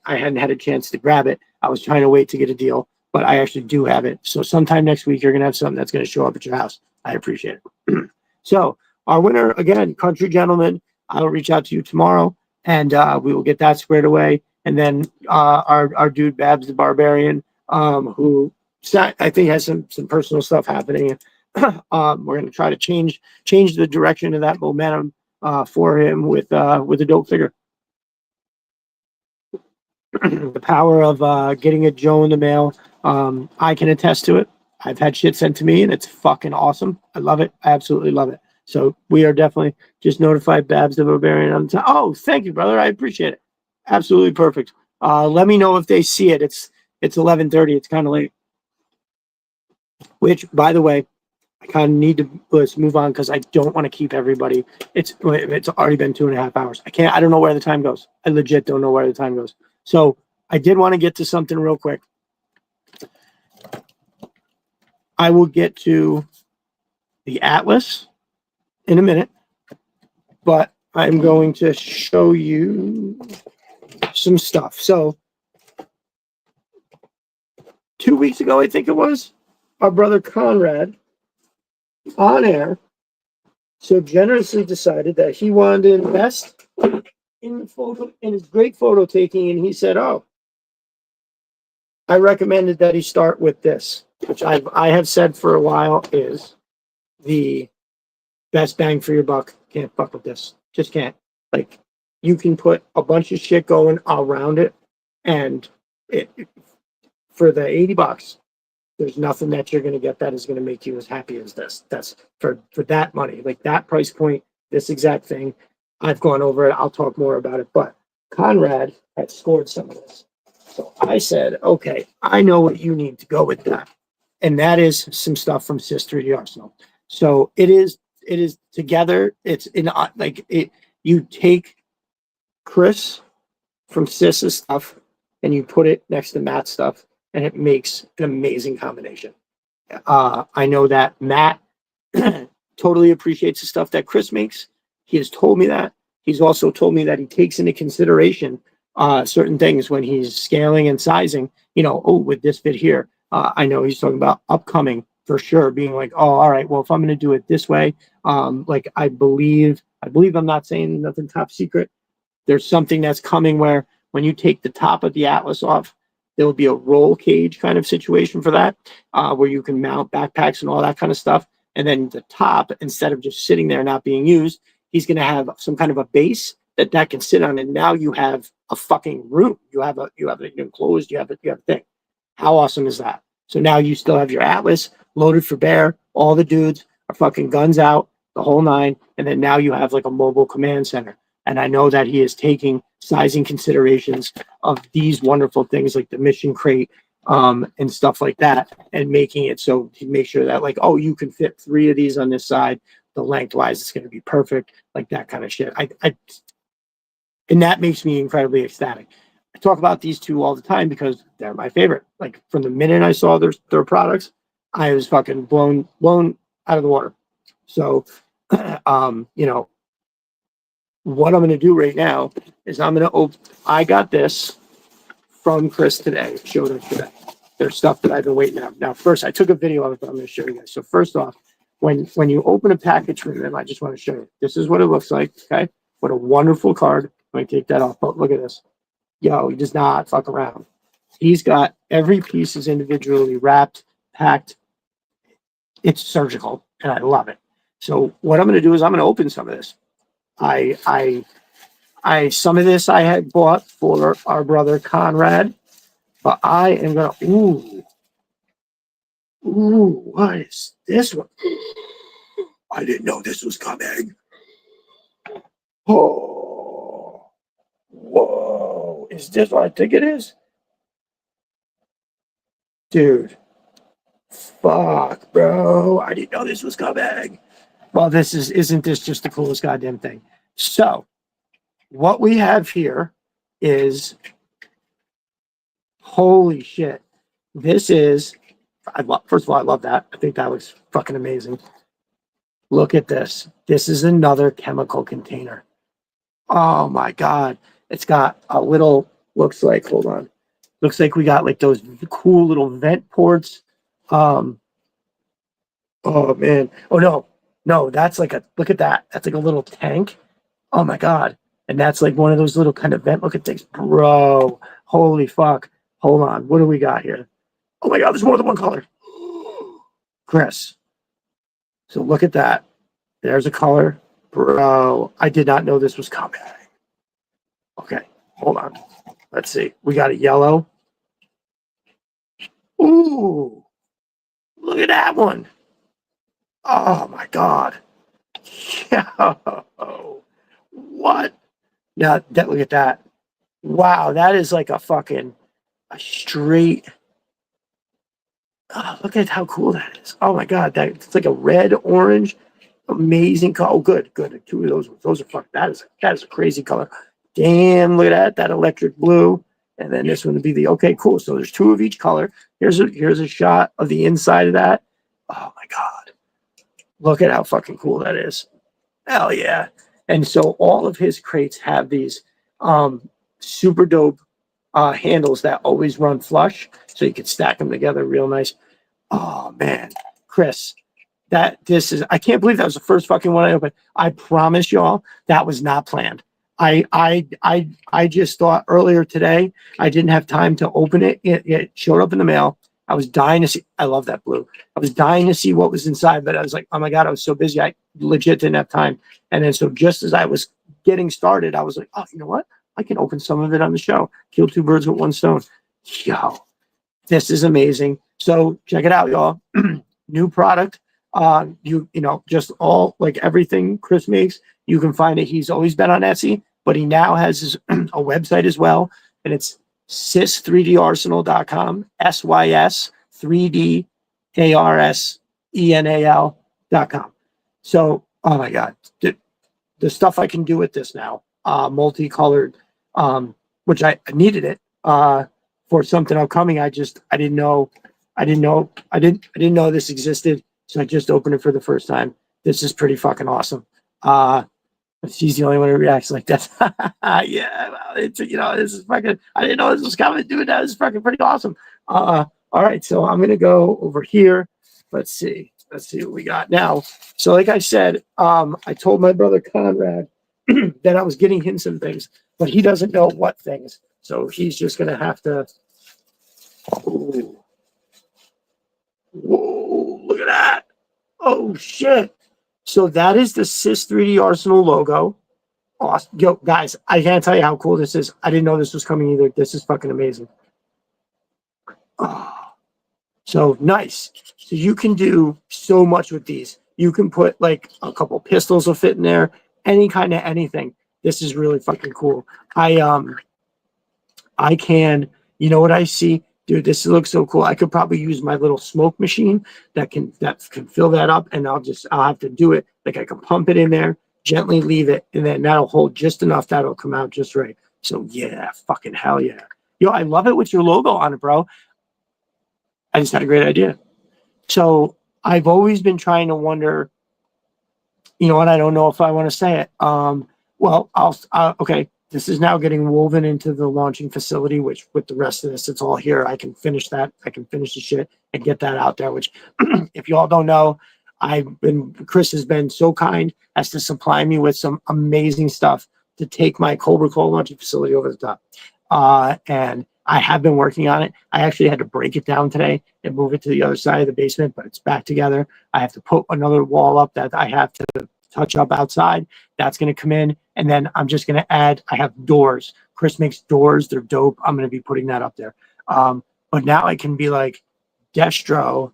hadn't had a chance to grab it. I was trying to wait to get a deal, but I actually do have it. So sometime next week you're gonna have something that's gonna show up at your house. I appreciate it. So our winner again, Country Gentleman. I'll reach out to you tomorrow, and we will get that squared away. And then our dude Babs the Barbarian, who I think has some personal stuff happening. We're going to try to change the direction of that momentum for him with a dope figure. The power of getting a Joe in the mail. I can attest to it. I've had shit sent to me and it's fucking awesome. I love it. I absolutely love it. So we are definitely just notified Babs the Barbarian on time. Oh, thank you, brother. I appreciate it. Absolutely perfect. Let me know if they see it. It's 11:30. It's kind of late. Which, by the way, I kind of need to let's move on because I don't want to keep everybody. It's already been 2.5 hours. I don't know where the time goes. I legit don't know where the time goes. So I did want to get to something real quick. I will get to the Atlas in a minute, but I'm going to show you some stuff. So 2 weeks ago, I think it was, our brother Conrad on air so generously decided that he wanted to invest in his great photo taking, and he said, oh, I recommended that he start with this, which I have said for a while is the best bang for your buck. Can't fuck with this. Just can't. Like, you can put a bunch of shit going around it, and for the $80, there's nothing that you're going to get that is going to make you as happy as this. That's for that money, like that price point, this exact thing. I've gone over it. I'll talk more about it. But Conrad had scored some of this. So I said, okay, I know what you need to go with that. And that is some stuff from Sis 3D Arsenal. So it is together. It's in like it. You take Chris from Sis's stuff and you put it next to Matt's stuff, and it makes an amazing combination. I know that Matt totally appreciates the stuff that Chris makes. He has told me that. He's also told me that he takes into consideration certain things when he's scaling and sizing. You know, oh, with this fit here, I know he's talking about upcoming for sure, being like, oh, all right, well, if I'm going to do it this way, like I believe I'm not saying nothing top secret. There's something that's coming where when you take the top of the Atlas off, there will be a roll cage kind of situation for that, where you can mount backpacks and all that kind of stuff. And then the top, instead of just sitting there not being used, he's going to have some kind of a base that can sit on. And now you have a fucking room. You have it enclosed. You have a thing. How awesome is that? So now you still have your Atlas loaded for bear. All the dudes are fucking guns out, the whole nine. And then now you have like a mobile command center. And I know that he is taking sizing considerations of these wonderful things like the mission crate and stuff like that, and making it so to make sure that like, oh, you can fit 3 of these on this side. The lengthwise is going to be perfect, like that kind of shit. And that makes me incredibly ecstatic. I talk about these two all the time because they're my favorite. Like from the minute I saw their products, I was fucking blown out of the water. So, you know, what I'm going to do right now is I'm going to open. I got this from Chris today. Showed it today. There's stuff that I've been waiting on. Now, first, I took a video of it, but I'm going to show you guys. So first off, when you open a package from them, I just want to show you. This is what it looks like, okay? What a wonderful card. Let me take that off. But look at this. Yo, he does not fuck around. He's got every piece is individually wrapped, packed. It's surgical, and I love it. So what I'm going to do is I'm going to open some of this. Some of this I had bought for our brother Conrad, but I am going to, what is this one? I didn't know this was coming. Oh, whoa. Is this what I think it is? Dude. Fuck, bro. I didn't know this was coming. Well, isn't this just the coolest goddamn thing? So, what we have here is, holy shit. This is, first of all, I love that. I think that looks fucking amazing. Look at this. This is another chemical container. Oh my God. It's got a little, looks like, hold on. Looks like we got like those cool little vent ports. Oh man. Oh no, that's like look at that. That's like a little tank. Oh my God. And that's like one of those little kind of vent looking things. Bro, holy fuck. Hold on. What do we got here? Oh my God, there's more than one color. Chris. So look at that. There's a color. Bro, I did not know this was coming. Okay, hold on. Let's see. We got a yellow. Ooh, look at that one. Oh my God. Yo, what? Now, look at that. Wow, that is like a straight. Oh, look at how cool that is. Oh my God, it's like a red, orange, amazing color. Oh, good. Two of those ones. Those are fuck. That is a crazy color. Damn, look at that electric blue. And then this one would be okay, cool. So there's two of each color. Here's a shot of the inside of that. Oh my God. Look at how fucking cool that is. Hell yeah. And so all of his crates have these super dope handles that always run flush. So you can stack them together real nice. Oh man, Chris, I can't believe that was the first fucking one I opened. I promise y'all that was not planned. I just thought earlier today I didn't have time to open it. It showed up in the mail. I was dying to see. I love that blue. I was dying to see what was inside, but I was like, oh my God, I was so busy. I legit didn't have time. And then so just as I was getting started, I was like, oh, you know what? I can open some of it on the show. Kill two birds with one stone. Yo, this is amazing. So check it out, y'all. New product. Just all like everything Chris makes. You can find it. He's always been on Etsy, but he now has a website as well, and it's sys3darsenal.com, sys3darsenal.com. So, oh my God, the stuff I can do with this now, multicolored, which I needed it for something upcoming. I didn't know this existed, so I just opened it for the first time. This is pretty fucking awesome. She's the only one who reacts like that. Yeah, well, this is fucking. I didn't know this was coming, dude. That is fucking pretty awesome. All right, so I'm gonna go over here. Let's see what we got now. So, like I said, I told my brother Conrad that I was getting him some things, but he doesn't know what things. So he's just gonna have to. Ooh. Whoa! Look at that! Oh shit! So that is the Sys 3D Arsenal logo. Awesome. Yo, guys, I can't tell you how cool this is. I didn't know this was coming either. This is fucking amazing. Oh, so nice. So you can do so much with these. You can put like a couple pistols will fit in there, any kind of anything. This is really fucking cool. I can, you know what I see? Dude, this looks so cool. I could probably use my little smoke machine that can fill that up, and I'll have to do it. Like I can pump it in there, gently leave it, and then that'll hold just enough that'll come out just right. So yeah, fucking hell yeah. Yo, I love it with your logo on it, bro. I just had a great idea. So I've always been trying to wonder, you know what? I don't know if I want to say it. Okay. this is now getting woven into the launching facility, which with the rest of this, it's all here. I can finish that. I can finish the shit and get that out there, which if you all don't know, Chris has been so kind as to supply me with some amazing stuff to take my Cobra Coal launching facility over the top. And I have been working on it. I actually had to break it down today and move it to the other side of the basement, but it's back together. I have to put another wall up that I have to touch up outside. That's going to come in. And then I'm just going to add, I have doors. Chris makes doors. They're dope. I'm going to be putting that up there. But now I can be like Destro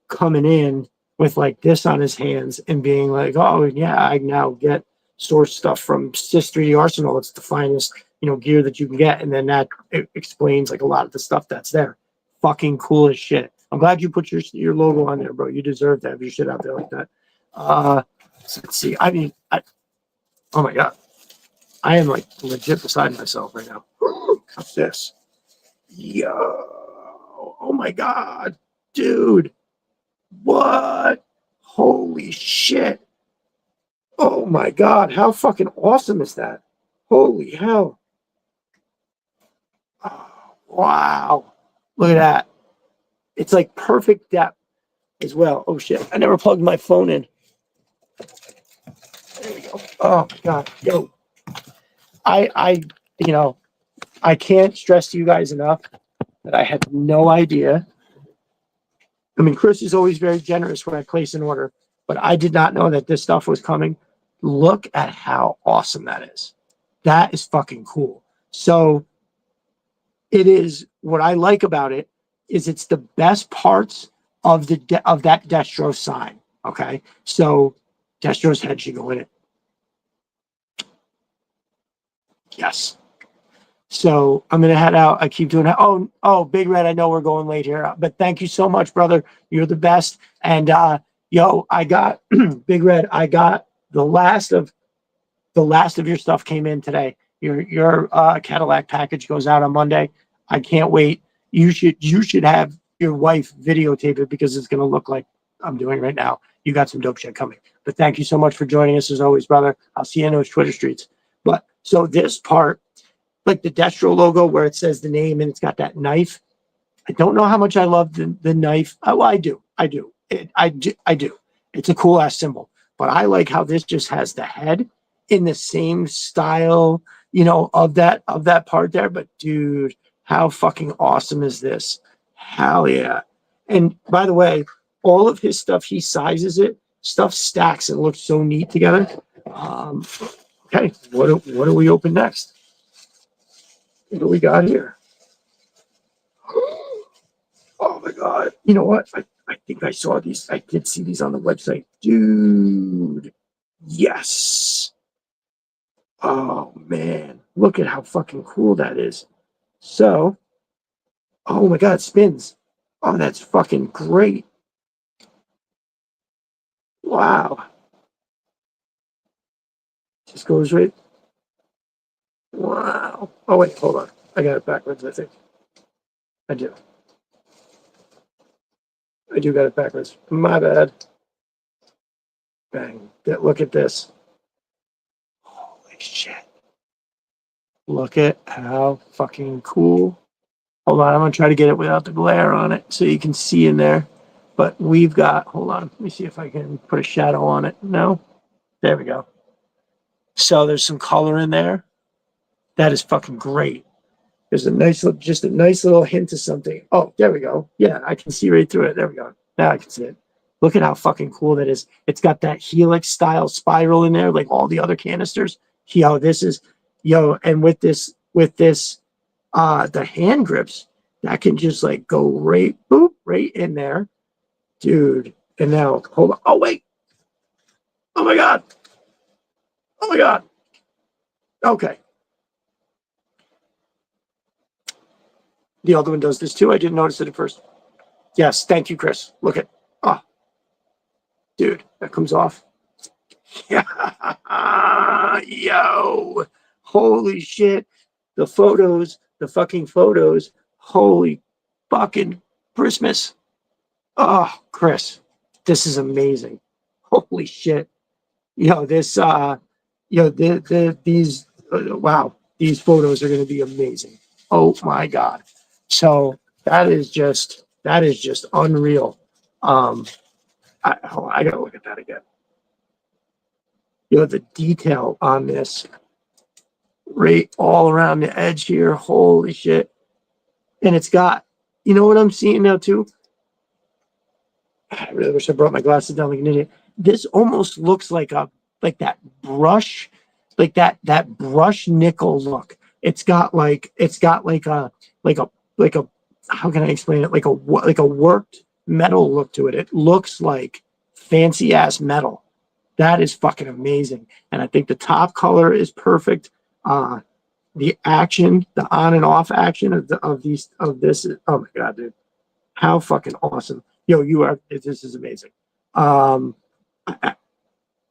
coming in with like this on his hands and being like, oh yeah, I now get source stuff from Sister Arsenal. It's the finest, gear that you can get. And then that explains like a lot of the stuff that's there. Fucking cool as shit. I'm glad you put your logo on there, bro. You deserve to have your shit out there like that. So let's see. I mean, oh my God. I am like legit beside myself right now. What's this? Yo. Oh my God. Dude. What? Holy shit. Oh my God. How fucking awesome is that? Holy hell. Oh, wow. Look at that. It's like perfect depth as well. Oh shit. I never plugged my phone in. There we go. Oh my God. Yo. I can't stress to you guys enough that I had no idea. I mean, Chris is always very generous when I place an order, but I did not know that this stuff was coming. Look at how awesome that is. That is fucking cool. So it is, what I like about it is it's the best parts of of that Destro sign. Okay. So Destro's head should go in it. Yes. So I'm gonna head out. I keep doing that. Oh, Big Red, I know we're going late here, but thank you so much, brother. You're the best. And I got Big Red. I got the last of your stuff came in today. Your Cadillac package goes out on Monday. I can't wait. You should have your wife videotape it because it's gonna look like I'm doing right now. You got some dope shit coming. But thank you so much for joining us as always, brother. I'll see you in those Twitter streets. But so this part, like the Destro logo where it says the name and it's got that knife. I don't know how much I love the knife. Oh, I do. I do. It's a cool ass symbol. But I like how this just has the head in the same style, of that part there. But dude, how fucking awesome is this? Hell yeah. And by the way, all of his stuff, he sizes it. Stuff stacks and looks so neat together. Okay, what do we open next? What do we got here? Oh my God. You know what? I think I saw these. I did see these on the website. Dude. Yes. Oh man. Look at how fucking cool that is. So, oh my God, it spins. Oh, that's fucking great. Wow. Just goes right. Wow. Oh wait, hold on. I got it backwards, I think. I do. I do got it backwards. My bad. Bang. Look at this. Holy shit. Look at how fucking cool. Hold on, I'm going to try to get it without the glare on it so you can see in there. But we've got, hold on, let me see if I can put a shadow on it. No? There we go. So there's some color in there. That is fucking great. There's just a nice little hint of something. Oh, there we go. Yeah, I can see right through it. There we go. Now I can see it. Look at how fucking cool that is. It's got that helix style spiral in there, like all the other canisters. And with this, the hand grips, that can just like go right in there. Dude. And now, hold on. Oh, wait. Oh my God. Oh my God. Okay. The other one does this too. I didn't notice it at first. Yes, thank you, Chris. Look at, dude, that comes off. Yeah, yo, holy shit. The fucking photos. Holy fucking Christmas. Oh, Chris, this is amazing. Holy shit. These, wow. these photos are going to be amazing. Oh my God. So that is just unreal. I gotta look at that again. You know, the detail on this right all around the edge here. Holy shit. And it's got, you know what I'm seeing now too? I really wish I brought my glasses down like an idiot. This almost looks like that brush, that brush nickel look. It's got like a how can I explain it? Like a worked metal look to it. It looks like fancy ass metal. That is fucking amazing. And I think the top color is perfect. The action, the on and off action of this, oh my God, dude. How fucking awesome. Yo, this is amazing. I'm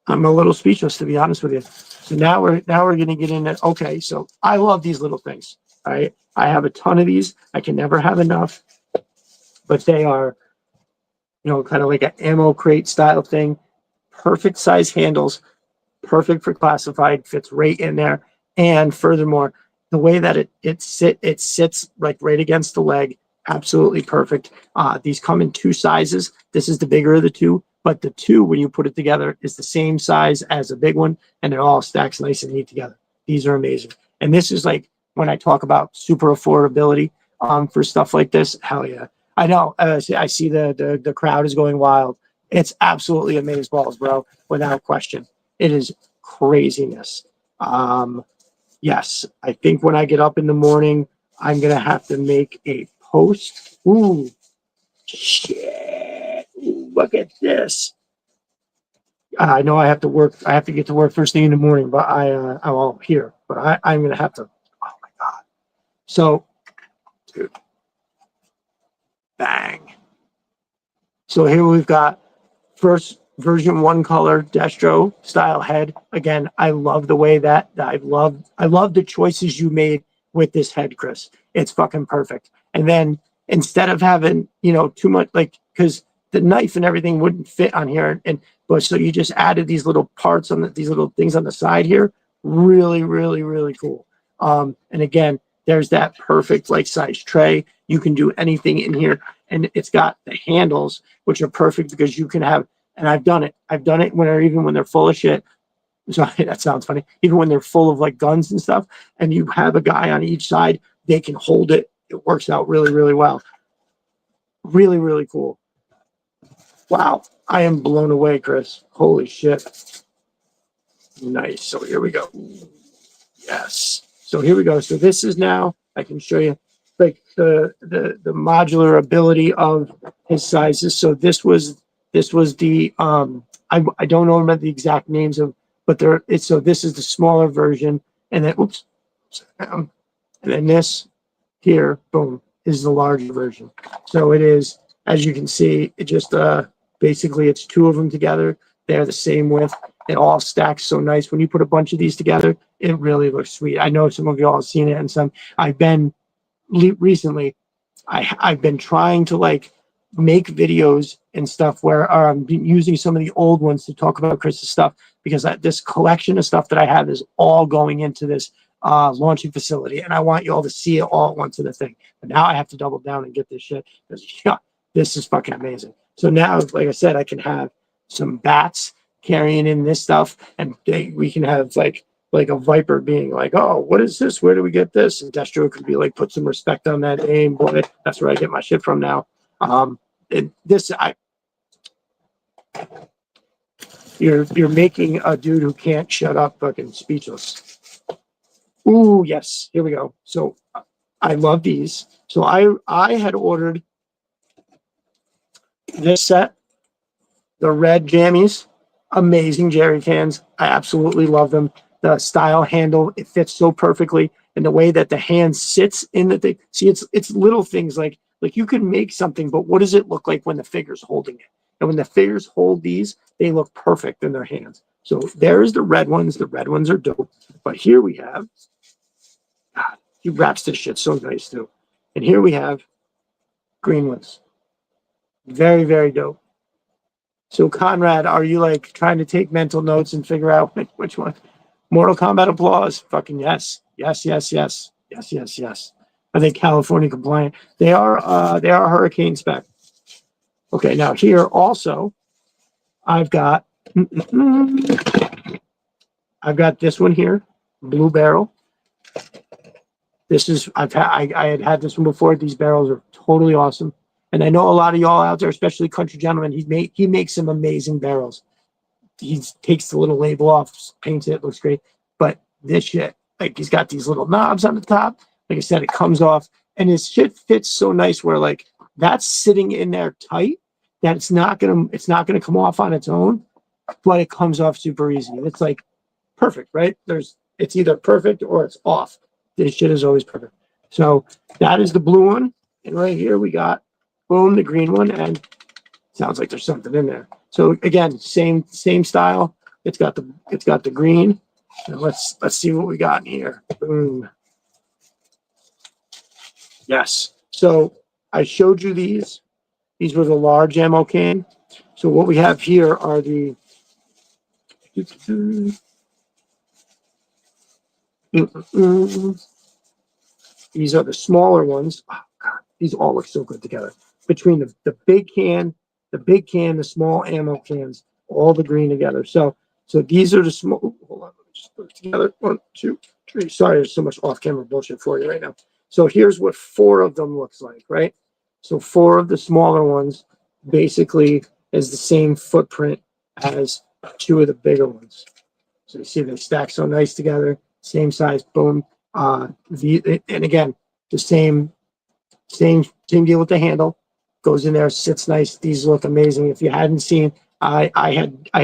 a little speechless, to be honest with you. So now we're going to get into, okay, so I love these little things. All right. I have a ton of these. I can never have enough, but they are, kind of like an ammo crate style thing. Perfect size handles, perfect for classified, fits right in there. And furthermore, the way that it sits like right against the leg, absolutely perfect. These come in two sizes. This is the bigger of the two, but the two, when you put it together, is the same size as a big one, and it all stacks nice and neat together. These are amazing. And this is like when I talk about super affordability for stuff like this. Hell yeah. I know. I see the crowd is going wild. It's absolutely amazeballs, bro, without question. It is craziness. Yes, I think when I get up in the morning, I'm gonna have to make a post. Ooh, shit! Ooh, look at this. I know I have to work. I have to get to work first thing in the morning, but I'm all here. But I'm gonna have to. Oh my God! So, dude, bang. So here we've got first version 1 color Destro style head. Again, I love the way that I love the choices you made with this head, Chris. It's fucking perfect. And then instead of having, too much, like, because the knife and everything wouldn't fit on here, but so you just added these little parts on these little things on the side here. Really, really, really cool. And again, there's that perfect like size tray. You can do anything in here, and it's got the handles, which are perfect because you can have. And I've done it. Even when they're full of shit. Sorry, that sounds funny. Even when they're full of like guns and stuff, and you have a guy on each side, they can hold it. It works out really, really well. Really, really cool. Wow, I am blown away, Chris. Holy shit. Nice. So here we go. Yes. So here we go. So this is now, I can show you like the modular ability of his sizes. So this was the I don't know about the exact names of, but so this is the smaller version, and then and then this here, boom, is the larger version. So it is, as you can see, it just basically it's two of them together. They're the same width. It all stacks so nice. When you put a bunch of these together, it really looks sweet. I know some of you all have seen it, and some I've been recently. I've been trying to like make videos and stuff where I'm using some of the old ones to talk about Chris's stuff, because this collection of stuff that I have is all going into this launching facility, and I want you all to see it all at once in the thing. But now I have to double down and get this shit, because this is fucking amazing. So now, like I said, I can have some bats carrying in this stuff, and we can have like a Viper being like, oh, what is this? Where do we get this? And Destro could be like, put some respect on that name. Boy, that's where I get my shit from now. You're making a dude who can't shut up fucking speechless. Ooh, yes. Here we go. So I love these. So I had ordered this set, the red jammies, amazing jerry cans. I absolutely love them. The style handle, it fits so perfectly, and the way that the hand sits in the thing. See, it's little things like you can make something, but what does it look like when the figure's holding it? And when the figures hold these, they look perfect in their hands. So there's the red ones. The red ones are dope. But here we have, God, he wraps this shit so nice too. And here we have green ones. Very, very dope. So Conrad, are you like trying to take mental notes and figure out which one? Mortal Kombat applause. Fucking yes. Yes, yes, yes, yes, yes, yes. Are they California compliant? They are hurricane spec. Okay, now here also, I've got, I've got this one here, Blue Barrel. This is, I had had this one before. These barrels are totally awesome. And I know a lot of y'all out there, especially country gentlemen, he makes some amazing barrels. He takes the little label off, paints it, looks great. But this shit, like he's got these little knobs on the top. Like I said, it comes off, and his shit fits so nice where like that's sitting in there tight that it's not gonna come off on its own, but it comes off super easy. It's like perfect, right? It's either perfect or it's off. This shit is always perfect. So that is the blue one, and right here we got boom the green one, and sounds like there's something in there. So again, same style. It's got the green. And let's see what we got in here. Boom. Yes. So I showed you these. These were the large ammo can. So what we have here are the these are the smaller ones. Oh, God, these all look so good together. Between the big can, the small ammo cans, all the green together. So these are the small. Hold on, let me just put it together. 1, 2, 3. Sorry, there's so much off-camera bullshit for you right now. So here's what 4 of them looks like, right? So 4 of the smaller ones basically is the same footprint as 2 of the bigger ones. So you see they stack so nice together, same size, boom. And again, the same deal with the handle. Goes in there, sits nice. These look amazing. If you hadn't seen, I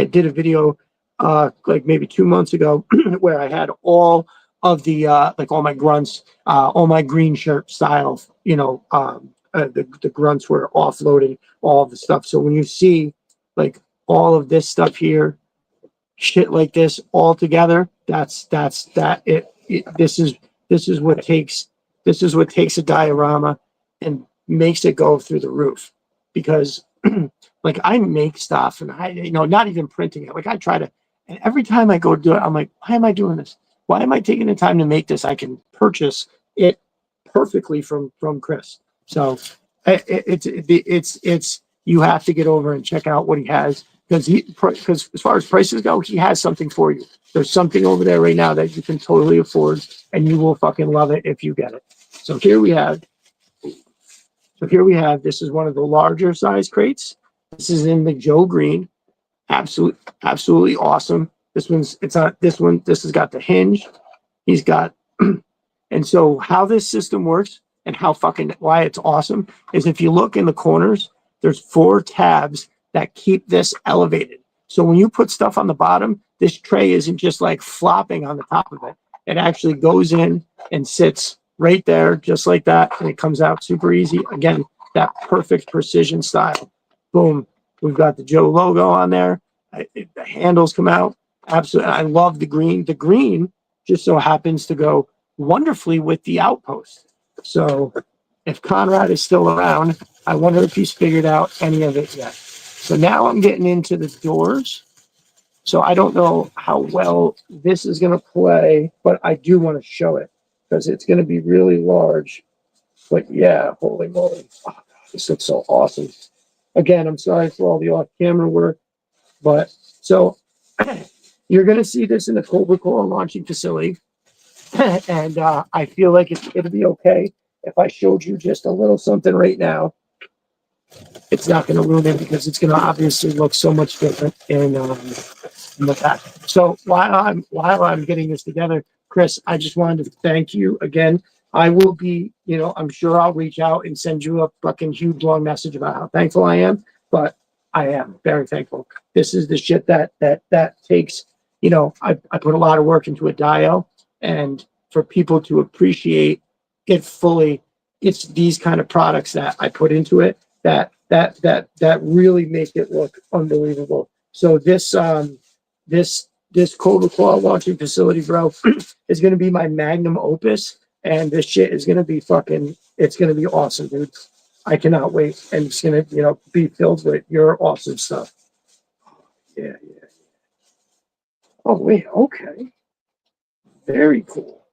did a video like maybe 2 months ago where I had all of the like all my grunts, all my green shirt style, the grunts were offloading all the stuff. So when you see like all of this stuff here, shit like this all together, this is what takes a diorama and makes it go through the roof. Because like I make stuff and not even printing it, like I try to, and every time I go do it, I'm like, why am I doing this? Why am I taking the time to make this? I can purchase it perfectly from Chris. So it's you have to get over and check out what he has, because as far as prices go, he has something for you. There's something over there right now that you can totally afford, and you will fucking love it if you get it. So here we have. This is one of the larger size crates. This is in the Joe Green. Absolutely awesome. This has got the hinge. He's got, and so how this system works and why it's awesome is if you look in the corners, there's 4 tabs that keep this elevated. So when you put stuff on the bottom, this tray isn't just like flopping on the top of it. It actually goes in and sits right there, just like that, and it comes out super easy. Again, that perfect precision style. Boom. We've got the Joe logo on there. The handles come out. Absolutely. I love the green. The green just so happens to go wonderfully with the Outpost. So if Conrad is still around, I wonder if he's figured out any of it yet. So now I'm getting into the doors. So I don't know how well this is going to play, but I do want to show it because it's going to be really large. But yeah, holy moly. Oh, this looks so awesome. Again, I'm sorry for all the off-camera work, but so you're going to see this in the Coca-Cola launching facility. And I feel like it'd be okay if I showed you just a little something right now. It's not going to ruin it because it's going to obviously look so much different in the back. So while I'm getting this together, Chris, I just wanted to thank you again. I will be, I'm sure I'll reach out and send you a fucking huge long message about how thankful I am, but I am very thankful. This is the shit that takes, I put a lot of work into a dio, and for people to appreciate it fully, it's these kind of products that I put into it that really make it look unbelievable. So this Coca-Cola launching facility, bro, is going to be my magnum opus, and this shit is going to be it's going to be awesome, dude. I cannot wait, and it's going to, be filled with your awesome stuff. Yeah. Oh, wait, okay. Very cool.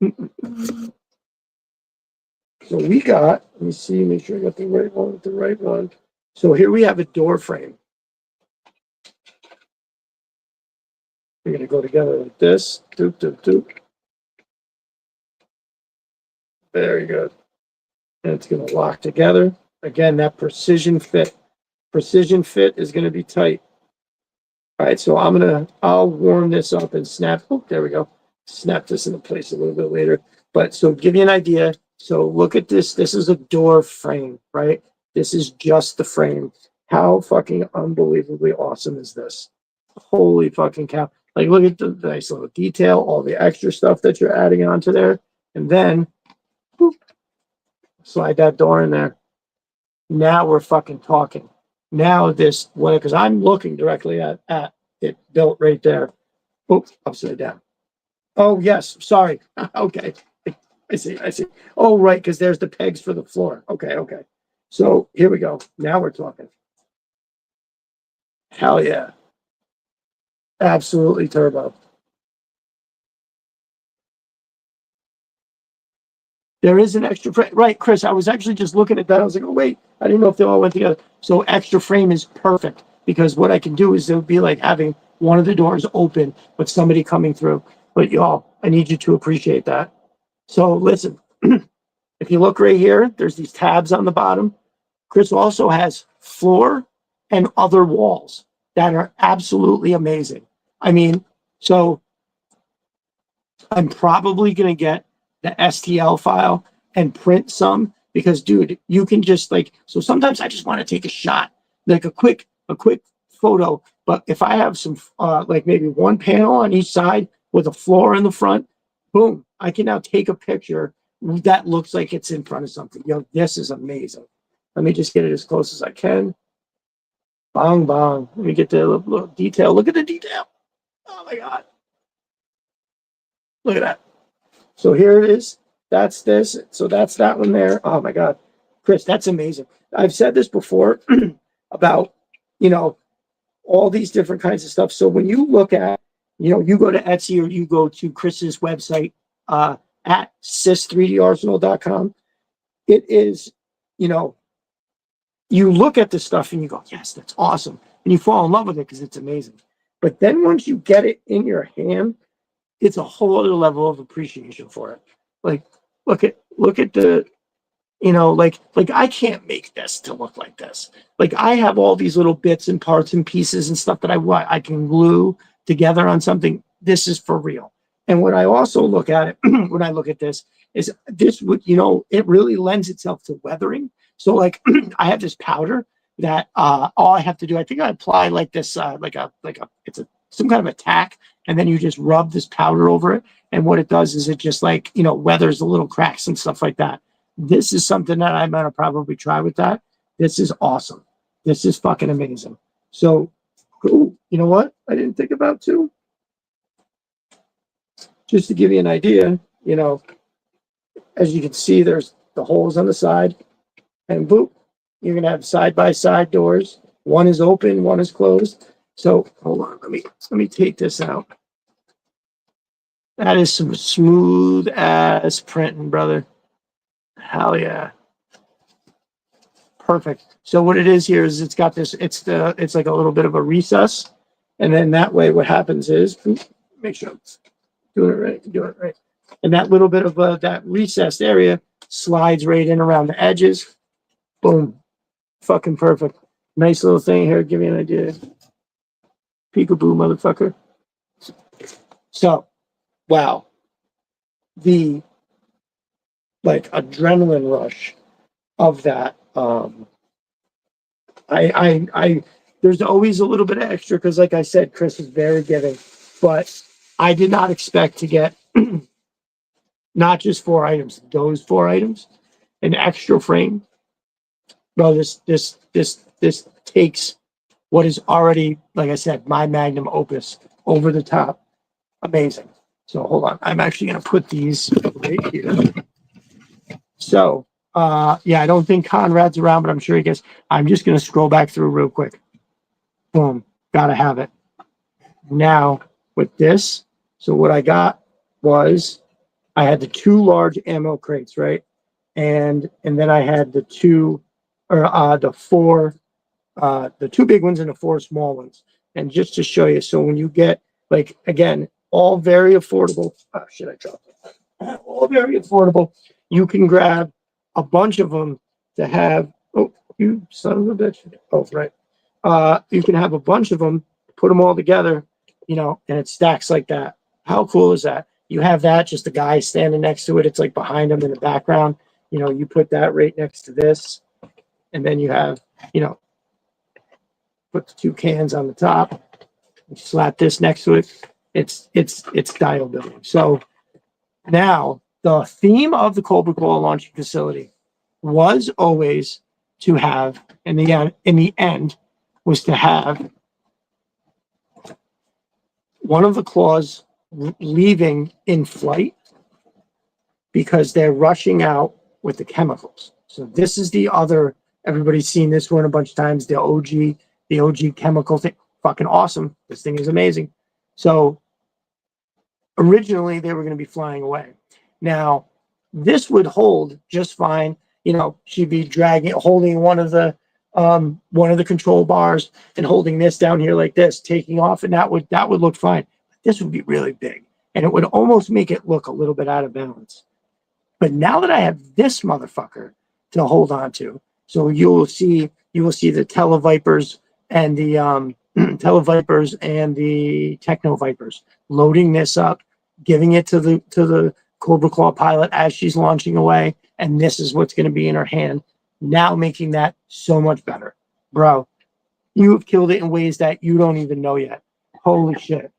So we got, let me see, make sure I got the right one with the right one. So here we have a door frame. We're going to go together like this. Doop, doop, doop. Very good. And it's going to lock together. Again, that precision fit. Precision fit is going to be tight. All right, so I'll warm this up and snap. Oh, there we go. Snap this into place a little bit later. But so give you an idea. So look at this. This is a door frame, right? This is just the frame. How fucking unbelievably awesome is this? Holy fucking cow. Like, look at the nice little detail, all the extra stuff that you're adding onto there. And then whoop, slide that door in there. Now we're fucking talking. Now this, because I'm looking directly at it built right there. Oops, upside down. Oh, yes, sorry. Okay. I see. Oh, right, because there's the pegs for the floor. Okay. So here we go. Now we're talking. Hell yeah. Absolutely turbo. There is an extra frame. Right, Chris, I was actually just looking at that. I was like, oh, wait, I didn't know if they all went together. So extra frame is perfect because what I can do is it would be like having one of the doors open with somebody coming through. But y'all, I need you to appreciate that. So listen, if you look right here, there's these tabs on the bottom. Chris also has floor and other walls that are absolutely amazing. I mean, so I'm probably going to get the STL file and print some because, dude, you can just like, so sometimes I just want to take a shot, like a quick photo. But if I have some, like maybe one panel on each side with a floor in the front, boom, I can now take a picture that looks like it's in front of something. Yo, this is amazing. Let me just get it as close as I can. Bong, bong. Let me get the little detail. Look at the detail. Oh my God. Look at that. So here it is. That's this. So that's that one there. Oh my God. Chris, that's amazing. I've said this before about, all these different kinds of stuff. So when you look at, you go to Etsy or you go to Chris's website at sis3darsenal.com, it is, you look at the stuff and you go, yes, that's awesome. And you fall in love with it because it's amazing. But then once you get it in your hand, it's a whole other level of appreciation for it. Like, look at the, like I can't make this to look like this. Like I have all these little bits and parts and pieces and stuff that I can glue together on something. This is for real. And what I also look at it when I look at this is this would, it really lends itself to weathering. So like I have this powder that all I have to do, I think I apply like this, it's some kind of a tack, and then you just rub this powder over it. And what it does is it just like, weathers the little cracks and stuff like that. This is something that I'm gonna probably try with that. This is awesome. This is fucking amazing. So, ooh, you know what? I didn't think about too. Just to give you an idea, as you can see, there's the holes on the side, and boop, you're gonna have side-by-side doors. One is open, one is closed. So hold on, let me take this out. That is some smooth ass printing, brother. Hell yeah. Perfect. So what it is here is it's got this, it's like a little bit of a recess. And then that way what happens is, make sure I'm doing it right. And that little bit of that recessed area slides right in around the edges. Boom. Fucking perfect. Nice little thing here. Give you an idea. Peekaboo, motherfucker. So, wow. The like adrenaline rush of that. I there's always a little bit of extra because, like I said, Chris is very giving, but I did not expect to get not just 4 items, those 4 items, an extra frame. Bro, this takes what is already, like I said, my magnum opus over the top. Amazing. So hold on, I'm actually gonna put these right here. So yeah, I don't think Conrad's around, but I'm sure he gets. I'm just gonna scroll back through real quick. Boom, gotta have it. Now with this, so what I got was I had the 2 large ammo crates, right? And then I had the 2 or the 4 the 2 big ones and the 4 small ones. And just to show you, so when you get, like, again, all very affordable. Oh shit, I dropped it. All very affordable. You can grab a bunch of them to have. Oh, you son of a bitch. Oh, right. You can have a bunch of them, put them all together, and it stacks like that. How cool is that? You have that, just a guy standing next to it. It's like behind him in the background. You put that right next to this, and then you have, put the 2 cans on the top, slap this next to it. It's dial building. So now the theme of the Cobra Cola launching facility was always to have, in the end, was to have one of the claws leaving in flight because they're rushing out with the chemicals. So this is the other, everybody's seen this one a bunch of times, the OG chemical thing. Fucking awesome. This thing is amazing. So originally they were going to be flying away. Now, this would hold just fine. She'd be holding one of the control bars and holding this down here like this, taking off, and that would look fine. This would be really big, and it would almost make it look a little bit out of balance. But now that I have this motherfucker to hold on to, so you will see the Televipers and the Televipers and the Techno Vipers loading this up, giving it to the Cobra Claw pilot as she's launching away, and this is what's going to be in her hand. Now making that so much better. Bro, you have killed it in ways that you don't even know yet. Holy shit.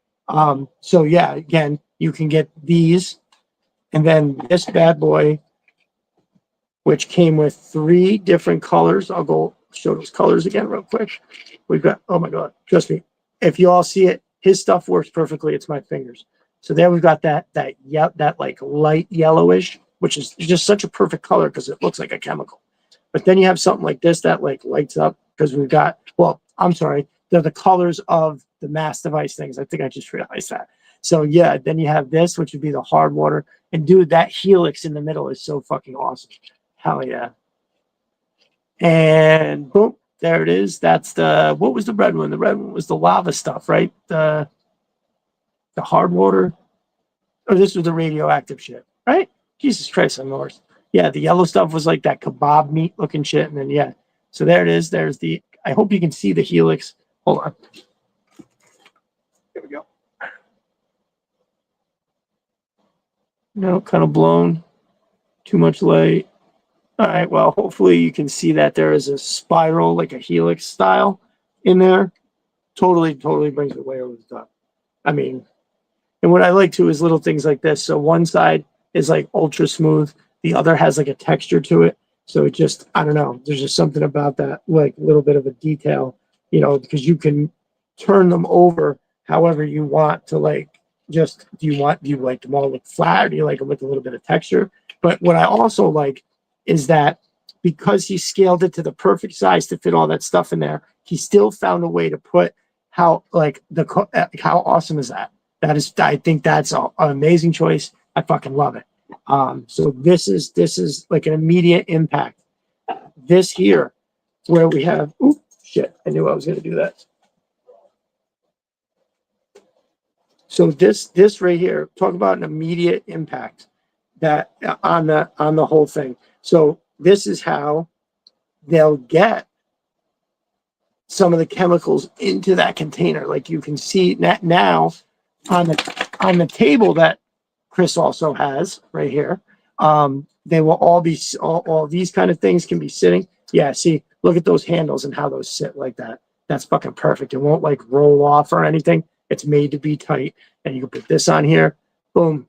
So yeah, again, you can get these, and then this bad boy, which came with 3 different colors. I'll go show those colors again real quick. We've got, oh my God, trust me. If you all see it, his stuff works perfectly. It's my fingers. So there we've got that like light yellowish, which is just such a perfect color because it looks like a chemical. But then you have something like this that like lights up because we've got, well, I'm sorry, they're the colors of the mass device things. I think I just realized that. So yeah, then you have this, which would be the hard water. And dude, that helix in the middle is so fucking awesome. Hell yeah. And boom, there it is. That's what was the red one? The red one was the lava stuff, right? The hard water. Or this was the radioactive shit, right? Jesus Christ, I'm lost. Yeah, the yellow stuff was like that kebab meat looking shit. And then, yeah. So there it is. There's I hope you can see the helix. Hold on. Here we go. No, kind of blown. Too much light. All right, well, hopefully you can see that there is a spiral, like a helix style in there. Totally brings it way over the top. I mean, and what I like too is little things like this. So one side is like ultra smooth. The other has like a texture to it. So it just, I don't know, there's just something about that, like a little bit of a detail, because you can turn them over however you want to, like, just, do you like them all look flat, or do you like them with a little bit of texture? But what I also like is that because he scaled it to the perfect size to fit all that stuff in there, he still found a way to put how awesome is that? I think that's an amazing choice. I fucking love it. So this is like an immediate impact. This here, where we have, ooh, shit, I knew I was going to do that. So this right here, talk about an immediate impact that on the whole thing. So this is how they'll get some of the chemicals into that container. Like you can see that now on the table that Chris also has right here. They will all be all these kind of things can be sitting. Yeah, see, look at those handles and how those sit like that. That's fucking perfect. It won't like roll off or anything. It's made to be tight. And you can put this on here. Boom.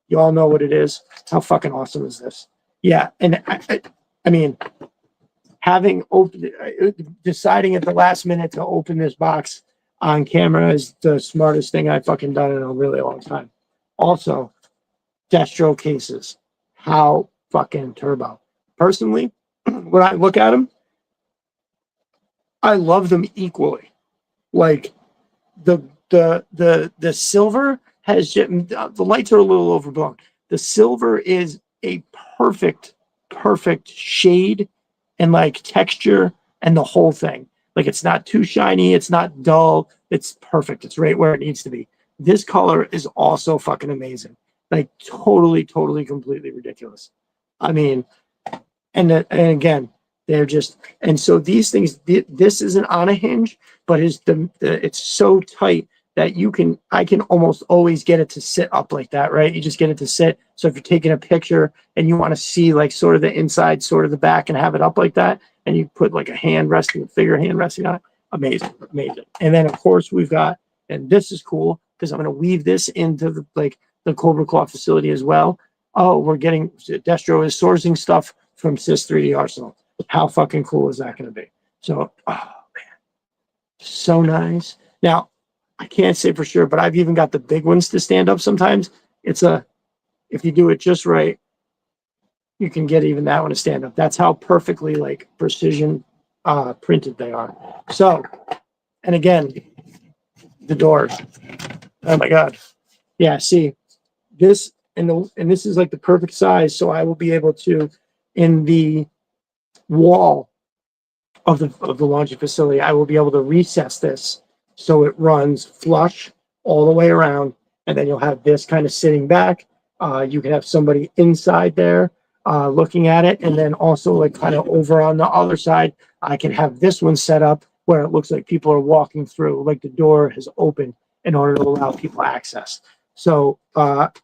You all know what it is. How fucking awesome is this? Yeah, and I mean, deciding at the last minute to open this box on camera is the smartest thing I've fucking done in a really long time. Also, Destro cases, how fucking turbo. Personally, when I look at them, I love them equally. Like the silver has, the lights are a little overblown. The silver is a perfect shade and like texture and the whole thing. Like it's not too shiny, it's not dull, it's perfect. It's right where it needs to be. This color is also fucking amazing. Like totally, completely ridiculous. I mean, and again, they're just, and so these things, this isn't on a hinge, but it's so tight that I can almost always get it to sit up like that, right? You just get it to sit. So if you're taking a picture and you want to see like sort of the inside, sort of the back, and have it up like that, and you put like a figure hand resting on it, amazing. And then of course we've got, and this is cool because I'm going to weave this into the Cobra Claw facility as well. Oh, Destro is sourcing stuff from Sys 3D Arsenal. How fucking cool is that going to be? So, oh man, so nice. Now, I can't say for sure, but I've even got the big ones to stand up sometimes. If you do it just right, you can get even that one to stand up. That's how perfectly like precision printed they are. So, and again, the doors. Oh my God. Yeah, see this, and this is like the perfect size. So I will be able to, in the wall of the launching facility, I will be able to recess this so it runs flush all the way around, and then you'll have this kind of sitting back. You can have somebody inside there looking at it, and then also like kind of over on the other side, I can have this one set up where it looks like people are walking through, like the door has opened in order to allow people access. So,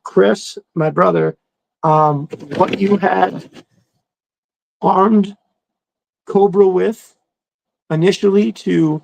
Chris, my brother, what you had armed Cobra with initially to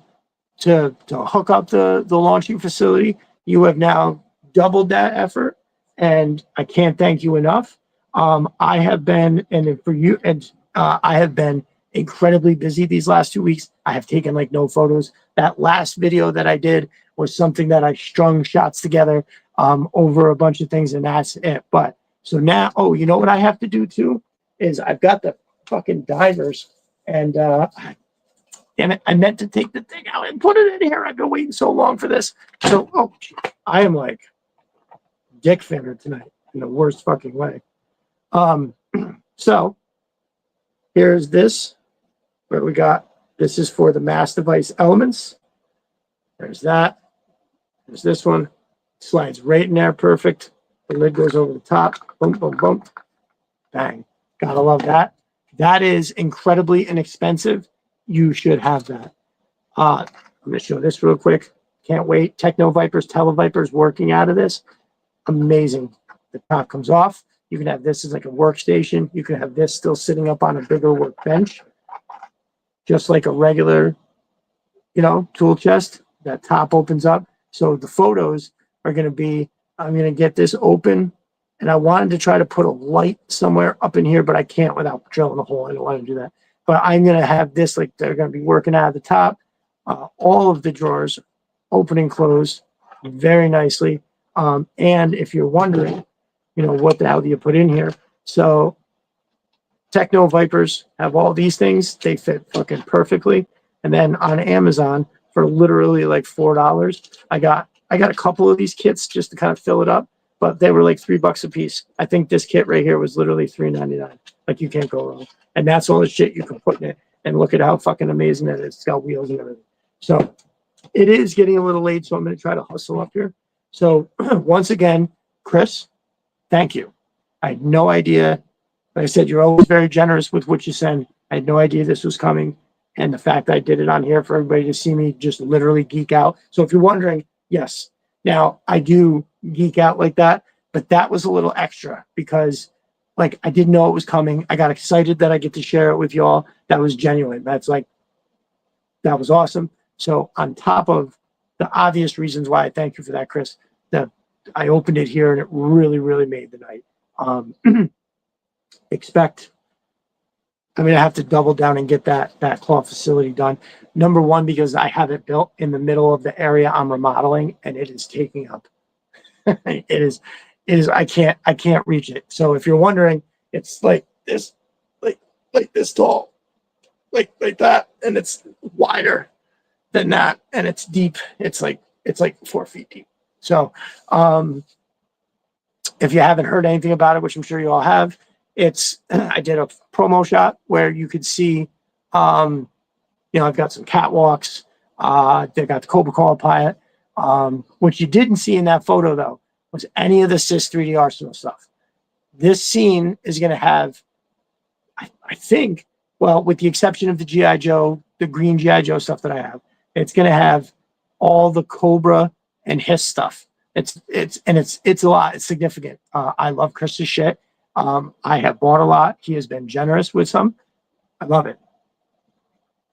hook up the launching facility, you have now doubled that effort, and I can't thank you enough. I have been, and for you, and I have been incredibly busy these last 2 weeks. I have taken like no photos. That last video that I did was something that I strung shots together over a bunch of things, and that's it. But so now, oh, you know what I have to do too is I've got the fucking divers, and damn it, I meant to take the thing out and put it in here. I've been waiting so long for this. So, oh, I am like dick fingered tonight in the worst fucking way. So here's this, where we got, this is for the mass device elements. There's that. There's this one. Slides right in there, perfect. The lid goes over the top. Boom, boom, boom. Bang. Gotta love that. That is incredibly inexpensive. You should have that. I'm going to show this real quick. Can't wait. Techno Vipers, Televipers working out of this. Amazing. The top comes off. You can have this as like a workstation. You can have this still sitting up on a bigger workbench, just like a regular, tool chest. That top opens up. So the photos are going to be, I'm going to get this open, and I wanted to try to put a light somewhere up in here, but I can't without drilling a hole. I don't want to do that. But I'm going to have this, like they're going to be working out of the top. All of the drawers open and close very nicely. And if you're wondering, what the hell do you put in here? So Techno Vipers have all these things. They fit fucking perfectly. And then on Amazon for literally like $4, I got a couple of these kits just to kind of fill it up, but they were like $3 a piece. I think this kit right here was literally $3.99. Like you can't go wrong. And that's all the shit you can put in it. And look at how fucking amazing it is. It's got wheels and everything. So it is getting a little late, so I'm going to try to hustle up here. So once again, Chris, thank you. I had no idea. Like I said, you're always very generous with what you send. I had no idea this was coming. And the fact I did it on here for everybody to see me just literally geek out. So if you're wondering, yes, now I do geek out like that, but that was a little extra because like I didn't know it was coming. I got excited that I get to share it with y'all. That was genuine. That was awesome. So on top of the obvious reasons why I thank you for that, Chris, that I opened it here and it really, really made the night. I'm going to have to double down and get that claw facility done. Number one, because I have it built in the middle of the area I'm remodeling and it is taking up. it is, I can't reach it. So if you're wondering, it's like this, like this tall, like that. And it's wider than that. And it's deep. It's like 4 feet deep. So, if you haven't heard anything about it, which I'm sure you all have, it's I did a promo shot where you could see, I've got some catwalks. They got the Cobra Cola pilot. What you didn't see in that photo though was any of the Sis 3D Arsenal stuff. This scene is going to have, I think, well, with the exception of the GI Joe, the green GI Joe stuff that I have, it's going to have all the Cobra and Hiss stuff. It's a lot. It's significant. I love Chris's shit. I have bought a lot. He has been generous with some. I love it.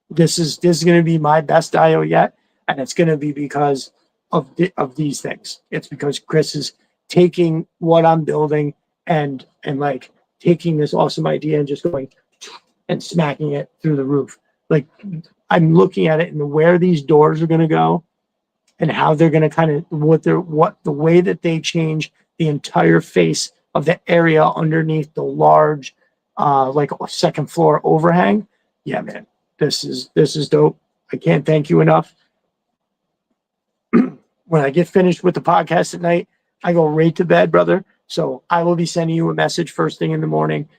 This is going to be my best IO yet, and it's going to be because of these things. It's because Chris is taking what I'm building and like taking this awesome idea and just going and smacking it through the roof. Like, I'm looking at it and where these doors are going to go and how they're going to kind of the way that they change the entire face of the area underneath the large like a second floor overhang. Yeah, man, this is dope. I can't thank you enough. When I get finished with the podcast at night, I go right to bed, brother. So I will be sending you a message first thing in the morning.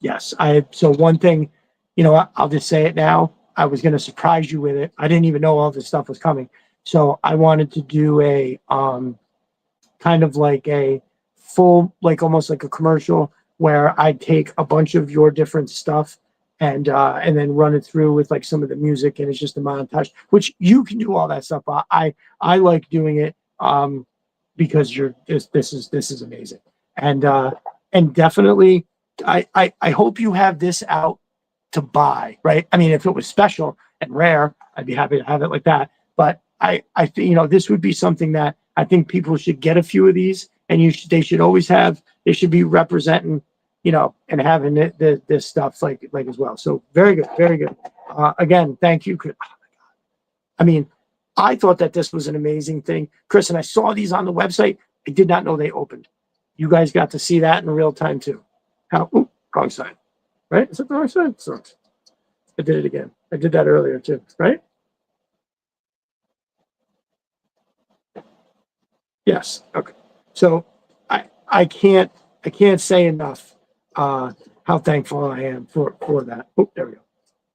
Yes, so one thing, I'll just say it now. I was going to surprise you with it. I didn't even know all this stuff was coming. So I wanted to do a kind of like a full, like almost like a commercial where I take a bunch of your different stuff and then run it through with like some of the music, and it's just a montage, which you can do all that stuff. I like doing it because this is amazing. And definitely I hope you have this out to buy, right? I mean, if it was special and rare, I'd be happy to have it like that. But I think, this would be something that I think people should get a few of these, and they should always have, they should be representing, and having this stuff like as well. So very good, very good. Again, thank you, Chris. Oh my God. I mean, I thought that this was an amazing thing, Chris, and I saw these on the website. I did not know they opened. You guys got to see that in real time too. Wrong side, right? Is it the wrong side? So I did it again. I did that earlier too, right? Yes. Okay. So I can't say enough how thankful I am for that. Oh, there we go.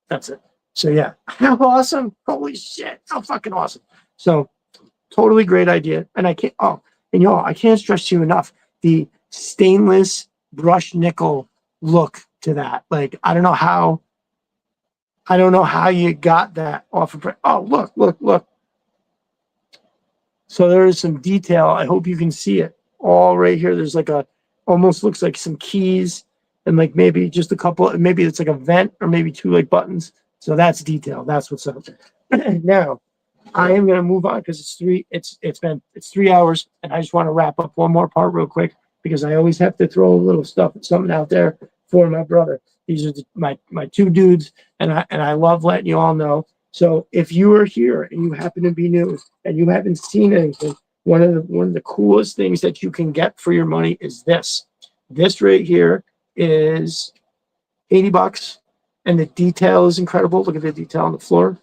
That's it. So yeah, how awesome! Holy shit, how fucking awesome! So totally great idea, and I can't. Oh, and y'all, I can't stress to you enough the stainless brushed nickel look to that. Like, I don't know how you got that off of. Oh, look. So there is some detail. I hope you can see it all right here. There's like almost looks like some keys and like maybe just a couple, maybe it's like a vent or maybe two like buttons. So that's detail. That's what's up. Now I am going to move on because it's 3 hours, and I just want to wrap up one more part real quick because I always have to throw a little something out there for my brother. These are my two dudes, and I love letting you all know. So if you are here and you happen to be new and you haven't seen anything, one of the coolest things that you can get for your money is this. This right here is $80, and the detail is incredible. Look at the detail on the floor.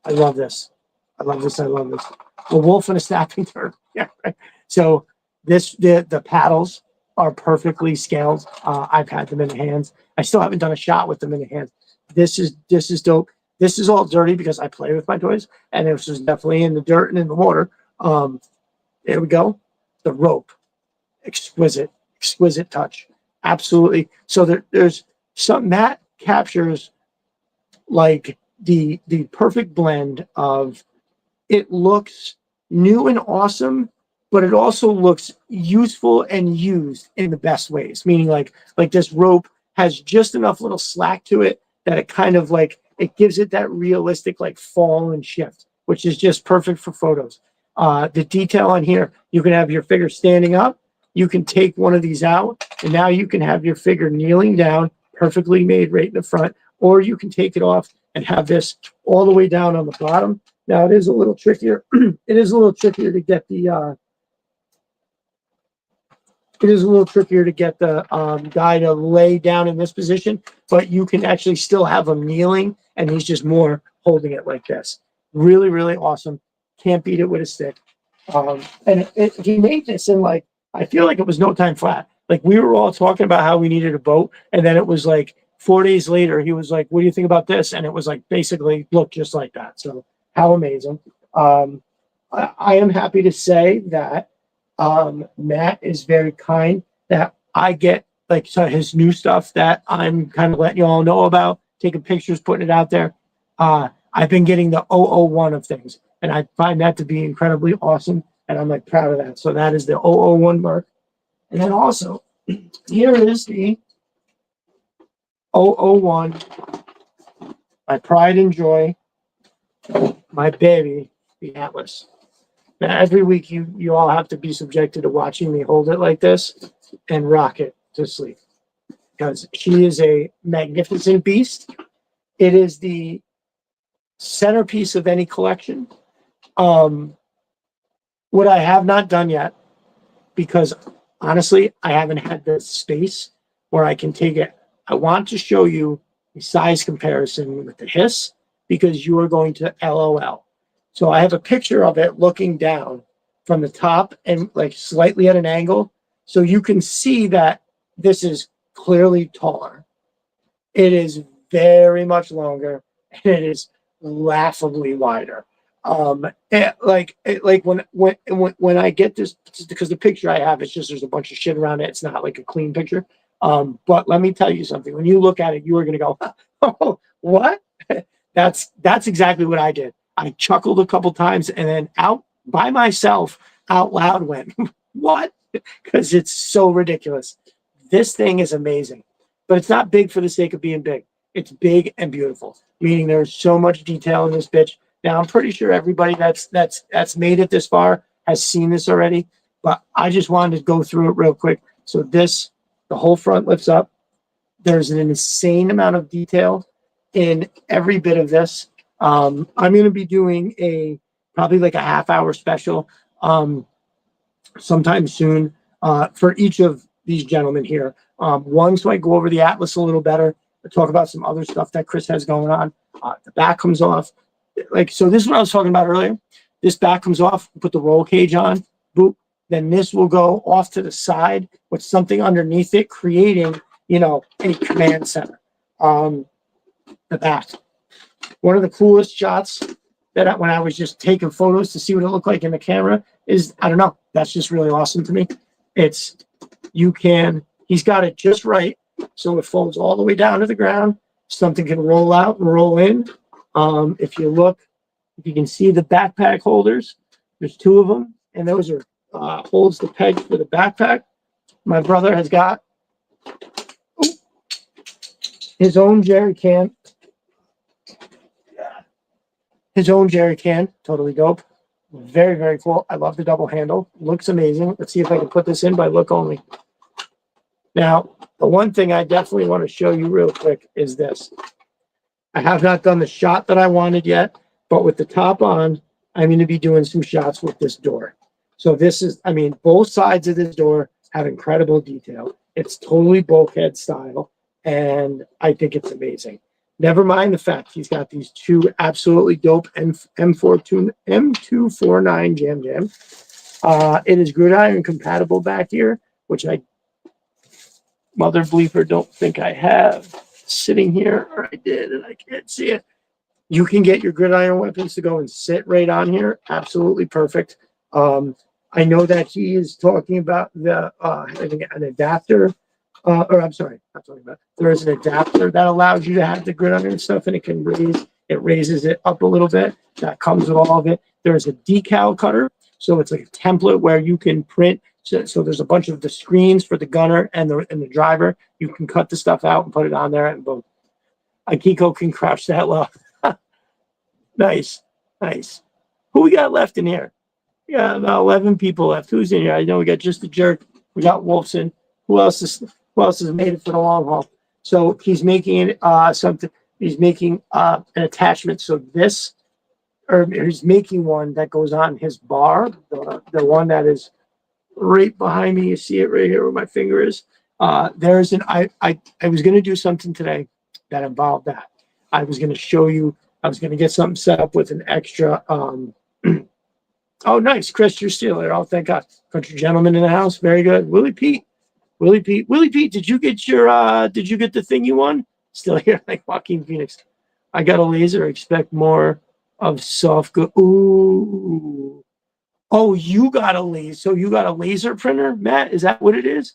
I love this. I love this. A wolf and a snapping turtle. Yeah. Right. So the paddles are perfectly scaled. I've had them in the hands. I still haven't done a shot with them in the hands. This is dope. This is all dirty because I play with my toys, and this is definitely in the dirt and in the water. There we go. The rope, exquisite touch. Absolutely. So there's something that captures like the perfect blend of, it looks new and awesome, but it also looks useful and used in the best ways. Meaning like this rope has just enough little slack to it that it kind of like, it gives it that realistic like fall and shift, which is just perfect for photos. The detail on here, you can have your figure standing up. You can take one of these out, and now you can have your figure kneeling down, perfectly made right in the front, or you can take it off and have this all the way down on the bottom. Now it is a little trickier. It is a little trickier to get the guy to lay down in this position, but you can actually still have him kneeling, and he's just more holding it like this. Really, really awesome. Can't beat it with a stick. He made this in like, I feel like it was no time flat. Like we were all talking about how we needed a boat, and then it was like 4 days later, he was like, "What do you think about this?" And it was like basically looked just like that. So how amazing! I am happy to say that Matt is very kind. That I get like so his new stuff that I'm kind of letting you all know about, taking pictures, putting it out there. I've been getting the 001 of things, and I find that to be incredibly awesome, and I'm like proud of that. So that is the 001 mark. And then also, here is the 001, my pride and joy, my baby, the Atlas. Now, every week you all have to be subjected to watching me hold it like this and rock it to sleep because she is a magnificent beast. It is the centerpiece of any collection. What I have not done yet, because honestly, I haven't had the space where I can take it. I want to show you a size comparison with the Hiss because you are going to LOL. So I have a picture of it looking down from the top and like slightly at an angle. So you can see that this is clearly taller. It is very much longer and it is laughably wider. Like when I get this, because the picture I have, it's just there's a bunch of shit around it. It's not like a clean picture. But let me tell you something. When you look at it, you are gonna go, "Oh, what?" That's exactly what I did. I chuckled a couple times and then out by myself, out loud went, "What?" Because it's so ridiculous. This thing is amazing, but it's not big for the sake of being big. It's big and beautiful, meaning there's so much detail in this bitch. Now I'm pretty sure everybody that's made it this far has seen this already, but I just wanted to go through it real quick. So this, the whole front lifts up. There's an insane amount of detail in every bit of this. I'm going to be doing probably like a half-hour special sometime soon for each of these gentlemen here. One, so I go over the Atlas a little better, talk about some other stuff that Chris has going on. The back comes off. Like, so this is what I was talking about earlier. This back comes off, put the roll cage on, boop. Then this will go off to the side with something underneath it, creating, a command center. The back. One of the coolest shots that when I was just taking photos to see what it looked like in the camera is, I don't know, that's just really awesome to me. He's got it just right. So it folds all the way down to the ground. Something can roll out and roll in. If you can see the backpack holders, there's two of them, and those are holds the peg for the backpack. My brother has got his own jerry can. Totally dope. Very, very cool. I love the double handle. Looks amazing. Let's see if I can put this in by look only. Now, the one thing I definitely want to show you real quick is this. I have not done the shot that I wanted yet, but with the top on, I'm going to be doing some shots with this door. So this is, both sides of this door have incredible detail. It's totally bulkhead style, and I think it's amazing. Never mind the fact he's got these two absolutely dope M249 Jam Jam. It is gridiron compatible back here, which I, mother bleeper, don't think I have sitting here, or I did, and I can't see it. You can get your gridiron weapons to go and sit right on here. Absolutely perfect. I know that he is talking about having an adapter. I'm sorry, not talking about. There is an adapter that allows you to have the gridiron stuff, and it raises it up a little bit. That comes with all of it. There's a decal cutter, so it's like a template where you can print. So there's a bunch of the screens for the gunner and the driver. You can cut the stuff out and put it on there, and boom. Akiko can crouch that low. Nice. Who we got left in here? Yeah, about 11 people left. Who's in here? I know we got just the jerk. We got Wolfson. Who else has made it for the long haul? So he's making something. He's making an attachment. So he's making one that goes on his bar. The one that is right behind me. You see it right here where my finger is. I was going to do something today that involved that. I was going to show you. I was going to get something set up with an extra Oh, nice. Chris, you're still there. Oh, thank God. Country gentleman in the house. Very good. Willie Pete. Willie Pete, did you get did you get the thing you won? Still here, like Joaquin Phoenix. I got a laser. Expect more of soft good. Ooh. Oh, you got a laser. So you got a laser printer, Matt? Is that what it is?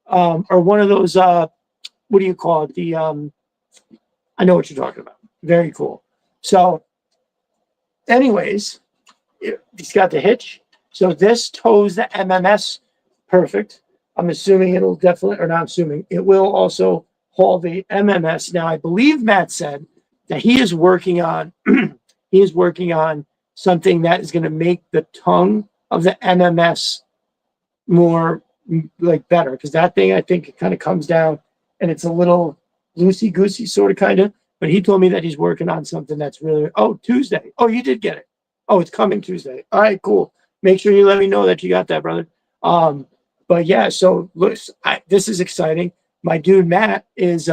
Or one of those, what do you call it? I know what you're talking about. Very cool. So, anyways, he's got the hitch. So this tows the MMS perfect. I'm assuming it'll definitely, or not assuming, it will also haul the MMS. Now, I believe Matt said that he is working on something that is going to make the tongue of the MMS more like better, because that thing, I think, it kind of comes down and it's a little loosey goosey sort of kind of. But he told me that he's working on something that's really, oh, Tuesday. Oh, you did get it. Oh, it's coming Tuesday. All right, cool. Make sure you let me know that you got that, brother. But yeah, so look, this is exciting. My dude Matt is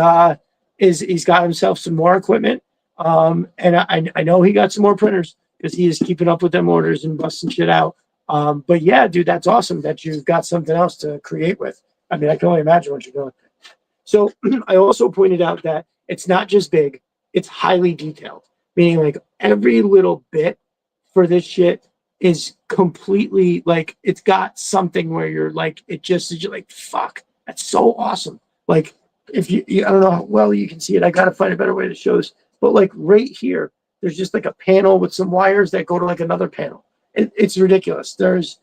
he's got himself some more equipment. And I know he got some more printers because he is keeping up with them orders and busting shit out. But yeah, dude, that's awesome that you've got something else to create with. I mean, I can only imagine what you're doing. So I also pointed out that it's not just big, it's highly detailed, meaning like every little bit for this shit is completely like, it's got something where you're like, you're like, fuck, that's so awesome. Like, if you I don't know how well you can see it. I got to find a better way to show this. But like right here, there's just like a panel with some wires that go to like another panel. It's ridiculous. There is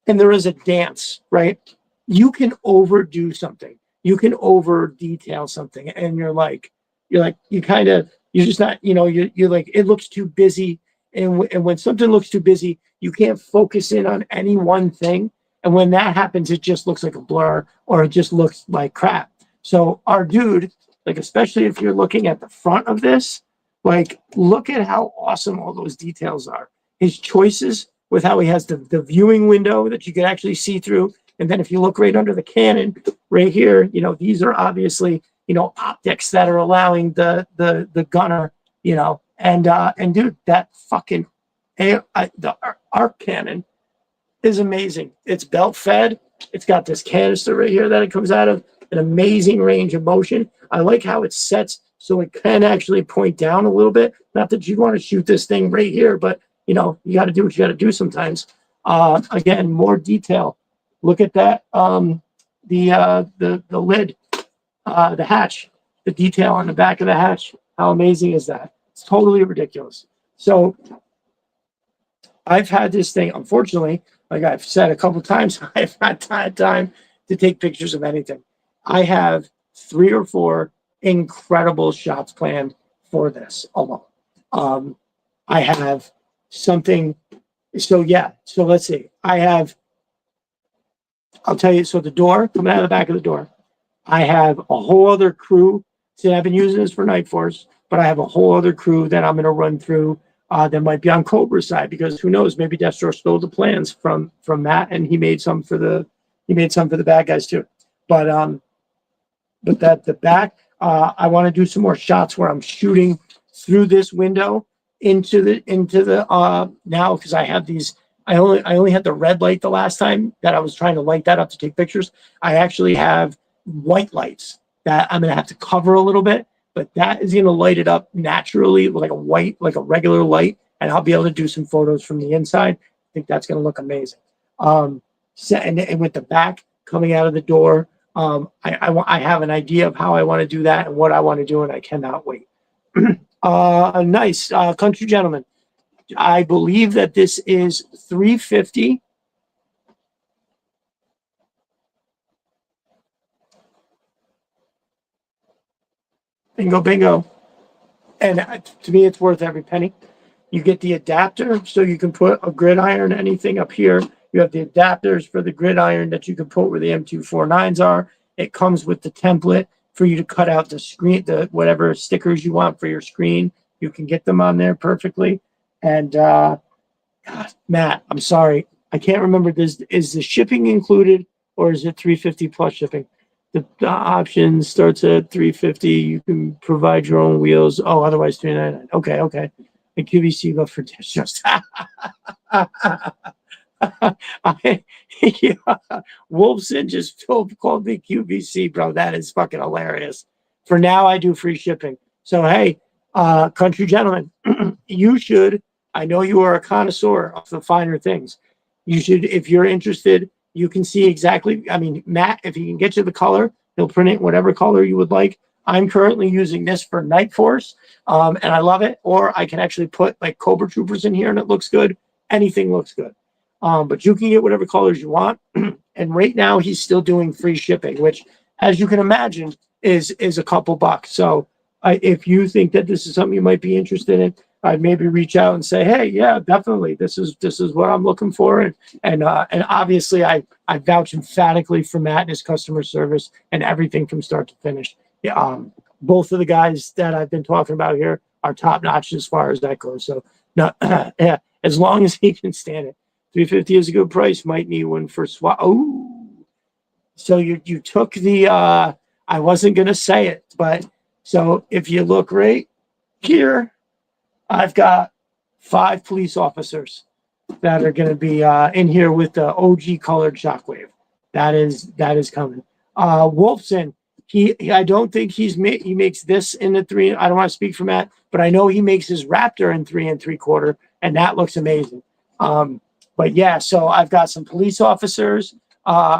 a dance, right? You can overdo something. You can over detail something, and you're just not, you're like, it looks too busy. And when something looks too busy, you can't focus in on any one thing. And when that happens, it just looks like a blur, or it just looks like crap. So our dude, like, especially if you're looking at the front of this, like, look at how awesome all those details are. His choices with how he has the viewing window that you can actually see through. And then if you look right under the cannon right here, these are obviously, optics that are allowing the gunner, and dude, that fucking, the arc cannon is amazing. It's belt fed. It's got this canister right here that it comes out of, an amazing range of motion. I like how it sets so it can actually point down a little bit. Not that you want to shoot this thing right here, but you got to do what you got to do sometimes. Again, more detail. Look at that. The lid, the hatch, the detail on the back of the hatch. How amazing is that? It's totally ridiculous. So I've had this thing, unfortunately, like I've said a couple times, I've had time to take pictures of anything. I have 3 or 4 incredible shots planned for this alone. I have something. So yeah. So let's see. I'll tell you. So the door, coming out of the back of the door, I have a whole other crew. See, I've been using this for Night Force, but I have a whole other crew that I'm going to run through that might be on Cobra's side, because who knows? Maybe Destro stole the plans from Matt, and he made some for the bad guys too. But that the back, I want to do some more shots where I'm shooting through this window into the now, because I have these. I only had the red light the last time that I was trying to light that up to take pictures. I actually have white lights that I'm gonna have to cover a little bit, but that is gonna light it up naturally like a white, like a regular light, and I'll be able to do some photos from the inside. I think that's gonna look amazing. And with the back coming out of the door, I have an idea of how I want to do that and what I want to do, and I cannot wait. Nice. Country gentleman. I believe that this is 350. Bingo, bingo. And to me, it's worth every penny. You get the adapter, so you can put a gridiron, anything up here. You have the adapters for the gridiron that you can put where the M249s are. It comes with the template for you to cut out the screen, the whatever stickers you want for your screen. You can get them on there perfectly. And God, Matt, I'm sorry, I can't remember. Is the shipping included, or is it 350 plus shipping? The option starts at 350. You can provide your own wheels. Oh, otherwise 399. Okay. And QVC go for just Yeah. Wolfson just called me QVC, bro. That is fucking hilarious. For now, I do free shipping. So, hey, country gentlemen, you should. I know you are a connoisseur of the finer things. You should, if you're interested, you can see exactly. I mean, Matt, if he can get you the color, he'll print it in whatever color you would like. I'm currently using this for Night Force, and I love it. Or I can actually put like Cobra Troopers in here, and it looks good. Anything looks good. But you can get whatever colors you want. And right now he's still doing free shipping, which, as you can imagine, is a couple bucks. So if you think that this is something you might be interested in, I'd maybe reach out and say, hey, yeah, definitely, this is what I'm looking for. And obviously I vouch emphatically for Matt and his customer service and everything from start to finish. Yeah, both of the guys that I've been talking about here are top notch as far as that goes. So no, yeah, as long as he can stand it. 350 is a good price. Might need one for swap. Oh, so you took the. I wasn't gonna say it, but so if you look right here, I've got 5 police officers that are gonna be in here with the OG colored Shockwave. That is coming. Wolfson, I don't think he makes this in the 3. I don't want to speak for Matt, but I know he makes his Raptor in 3 3/4, and that looks amazing. But yeah, so I've got some police officers,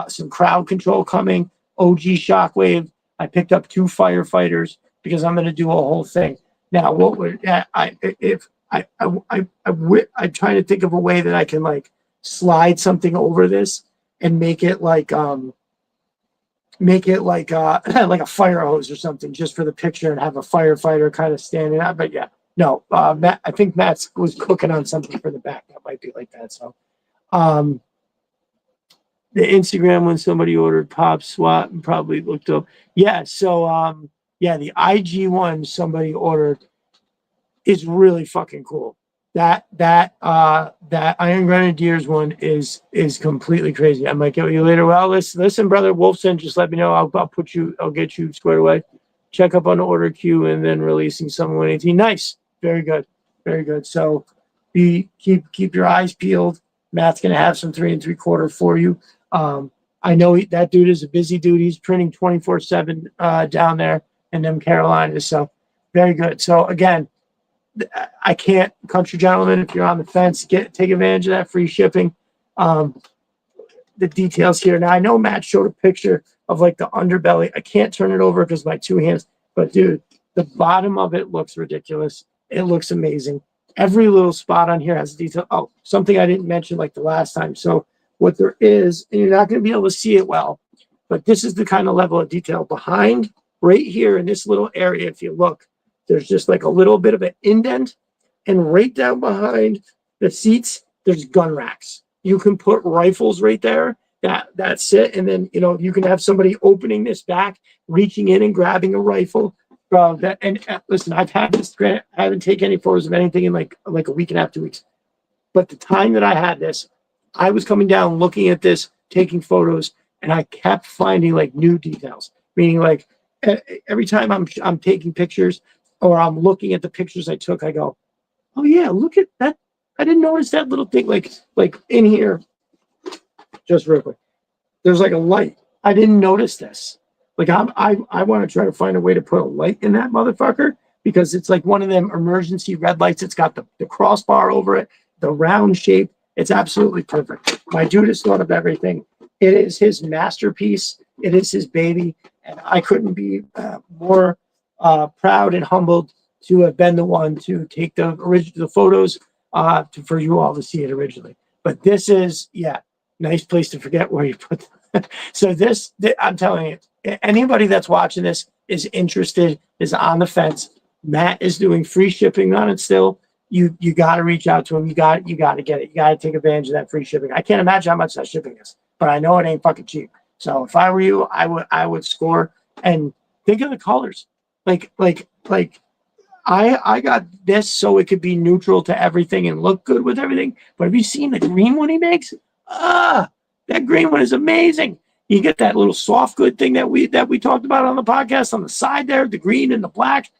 some crowd control coming, OG Shockwave. I picked up 2 firefighters because I'm going to do a whole thing. Now, what would I'm trying to think of a way that I can like slide something over this and make it like like a fire hose or something just for the picture and have a firefighter kind of standing out. But yeah, no, Matt, I think Matt was cooking on something for the back that might be like that. So. The Instagram when somebody ordered Pop SWAT and probably looked up. Yeah, so yeah, the IG one somebody ordered is really fucking cool. That Iron Grenadiers one is completely crazy. I might get with you later. Well, listen, brother Wolfson, just let me know. I'll get you squared away. Check up on the order queue and then releasing someone 118. Nice, very good, very good. So keep your eyes peeled. Matt's gonna have some 3 3/4 for you. I know that dude is a busy dude. He's printing 24/7 down there in them Carolinas. So very good. So again, I can't, country gentlemen, if you're on the fence, take advantage of that free shipping. The details here. Now I know Matt showed a picture of like the underbelly. I can't turn it over because my 2 hands, but dude, the bottom of it looks ridiculous. It looks amazing. Every little spot on here has detail. Oh, something I didn't mention like the last time. So what there is, and you're not going to be able to see it well, but this is the kind of level of detail behind right here in this little area. If you look, there's just like a little bit of an indent, and right down behind the seats, there's gun racks. You can put rifles right there that sit, and then you can have somebody opening this back, reaching in and grabbing a rifle. Listen, I've had this. I haven't taken any photos of anything in like a week and a half, 2 weeks. But the time that I had this, I was coming down, looking at this, taking photos, and I kept finding like new details. Meaning, like every time I'm taking pictures or I'm looking at the pictures I took, I go, "Oh yeah, look at that! I didn't notice that little thing. Like in here, just real quick, there's like a light. I didn't notice this. Like I want to try to find a way to put a light in that motherfucker because it's like one of them emergency red lights. It's got the crossbar over it, the round shape. It's absolutely perfect. My dude has thought of everything. It is his masterpiece. It is his baby, and I couldn't be more proud and humbled to have been the one to take the photos for you all to see it originally. But this is, yeah, nice place to forget where you put them. So I'm telling you, anybody that's watching this is interested, is on the fence. Matt is doing free shipping on it still. You got to reach out to him. You got to get it. You got to take advantage of that free shipping. I can't imagine how much that shipping is, but I know it ain't fucking cheap. So if I were you, I would score and think of the colors. Like I got this so it could be neutral to everything and look good with everything. But have you seen the green one he makes? That green one is amazing. You get that little soft good thing that we talked about on the podcast on the side there, the green and the black.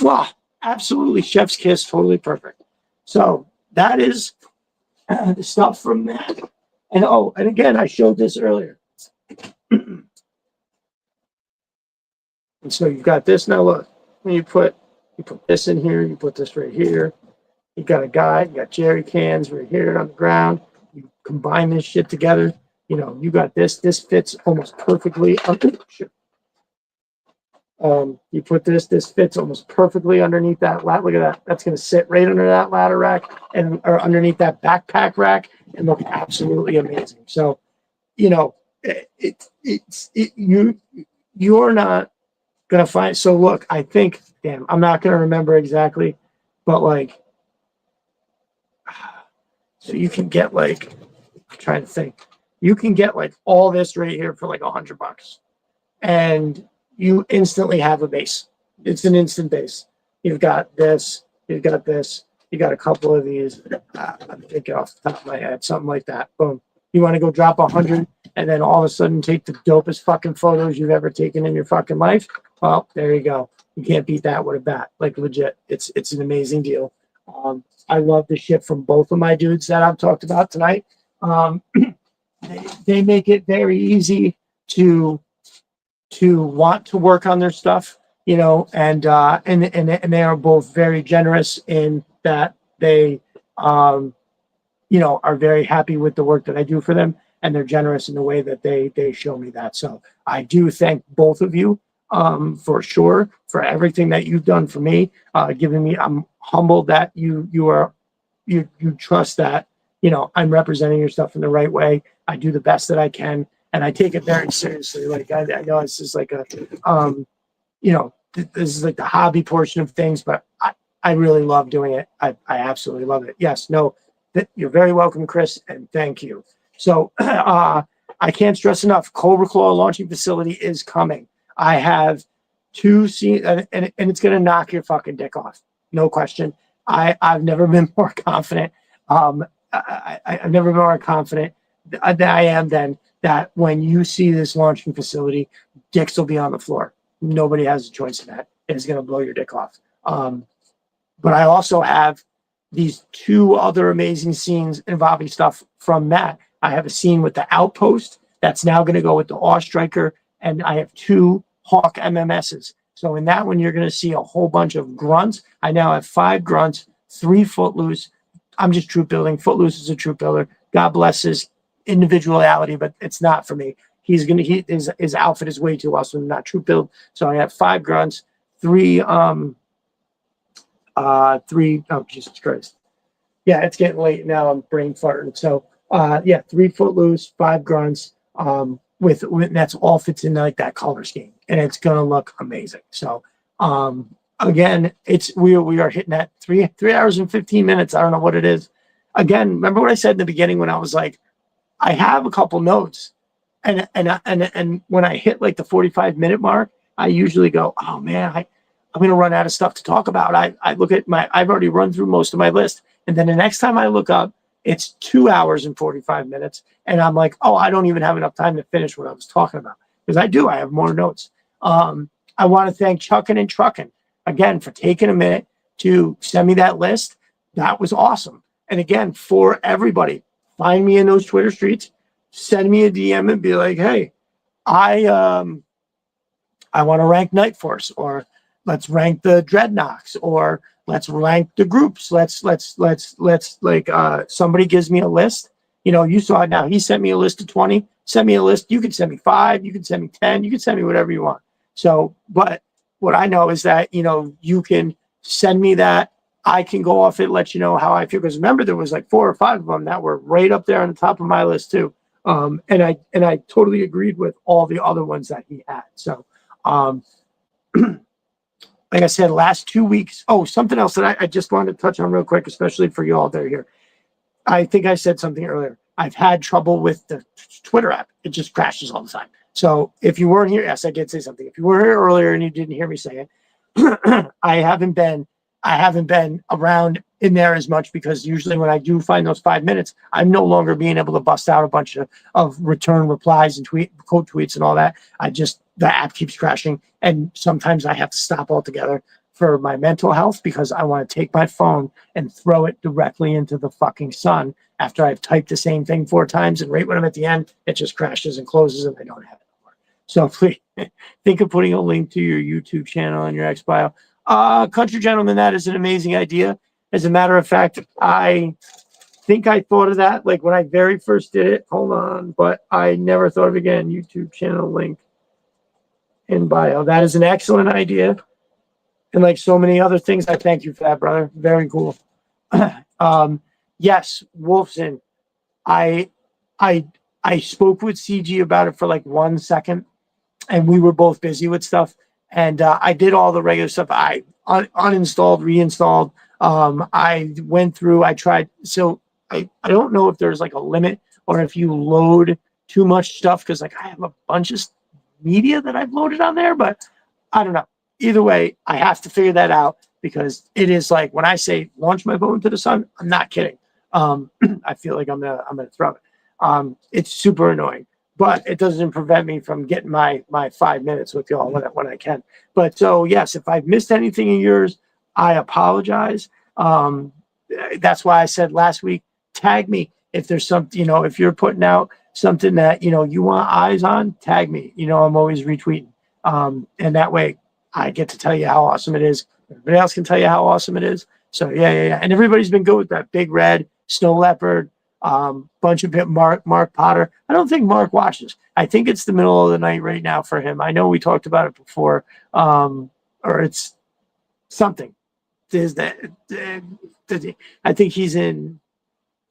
Wow, absolutely chef's kiss, totally perfect. So that is the stuff from that. And oh, and again, I showed this earlier. And so you've got this now. Look, when you put this in here, you put this right here. You got a guide, you got jerry cans right here on the ground. You combine this shit together. You know, you got this. This fits almost perfectly. You put this fits almost perfectly underneath that ladder. Look at that. That's going to sit right under that ladder rack and or underneath that backpack rack and look absolutely amazing. So, you know, you're not going to find. So look, I think, damn, I'm not going to remember exactly, but like, so you can get like, I'm trying to think, you can get like all this right here for like $100, and you instantly have a base. It's an instant base. You've got this, you've got this, you got a couple of these. I'm thinking off the top of my head, something like that. Boom. You want to go drop 100 and then all of a sudden take the dopest fucking photos you've ever taken in your fucking life? Well, there you go. You can't beat that with a bat. Like legit. It's an amazing deal. I love the shit from both of my dudes that I've talked about tonight. They make it very easy to want to work on their stuff, you know, and they are both very generous in that they, you know, are very happy with the work that I do for them, and they're generous in the way that they show me that. So I do thank both of you, for sure, for everything that you've done for me, giving me. I'm humbled that you trust that, you know, I'm representing your stuff in the right way. I do the best that I can, and I take it very seriously. Like I know this is like a, you know, this is like the hobby portion of things, but I really love doing it. I absolutely love it. Yes, no, you're very welcome, Chris, and thank you. So I can't stress enough, Cobra Claw launching facility is coming. I have 2 scenes, and it's going to knock your fucking dick off. No question. I've never been more confident. I've never been more confident that I am than that when you see this launching facility, dicks will be on the floor. Nobody has a choice in that. It's going to blow your dick off. But I also have these 2 other amazing scenes involving stuff from Matt. I have a scene with the Outpost that's now going to go with the Awe Striker, and I have 2 Hawk MMSs. So in that one, you're going to see a whole bunch of grunts. I now have 5 grunts, 3 Footloose. I'm just troop building. Footloose is a troop builder. God bless his individuality, but it's not for me. His outfit is way too awesome, not troop build. So I have 5 grunts, 3 oh Jesus Christ. Yeah, it's getting late now. I'm brain farting. So yeah, 3 Footloose, 5 grunts. With that's all fits in like that color scheme, and it's gonna look amazing. So again, we are hitting that 3 hours and 15 minutes. I don't know what it is. Again, remember what I said in the beginning when I was like, I have a couple notes, and when I hit like the 45-minute mark, I usually go, oh man, I'm gonna run out of stuff to talk about. I look at I've already run through most of my list, and then the next time I look up, it's 2 hours and 45 minutes. And I'm like, oh, I don't even have enough time to finish what I was talking about. Because I have more notes. I want to thank Chuckin' and Truckin' again for taking a minute to send me that list. That was awesome. And again, for everybody, find me in those Twitter streets, send me a DM and be like, hey, I want to rank Night Force, or let's rank the Dreadnoks, or let's rank the groups. Let's like somebody gives me a list. You know, you saw it now. He sent me a list of 20. Send me a list. You can send me 5. You can send me 10. You can send me whatever you want. So, but what I know is that, you know, you can send me that. I can go off it, let you know how I feel. Because remember, there was like 4 or 5 of them that were right up there on the top of my list too. And I totally agreed with all the other ones that he had. So, like I said, last 2 weeks. Oh, something else that I just wanted to touch on real quick, especially for you all that are here. I think I said something earlier. I've had trouble with the Twitter app. It just crashes all the time. So if you weren't here, yes, I did say something. If you were here earlier and you didn't hear me say it, I haven't been around in there as much, because usually when I do find those 5 minutes, I'm no longer being able to bust out a bunch of return replies and quote tweets and all that. The app keeps crashing, and sometimes I have to stop altogether. for my mental health because I want to take my phone and throw it directly into the fucking sun after I've typed the same thing 4 times. And right when I'm at the end, it just crashes and closes and I don't have it anymore. So please think of putting a link to your YouTube channel and your X bio. Country Gentleman, that is an amazing idea. As a matter of fact, I think I thought of that like when I very first did it. Hold on, but I never thought of it again. YouTube channel link in bio. That is an excellent idea. And like so many other things, I thank you for that, brother. Very cool. Yes, Wolfson. I spoke with CG about it for like 1 second, and we were both busy with stuff. And I did all the regular stuff. I uninstalled, reinstalled. I went through. I tried. So I don't know if there's like a limit or if you load too much stuff because like I have a bunch of media that I've loaded on there, but I don't know. Either way, I have to figure that out because it is like when I say launch my phone to the sun, I'm not kidding. I feel like I'm gonna throw it. It's super annoying, but it doesn't prevent me from getting my 5 minutes with y'all when I can. But so yes, if I've missed anything of yours, I apologize. That's why I said last week, tag me if there's something, if you're putting out something that you want eyes on, tag me. I'm always retweeting. And that way I get to tell you how awesome it is. Everybody else can tell you how awesome it is. So yeah. And everybody's been good with that Big Red, Snow Leopard, bunch of Mark Potter. I don't think Mark watches. I think it's the middle of the night right now for him. I know we talked about it before, or it's something. Is that I think he's in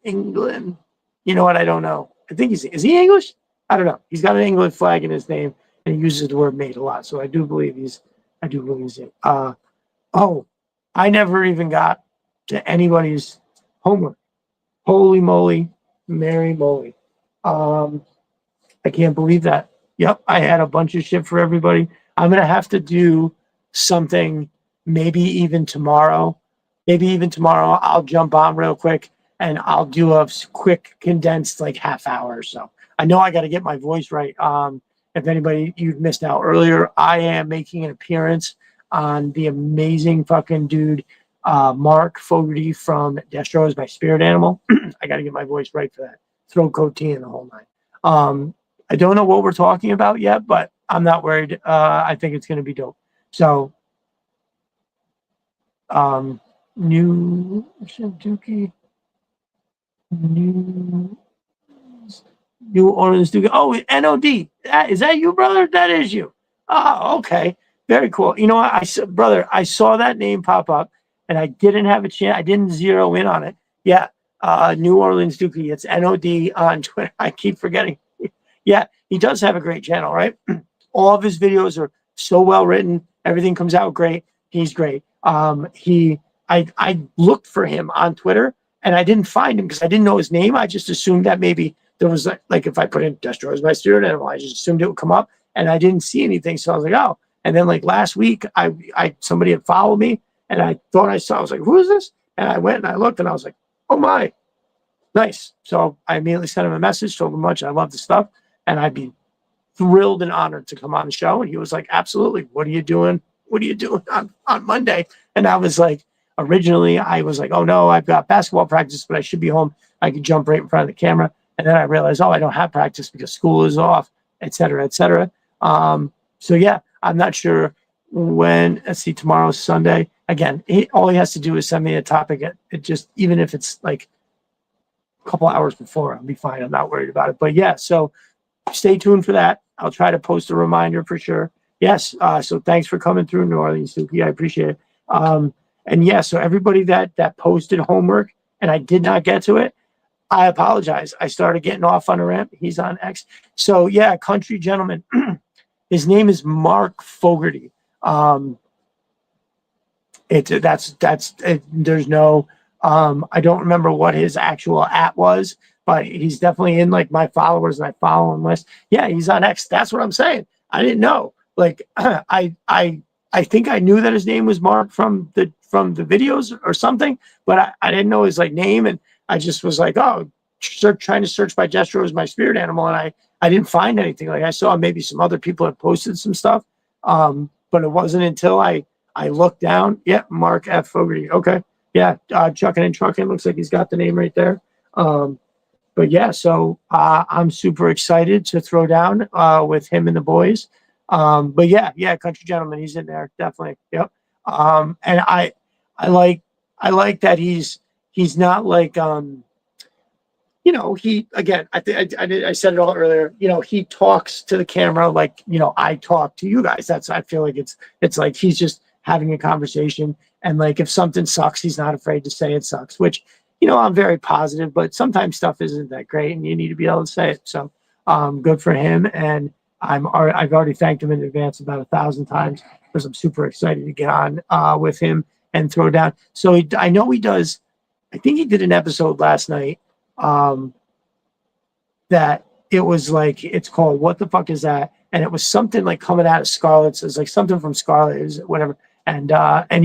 England. You know what? I don't know. I think is he English? I don't know. He's got an England flag in his name and he uses the word mate a lot. So I do believe he's in. Oh, I never even got to anybody's homework. Holy moly, Mary moly. I can't believe that. Yep, I had a bunch of shit for everybody. I'm gonna have to do something maybe even tomorrow. I'll jump on real quick and I'll do a quick condensed like half hour or so. I know I got to get my voice right. If anybody you've missed out earlier, I am making an appearance on the amazing fucking dude, Mark Fogarty from Destro is my spirit animal. I got to get my voice right for that. Throat coat tea and the whole nine. I don't know what we're talking about yet, but I'm not worried. I think it's going to be dope. So, New Dookie, New Orleans Dookie. Oh, NOD. Is that you, brother? That is you. Oh, okay. Very cool. You know what? I saw that name pop up and I didn't have a chance. I didn't zero in on it. Yeah. New Orleans Dookie. It's NOD on Twitter. I keep forgetting. Yeah. He does have a great channel, right? All of his videos are so well written. Everything comes out great. He's great. I looked for him on Twitter and I didn't find him because I didn't know his name. I just assumed that maybe there was like if I put in Destro as my spirit animal, I just assumed it would come up and I didn't see anything. So I was like, oh. And then like last week, somebody had followed me and I thought I was like, who is this? And I went and I looked and I was like, oh my, nice. So I immediately sent him a message, told him how much I love the stuff and I'd be thrilled and honored to come on the show. And he was like, absolutely. What are you doing? On Monday? And I was like, originally I was like, oh no, I've got basketball practice, but I should be home. I could jump right in front of the camera. And then I realized, oh, I don't have practice because school is off, et cetera, et cetera. So yeah, I'm not sure when. Let's see, tomorrow's Sunday. Again, all he has to do is send me a topic. It just, even if it's like a couple hours before, I'll be fine. I'm not worried about it. But yeah, so stay tuned for that. I'll try to post a reminder for sure. Yes. So thanks for coming through, New Orleans, Suki. I appreciate it. And yeah, so everybody that posted homework and I did not get to it, I apologize. I started getting off on a rant. He's on X. So yeah, Country Gentleman. His name is Mark Fogarty. There's no, I don't remember what his actual @ was, but he's definitely in like my followers and I follow him list. Yeah, he's on X. That's what I'm saying. I didn't know. Like I think I knew that his name was Mark from the videos or something, but I didn't know his like name, and I just was like, oh, trying to search by Destro as my spirit animal, and I didn't find anything. Like I saw maybe some other people had posted some stuff, but it wasn't until I I look down. Yeah, Mark F. Fogarty. Okay. Yeah, Chucking and Trucking looks like he's got the name right there. But yeah, so I'm super excited to throw down with him and the boys. But yeah, Country Gentleman, he's in there definitely. Yep. And I like that he's not like he again. I said it all earlier. He talks to the camera like I talk to you guys. I feel like it's like he's just having a conversation, and like if something sucks, he's not afraid to say it sucks. Which I'm very positive, but sometimes stuff isn't that great, and you need to be able to say it. So good for him, and I've already thanked him in advance about 1,000 times because I'm super excited to get on with him and throw down. So I know he does. I think he did an episode last night that it was like it's called What the Fuck Is That? And it was something like coming out of Scarlett's. It's like something from Scarlett, whatever. And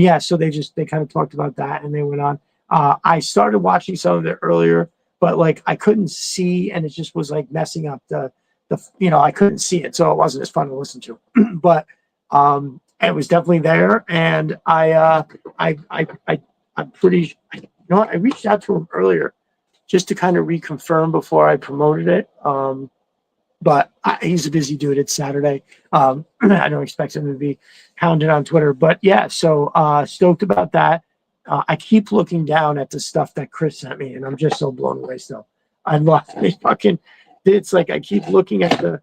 yeah, so they kind of talked about that and they went on. I started watching some of it earlier, but like I couldn't see, and it just was like messing up the I couldn't see it, so it wasn't as fun to listen to. But it was definitely there, and I'm pretty. I reached out to him earlier just to kind of reconfirm before I promoted it. But he's a busy dude. It's Saturday. I don't expect him to be hounded on Twitter. But yeah, so stoked about that. I keep looking down at the stuff that Chris sent me, and I'm just so blown away still. I love it. It's like I keep looking at the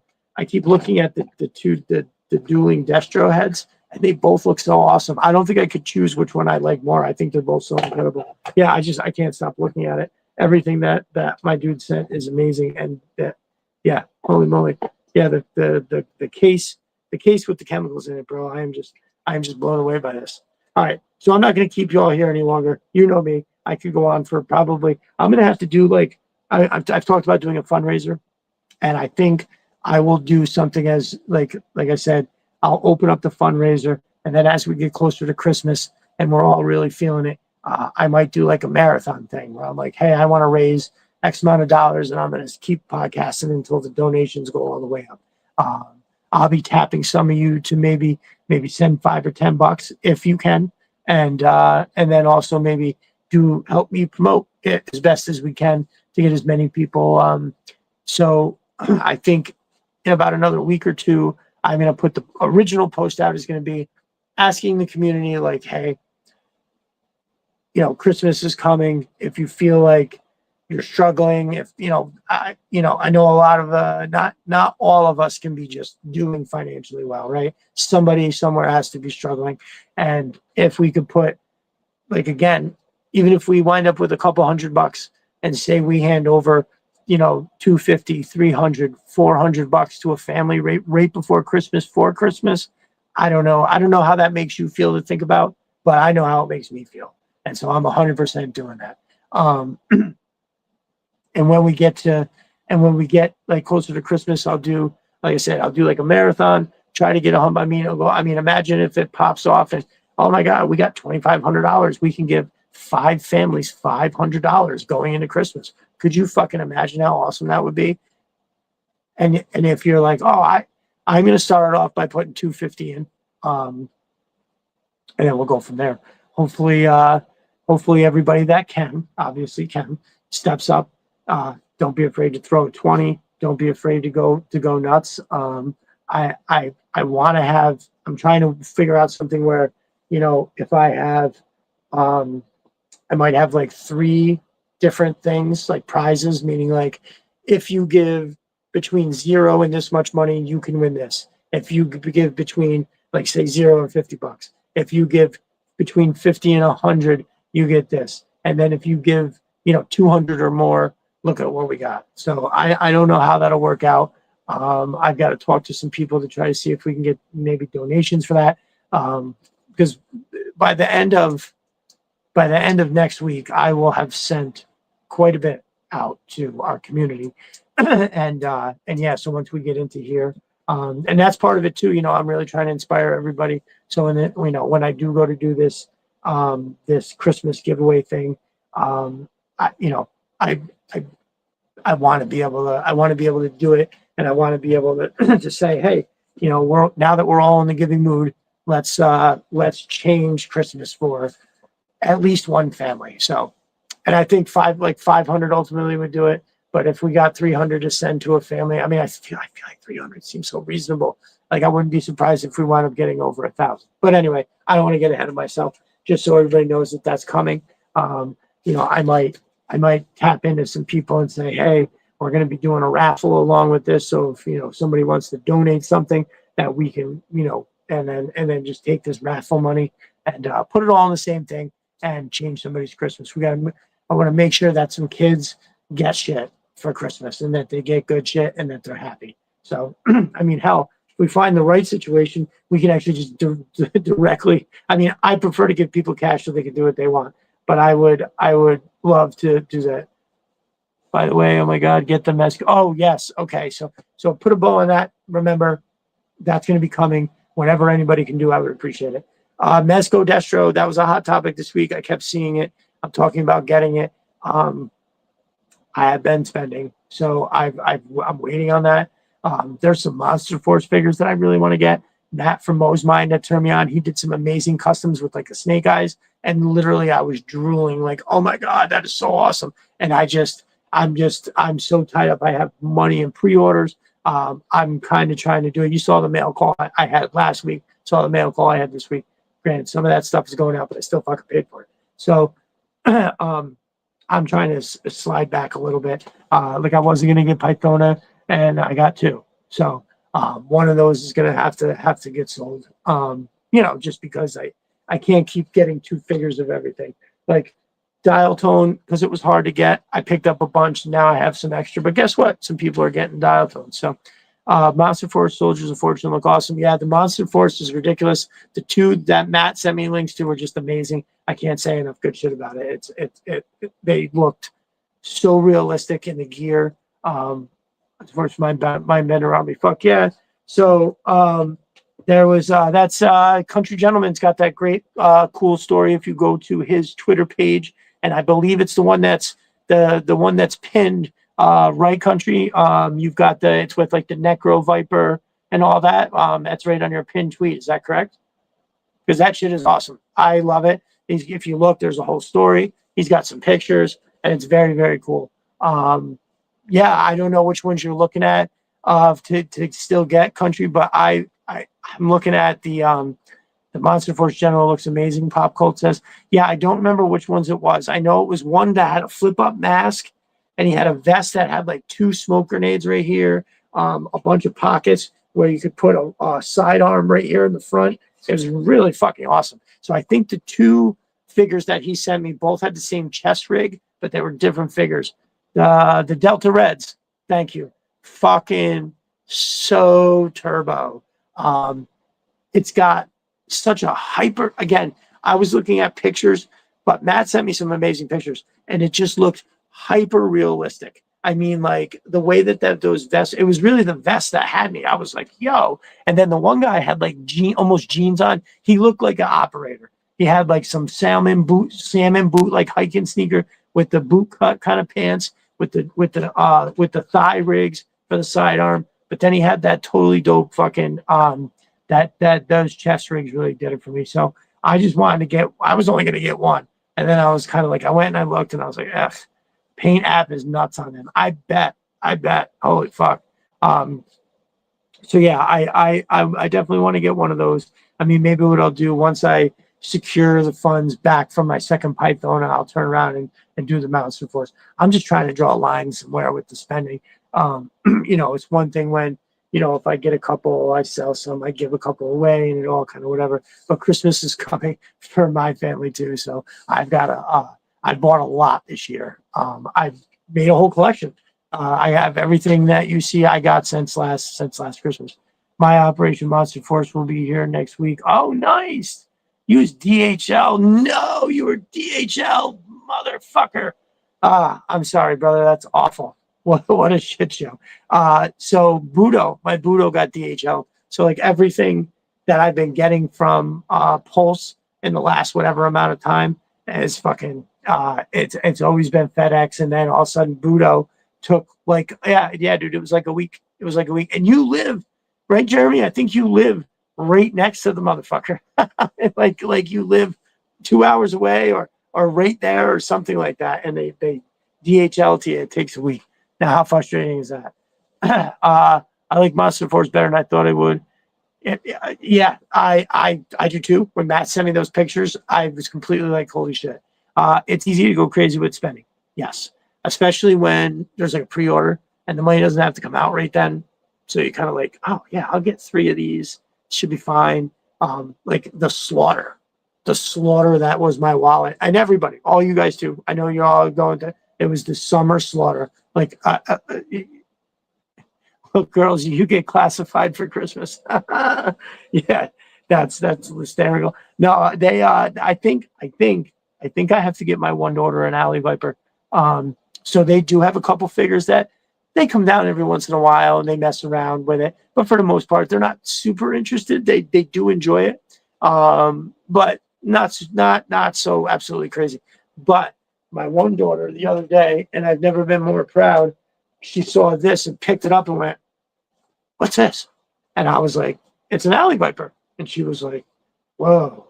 dueling Destro heads, and they both look so awesome. I don't think I could choose which one I like more. I think they're both so incredible. Yeah, I can't stop looking at it. Everything that my dude sent is amazing, and yeah, holy moly, yeah, the case with the chemicals in it, bro. I am just blown away by this. All right, so I'm not going to keep you all here any longer. You know me, I could go on for probably. I'm going to have to do like I've talked about doing a fundraiser, and I think I will do something as like I said, I'll open up the fundraiser, and then as we get closer to Christmas and we're all really feeling it. I might do like a marathon thing where I'm like, hey, I want to raise X amount of dollars and I'm going to keep podcasting until the donations go all the way up. I'll be tapping some of you to maybe send $5 or $10 if you can. And then also maybe do help me promote it as best as we can to get as many people. So I think in about another week or two, I'm going to put the original post out is going to be asking the community like, hey, Christmas is coming. If you feel like you're struggling, if I know a lot of not all of us can be just doing financially well, right? Somebody somewhere has to be struggling, and if we could put like again, even if we wind up with a couple $100 and say we hand over, $250, $300, $400 to a family right before Christmas for Christmas, I don't know how that makes you feel to think about, but I know how it makes me feel. And so I'm 100% doing that. And when we get like closer to Christmas, I'll do, like I said, I'll do like a marathon, try to get a home. I mean, imagine if it pops off and, oh my God, we got $2,500. We can give 5 families $500 going into Christmas. Could you fucking imagine how awesome that would be? And if you're like, oh, I'm going to start it off by putting 250 in, and then we'll go from there. Hopefully everybody that obviously can steps up. Don't be afraid to throw 20. Don't be afraid to go nuts. I want to have, I'm trying to figure out something where, if I have, I might have like 3 different things like prizes, meaning like if you give between 0 and this much money, you can win this. If you give between like say 0 and $50, if you give between 50 and 100, you get this. And then if you give, 200 or more, look at what we got. So I don't know how that'll work out. I've got to talk to some people to try to see if we can get maybe donations for that. Because by the end of next week, I will have sent quite a bit out to our community. and yeah, so once we get into here, and that's part of it too, I'm really trying to inspire everybody. So when I do go to do this, this Christmas giveaway thing, I want to be able to do it. And I want to be able to, to say, hey, now that we're all in the giving mood, let's change Christmas for at least one family. So, and I think 500 ultimately would do it. But if we got 300 to send to a family, I mean, I feel like 300 seems so reasonable. Like I wouldn't be surprised if we wind up getting over 1,000. But anyway, I don't want to get ahead of myself. Just so everybody knows that that's coming. You know, I might tap into some people and say, hey, we're going to be doing a raffle along with this. So if somebody wants to donate something, that we can and then just take this raffle money and put it all in the same thing and change somebody's Christmas. I want to make sure that some kids get shit for Christmas and that they get good shit and that they're happy. So, I mean, hell, if we find the right situation, we can actually just directly. I mean, I prefer to give people cash so they can do what they want, but I would love to do that. By the way, oh my God, get the mess. Oh yes, okay. So put a bow on that. Remember, that's going to be coming. Whenever anybody can do, I would appreciate it. Mezco Destro, that was a hot topic this week. I kept seeing it. I'm talking about getting it. I have been spending, so I'm waiting on that. There's some Monster Force figures that I really want to get. Matt from Mo's Mind that turned me on. He did some amazing customs with like a Snake Eyes, and literally I was drooling like, oh my God, that is so awesome. And I'm so tied up. I have money in pre-orders. I'm kind of trying to do it. You saw the mail call I had last week. Saw the mail call I had this week. Granted, some of that stuff is going out, but I still fucking paid for it. So, I'm trying to slide back a little bit. Like I wasn't going to get Pythona, and I got two. So one of those is going to have to get sold. Just because I can't keep getting two figures of everything. Like Dial Tone, because it was hard to get. I picked up a bunch. Now I have some extra. But guess what? Some people are getting Dial Tone. So Monster Force Soldiers of Fortune look awesome. Yeah, the Monster Force is ridiculous. The two that Matt sent me links to were just amazing. I can't say enough good shit about it. They looked so realistic in the gear. Of course, my men around me. Fuck yeah. So there was that's Country Gentleman's got that great cool story. If you go to his Twitter page, and I believe it's the one that's the one that's pinned. Right Country. You've got it's with like the Necro Viper and all that. That's right on your pinned tweet. Is that correct? Because that shit is awesome. I love it. If you look, there's a whole story. He's got some pictures, and it's very, very cool. Yeah, I don't know which ones you're looking at to still get Country, but I'm looking at the Monster Force General looks amazing. Pop Cult says, yeah, I don't remember which ones it was. I know it was one that had a flip up mask, and he had a vest that had like 2 smoke grenades right here, a bunch of pockets where you could put a sidearm right here in the front. It was really fucking awesome. So I think the 2 figures that he sent me both had the same chest rig, but they were different figures. The Delta Reds, thank you. Fucking so turbo. It's got such a hyper. Again, I was looking at pictures, but Matt sent me some amazing pictures, and it just looked hyper realistic. I mean, like the way that those vests, it was really the vest that had me. I was like, yo. And then the one guy had like almost jeans on. He looked like an operator. He had like some salmon boot, like hiking sneaker with the boot cut kind of pants with the thigh rigs for the sidearm. But then he had that totally dope fucking those chest rigs really did it for me. So I just wanted to I was only gonna get one. And then I was kind of like, I went and I looked and I was like, Paint app is nuts on them. I bet. Holy fuck. So yeah, I definitely want to get one of those. I mean, maybe what I'll do once I secure the funds back from my second Python, I'll turn around and do the Monster Force. I'm just trying to draw a line somewhere with the spending. It's one thing when, if I get a couple, I sell some, I give a couple away and it all kind of whatever. But Christmas is coming for my family too. So I've got I bought a lot this year. I've made a whole collection. I have everything that you see I got since last Christmas. My Operation Monster Force will be here next week. Oh, nice. Use DHL. No, you were DHL, motherfucker. I'm sorry, brother. That's awful. What a shit show. So Budo, my Budo got DHL. So like everything that I've been getting from Pulse in the last whatever amount of time is fucking it's always been FedEx, and then all of a sudden Budo took like dude, it was like a week. And you live, right, Jeremy? I think you live right next to the motherfucker. like you live 2 hours away or right there or something like that. And they DHL to you. It takes a week. Now, how frustrating is that? I like Monster Force better than I thought I would. Yeah, I do too. When Matt sent me those pictures, I was completely like, holy shit. It's easy to go crazy with spending. Yes. Especially when there's like a pre-order and the money doesn't have to come out right then. So you kind of like, oh yeah, I'll get 3 of these. Should be fine. Like the slaughter. The slaughter that was my wallet. And everybody, all you guys too. I know you're all going to it was the summer slaughter. Like look, girls, you get classified for Christmas. Yeah, that's hysterical. No, they I think I have to get my one daughter an Alley Viper. So they do have a couple figures that they come down every once in a while and they mess around with it. But for the most part, they're not super interested. They do enjoy it. But not so absolutely crazy. But my one daughter the other day, and I've never been more proud, she saw this and picked it up and went, "What's this?" And I was like, "It's an Alley Viper." And she was like, "Whoa."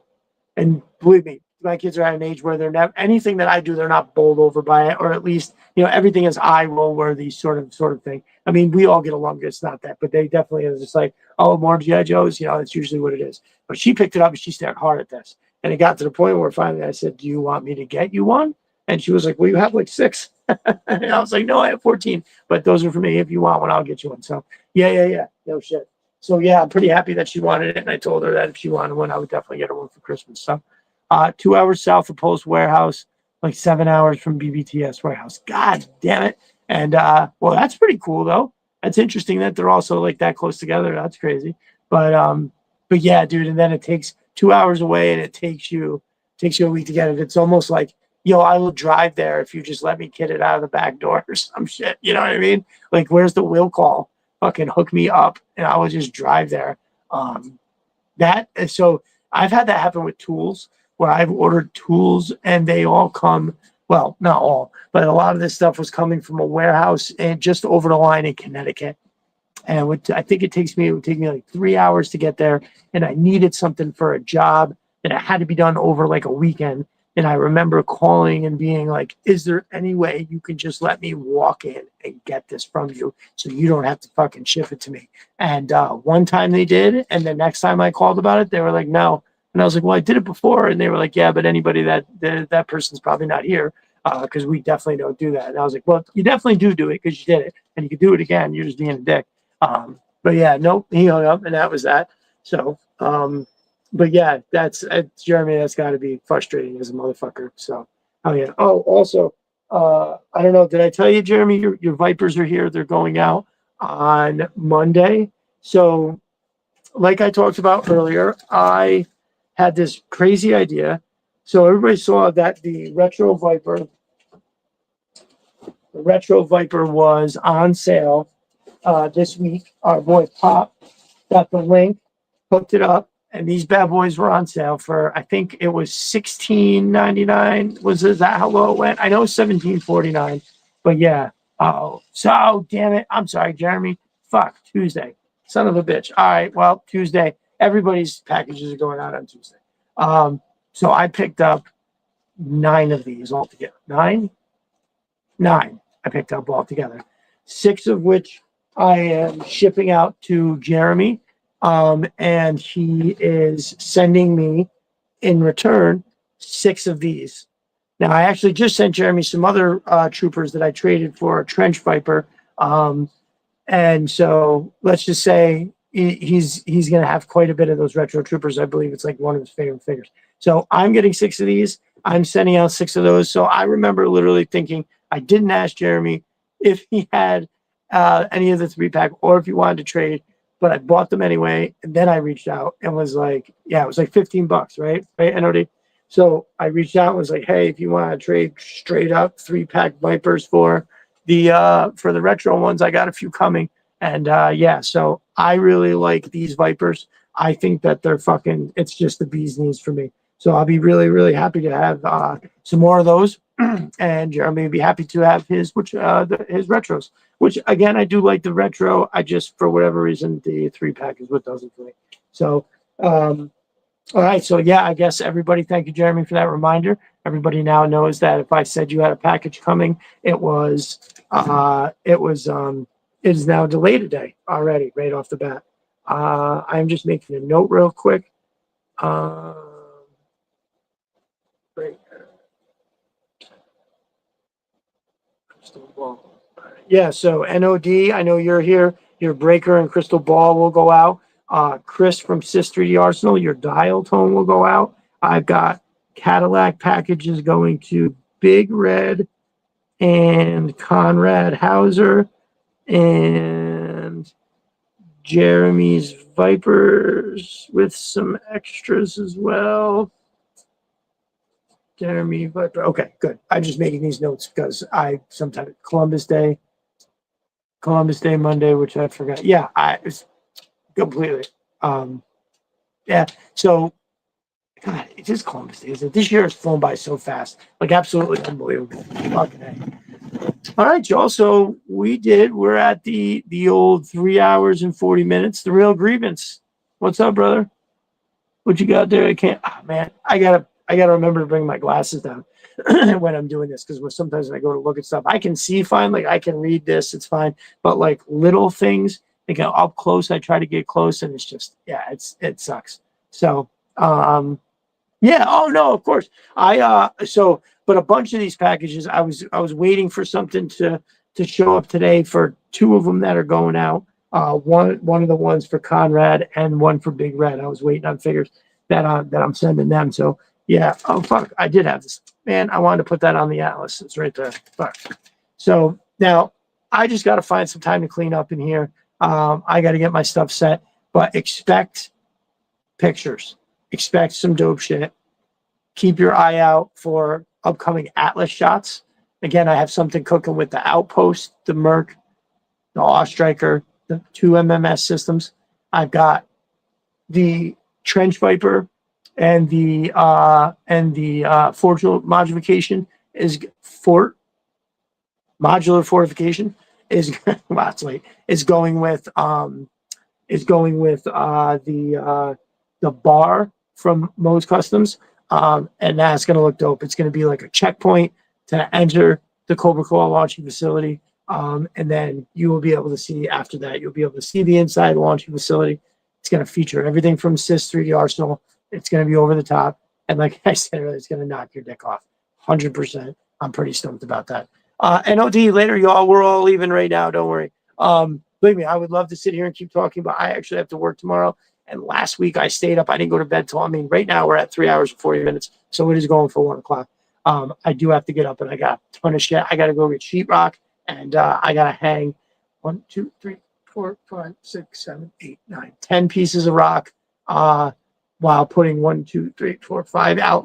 And believe me, my kids are at an age where they're never anything that I do, they're not bowled over by it, or at least, everything is eye roll worthy sort of thing. I mean, we all get along, it's not that, but they definitely are just like, oh, more G.I. Joes, that's usually what it is. But she picked it up and she stared hard at this. And it got to the point where finally I said, "Do you want me to get you one?" And she was like, "Well, you have like 6." And I was like, "No, I have 14, but those are for me. If you want one, I'll get you one." So yeah. No shit. So yeah, I'm pretty happy that she wanted it. And I told her that if she wanted one, I would definitely get her one for Christmas. So 2 hours south of Post Warehouse, like 7 hours from BBTS Warehouse. God damn it. And well, that's pretty cool though. That's interesting that they're also like that close together. That's crazy. But yeah, dude, and then it takes 2 hours away and it takes you a week to get it. It's almost like, I will drive there if you just let me get it out of the back door or some shit. You know what I mean? Like, where's the will call? Fucking hook me up and I will just drive there. So I've had that happen with tools where I've ordered tools and they all come, well, not all, but a lot of this stuff was coming from a warehouse and just over the line in Connecticut. And I think it would take me like 3 hours to get there. And I needed something for a job and it had to be done over like a weekend. And I remember calling and being like, "Is there any way you can just let me walk in and get this from you so you don't have to fucking ship it to me?" And one time they did. And the next time I called about it, they were like, "No." And I was like, "Well, I did it before." And they were like, "Yeah, but anybody that person's probably not here because we definitely don't do that." And I was like, "Well, you definitely do it because you did it. And you could do it again. You're just being a dick." But yeah, nope, he hung up and that was that. So, but yeah, that's Jeremy. That's got to be frustrating as a motherfucker. So, oh yeah. Oh, also, I don't know. Did I tell you, Jeremy? Your Vipers are here. They're going out on Monday. So, like I talked about earlier, I had this crazy idea. So everybody saw that the Retro Viper was on sale this week. Our boy Pop got the link, hooked it up, and these bad boys were on sale for, I think it was $16.99. Is that how low it went? I know it's $17.49, but yeah. Oh, so damn it. I'm sorry, Jeremy. Fuck, Tuesday. Son of a bitch. All right, well, Tuesday. Everybody's packages are going out on Tuesday. So I picked up 9 of these altogether. 9 I picked up altogether. 6 of which I am shipping out to Jeremy. And he is sending me in return 6 of these. Now, I actually just sent Jeremy some other troopers that I traded for a Trench Viper. And so let's just say he's going to have quite a bit of those retro troopers. I believe it's like one of his favorite figures. So I'm getting 6 of these. I'm sending out 6 of those. So I remember literally thinking, I didn't ask Jeremy if he had any of the 3-pack or if he wanted to trade, but I bought them anyway. And then I reached out and was like, yeah, it was like $15, right? NOD. So I reached out and was like, "Hey, if you want to trade straight up 3-pack Vipers for the retro ones, I got a few coming." And yeah, so I really like these Vipers. I think that they're fucking, it's just the bee's knees for me. So I'll be really, really happy to have some more of those. And Jeremy would be happy to have his retros, which again, I do like the retro. I just, for whatever reason, the 3-pack is what does it for me. So All right, so yeah, I guess everybody, thank you, Jeremy, for that reminder. Everybody now knows that if I said you had a package coming, it is now delayed a day already, right off the bat. I'm just making a note real quick. Right. Crystal ball. Yeah, so NOD, I know you're here. Your breaker and crystal ball will go out. Chris from Sis 3D Arsenal, your dial tone will go out. I've got Cadillac packages going to Big Red and Conrad Hauser and Jeremy's Vipers with some extras as well. Jeremy Viper. Okay, good. I'm just making these notes because I sometimes Columbus Day Monday, which I forgot. Yeah, it's completely. Um, yeah. So, God, it is Columbus Day. Isn't it? This year has flown by so fast, like absolutely unbelievable. Fucking A. All right, y'all. So we're at the old 3 hours and 40 minutes. The real grievance. What's up, brother? What you got there? I can't. Oh, man, I gotta remember to bring my glasses down when I'm doing this because sometimes when I go to look at stuff, I can see fine. Like I can read this, it's fine. But like little things, like up close, I try to get close, and it's just it sucks. So yeah. Oh no, of course. But a bunch of these packages, I was waiting for something to show up today for two of them that are going out. One of the ones for Conrad and one for Big Red. I was waiting on figures that I'm sending them. So yeah. Oh fuck, I did have this. Man, I wanted to put that on the Atlas. It's right there. Fuck. So now I just got to find some time to clean up in here. I got to get my stuff set, but expect pictures. Expect some dope shit. Keep your eye out for upcoming Atlas shots. Again, I have something cooking with the Outpost, the Merc, the Awestriker, the two MMS systems. I've got the Trench Viper and the Fortual Modification Modular Fortification is wow, it's late. Is going with the bar from Moe's Customs. And that's going to look dope. It's going to be like a checkpoint to enter the Cobra Claw launching facility. And then you will be able to see after that, you'll be able to see the inside the launching facility. It's going to feature everything from Sis 3D Arsenal. It's going to be over the top. And like I said earlier, it's going to knock your dick off 100%. I'm pretty stoked about that. NOD later, y'all. We're all leaving right now. Don't worry. Believe me, I would love to sit here and keep talking, but I actually have to work tomorrow. And last week I stayed up. I didn't go to bed till, right now we're at 3 hours and 40 minutes. So it is going for 1 o'clock. I do have to get up and I got a ton of shit. I got to go get sheetrock and I got to hang 1, 2, 3, 4, 5, 6, 7, 8, 9, 10 pieces of rock while putting 1, 2, 3, 4,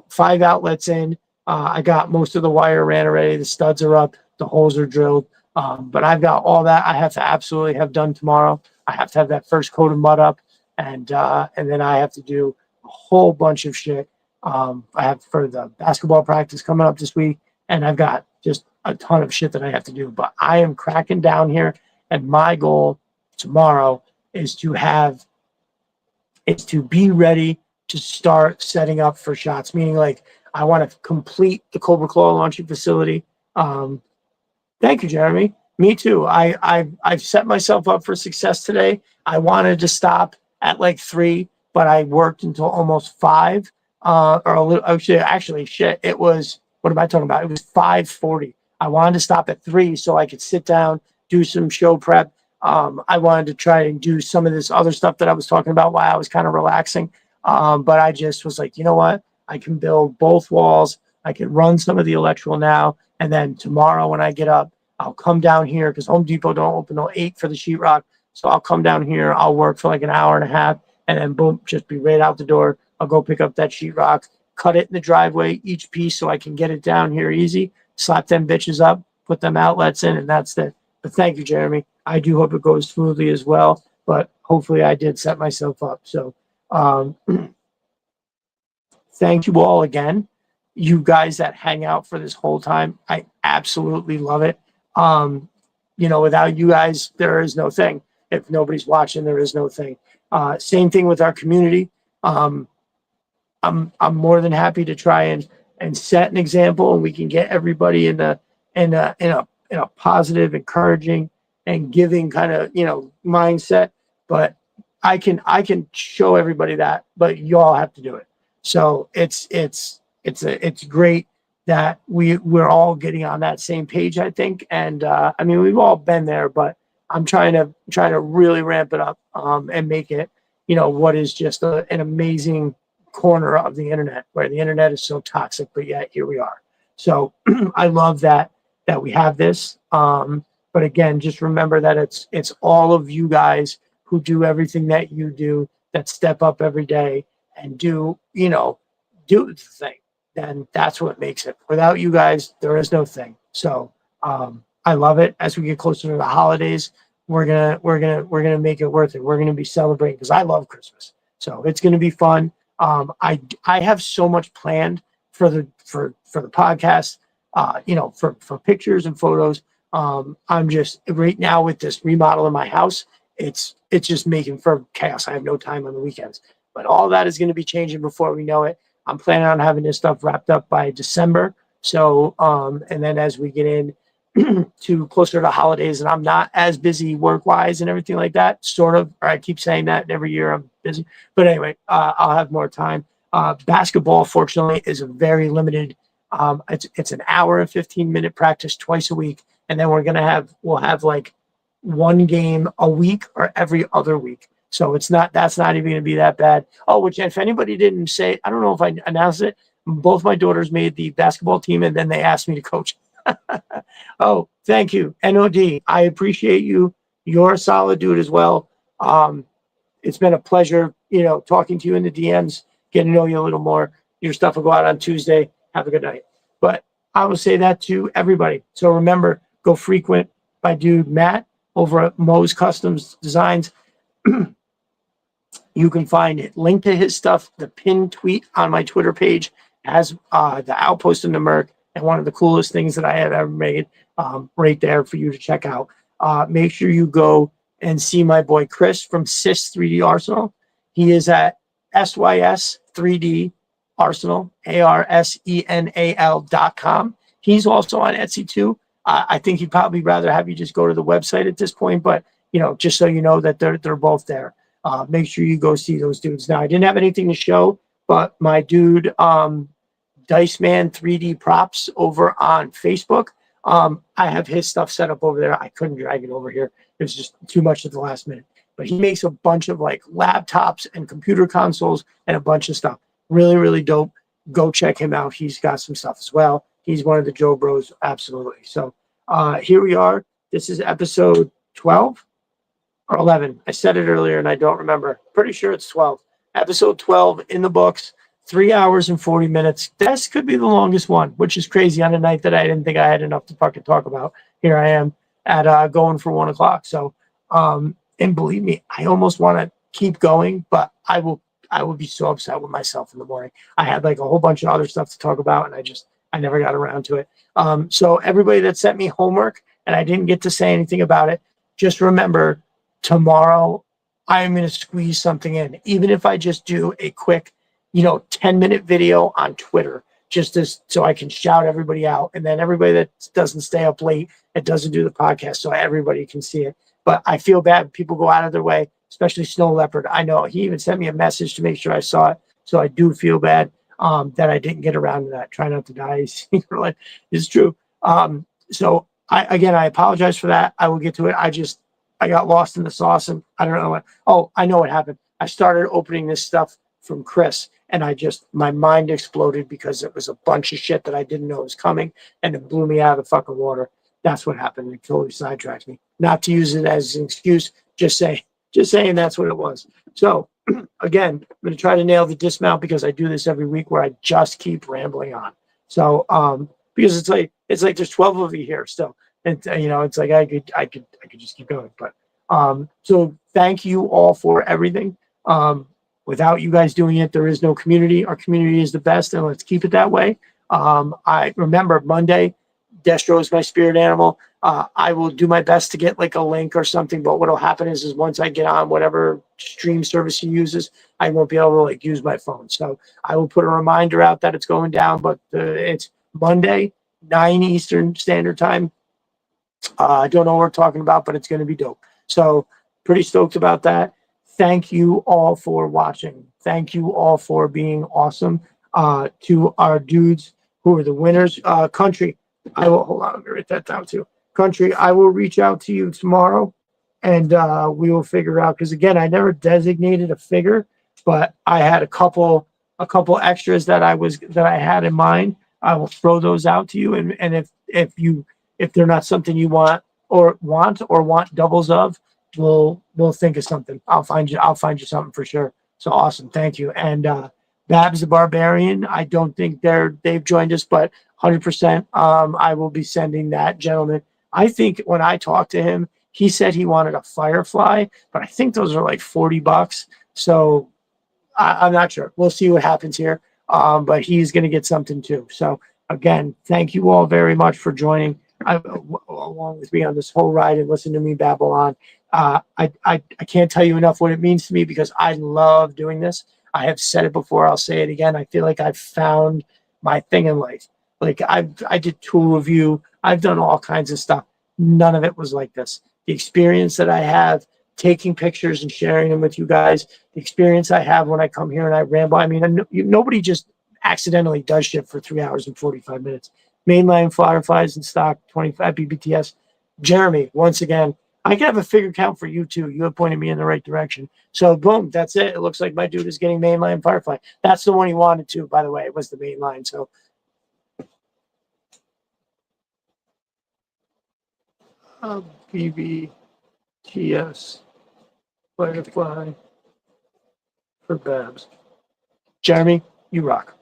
5 outlets in. I got most of the wire ran already. The studs are up. The holes are drilled. But I've got all that I have to absolutely have done tomorrow. I have to have that first coat of mud up. And then I have to do a whole bunch of shit. I have for the basketball practice coming up this week, and I've got just a ton of shit that I have to do. But I am cracking down here, and my goal tomorrow is to be ready to start setting up for shots. Meaning, like I want to complete the Cobra Claw launching facility. Thank you, Jeremy. Me too. I've set myself up for success today. I wanted to stop at like 3, but I worked until almost 5. Or a little actually shit. It was, what am I talking about? It was 5:40. I wanted to stop at 3 so I could sit down, do some show prep. I wanted to try and do some of this other stuff that I was talking about while I was kind of relaxing. But I just was like, you know what? I can build both walls. I can run some of the electrical now. And then tomorrow when I get up, I'll come down here because Home Depot don't open till 8 for the sheetrock. So I'll come down here. I'll work for like an hour and a half and then boom, just be right out the door. I'll go pick up that sheetrock, cut it in the driveway, each piece so I can get it down here easy, slap them bitches up, put them outlets in, and that's it. But thank you, Jeremy. I do hope it goes smoothly as well, but hopefully I did set myself up. So thank you all again. You guys that hang out for this whole time, I absolutely love it. Without you guys, there is no thing. If nobody's watching, there is no thing. Same thing with our community. um, I'm more than happy to try and set an example, and we can get everybody in a positive, encouraging, and giving kind of mindset. But I can show everybody that, but you all have to do it. So it's great that we're all getting on that same page, I think. And I mean, we've all been there, but I'm trying to really ramp it up, and make it what is just an amazing corner of the internet, where the internet is so toxic, but yet here we are. So I love that we have this. But again, just remember that it's all of you guys who do everything that you do, that step up every day and do the thing. Then that's what makes it. Without you guys, there is no thing. So I love it. As we get closer to the holidays, we're gonna make it worth it. We're gonna be celebrating, because I love Christmas. So it's gonna be fun. I have so much planned for the podcast, for pictures and photos. I'm just right now with this remodel in my house. It's just making for chaos. I have no time on the weekends, but all that is going to be changing before we know it. I'm planning on having this stuff wrapped up by December. So, and then as we get in to closer to the holidays, and I'm not as busy work wise and everything like that, sort of, or I keep saying that every year I'm busy, but anyway, I'll have more time. Basketball, fortunately, is a very limited, it's an hour and 15-minute practice twice a week. And then we'll have like one game a week or every other week. So that's not even going to be that bad. Oh, which if anybody didn't say, I don't know if I announced it, both my daughters made the basketball team, and then they asked me to coach. Oh, thank you. NOD. I appreciate you. You're a solid dude as well. It's been a pleasure, talking to you in the DMs, getting to know you a little more. Your stuff will go out on Tuesday. Have a good night. But I will say that to everybody. So remember, go frequent my dude Matt over at Mo's Customs Designs. You can find it linked to his stuff. The pinned tweet on my Twitter page has the outpost in the Merc, and one of the coolest things that I have ever made, right there for you to check out. Make sure you go and see my boy Chris from SYS 3D Arsenal. He is at SYS 3D Arsenal, ARSENAL.com. He's also on Etsy too. I think he'd probably rather have you just go to the website at this point, but just so you know that they're both there. Make sure you go see those dudes. Now, I didn't have anything to show, but my dude, Dice Man 3D Props over on Facebook, I have his stuff set up over there. I couldn't drag it over here. It was just too much at the last minute. But he makes a bunch of like laptops and computer consoles and a bunch of stuff. Really, really dope. Go check him out. He's got some stuff as well. He's one of the Joe Bros. Absolutely. So here we are. This is episode 12 or 11. I said it earlier and I don't remember. Pretty sure it's 12. Episode 12 in the books. 3 hours and 40 minutes. This could be the longest one, which is crazy on a night that I didn't think I had enough to fucking talk about. Here I am at going for 1 o'clock. So, and believe me, I almost want to keep going, but I would be so upset with myself in the morning. I had like a whole bunch of other stuff to talk about, and I never got around to it. So everybody that sent me homework and I didn't get to say anything about it, just remember tomorrow I am going to squeeze something in, even if I just do a quick 10-minute video on Twitter, just so I can shout everybody out. And then everybody that doesn't stay up late, that doesn't do the podcast, so everybody can see it. But I feel bad when people go out of their way, especially Snow Leopard. I know he even sent me a message to make sure I saw it. So I do feel bad that I didn't get around to that. Try not to die. It's true. So I apologize for that. I will get to it. I got lost in the sauce, and I don't know what. Oh, I know what happened. I started opening this stuff from Chris, and my mind exploded because it was a bunch of shit that I didn't know was coming, and it blew me out of the fucking water. That's what happened. It totally sidetracked me. Not to use it as an excuse, just saying that's what it was. So again, I'm going to try to nail the dismount, because I do this every week where I just keep rambling on. So because it's like there's 12 of you here still, and it's like I could just keep going. But so thank you all for everything. Without you guys doing it, there is no community. Our community is the best, and let's keep it that way. I remember Monday, Destro is my spirit animal. I will do my best to get like a link or something, but what'll happen is once I get on whatever stream service he uses, I won't be able to like use my phone. So I will put a reminder out that it's going down, but it's Monday, 9 Eastern Standard Time. I don't know what we're talking about, but it's going to be dope. So pretty stoked about that. Thank you all for watching. Thank you all for being awesome. To our dudes who are the winners. Country, I will hold on. Let me write that down too. Country, I will reach out to you tomorrow, and we will figure out. Because again, I never designated a figure, but I had a couple extras that I had in mind. I will throw those out to you, and if they're not something you want doubles of, we'll think of something. I'll find you something for sure. So awesome, thank you. And Babs the Barbarian, I don't think they've joined us, but 100%. I will be sending that gentleman. I think when I talked to him, he said he wanted a Firefly, but I think those are like $40. So I'm not sure. We'll see what happens here. But he's going to get something too. So again, thank you all very much for joining along with me on this whole ride and listen to me babble on. I can't tell you enough what it means to me because I love doing this. I have said it before. I'll say it again. I feel like I've found my thing in life. Like I did tool review. I've done all kinds of stuff. None of it was like this. The experience that I have taking pictures and sharing them with you guys, the experience I have when I come here and I ramble. I mean, nobody just accidentally does shit for 3 hours and 45 minutes. Mainline Fireflies in stock, 25 BBTS. Jeremy, once again, I can have a figure count for you too. You have pointed me in the right direction. So boom, that's it. It looks like my dude is getting mainline Firefly. That's the one he wanted to, by the way. It was the mainline. So BBTS Firefly for Babs. Jeremy, you rock.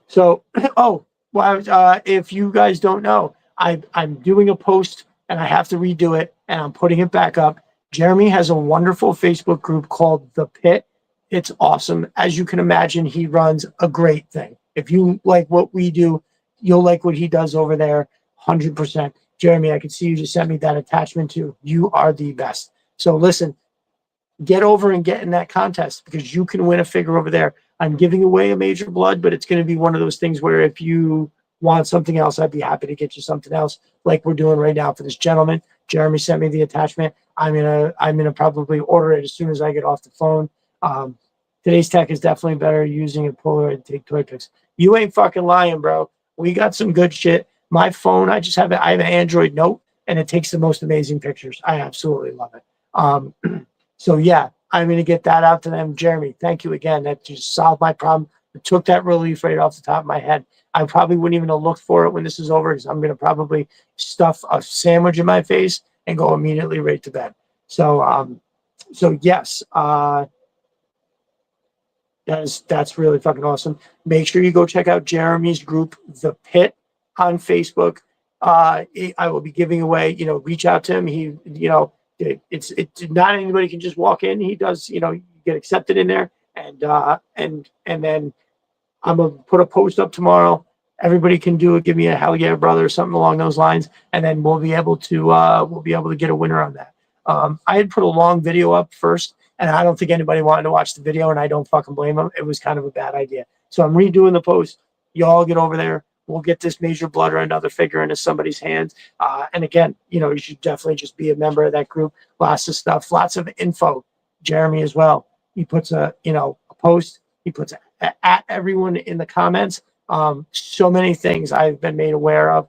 So, if you guys don't know, I'm doing a post and I have to redo it and I'm putting it back up. Jeremy has a wonderful Facebook group called The Pit. It's awesome. As you can imagine, he runs a great thing. If you like what we do, you'll like what he does over there 100%. Jeremy, I can see you just sent me that attachment too. You are the best. So listen, get over and get in that contest because you can win a figure over there. I'm giving away a Major Blood, but it's going to be one of those things where if you want something else, I'd be happy to get you something else like we're doing right now for this gentleman. Jeremy sent me the attachment. I'm gonna probably order it as soon as I get off the phone. Today's tech is definitely better using a Polaroid to take toy pics. You ain't fucking lying, bro. We got some good shit. My phone, I have an Android Note and it takes the most amazing pictures. I absolutely love it. So yeah, I'm going to get that out to them. Jeremy, thank you again. That just solved my problem. It took that relief right off the top of my head. I probably wouldn't even have looked for it when this is over because I'm going to probably stuff a sandwich in my face and go immediately right to bed. So, yes, that's really fucking awesome. Make sure you go check out Jeremy's group, The Pit, on Facebook. I will be giving away, reach out to him. It's not anybody can just walk in. He does, you get accepted in there, and then I'm gonna put a post up tomorrow. Everybody can do it. Give me a hell yeah, brother, or something along those lines, and then we'll be able to get a winner on that. I had put a long video up first, and I don't think anybody wanted to watch the video, and I don't fucking blame them. It was kind of a bad idea, so I'm redoing the post. Y'all get over there. We'll get this Major Blood or another figure into somebody's hands. And again, you should definitely just be a member of that group. Lots of stuff, lots of info. Jeremy as well. He puts a post. He puts at everyone in the comments. So many things I've been made aware of.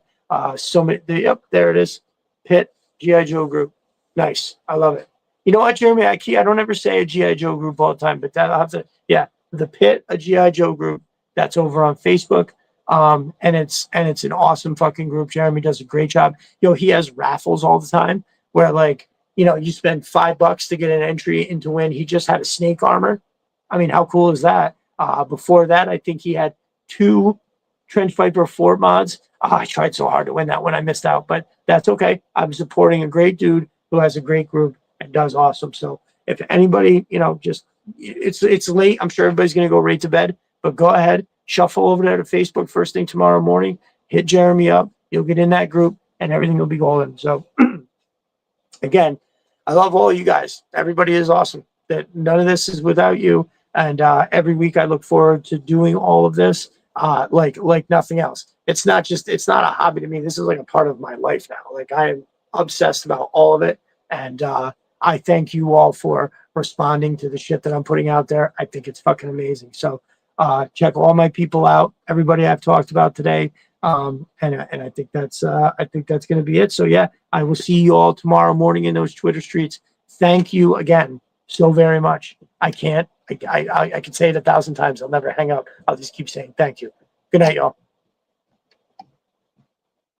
So many. Yep, there it is. Pit GI Joe group. Nice. I love it. You know what, Jeremy? I don't ever say a GI Joe group all the time, but that I'll have to. Yeah, the Pit, a GI Joe group. That's over on Facebook. And it's an awesome fucking group. Jeremy does a great job. He has raffles all the time where you spend $5 to get an entry into win. He just had a snake armor. I mean, how cool is that? Before that, I think he had 2 Trench Viper Fort mods. I tried so hard to win that one. I missed out, but that's okay. I'm supporting a great dude who has a great group and does awesome. So if anybody, it's late. I'm sure everybody's going to go right to bed, but go ahead. Shuffle over there to Facebook first thing tomorrow morning. Hit Jeremy up. You'll get in that group and everything will be golden. So again, I love all you guys. Everybody is awesome. That none of this is without you. And every week I look forward to doing all of this like nothing else. It's not a hobby to me. This is like a part of my life now. Like I am obsessed about all of it. And I thank you all for responding to the shit that I'm putting out there. I think it's fucking amazing. So check all my people out, everybody I've talked about today. And I think that's going to be it. So yeah, I will see you all tomorrow morning in those Twitter streets. Thank you again so very much. I can say it 1,000 times. I'll never hang up. I'll just keep saying thank you. Good night, y'all.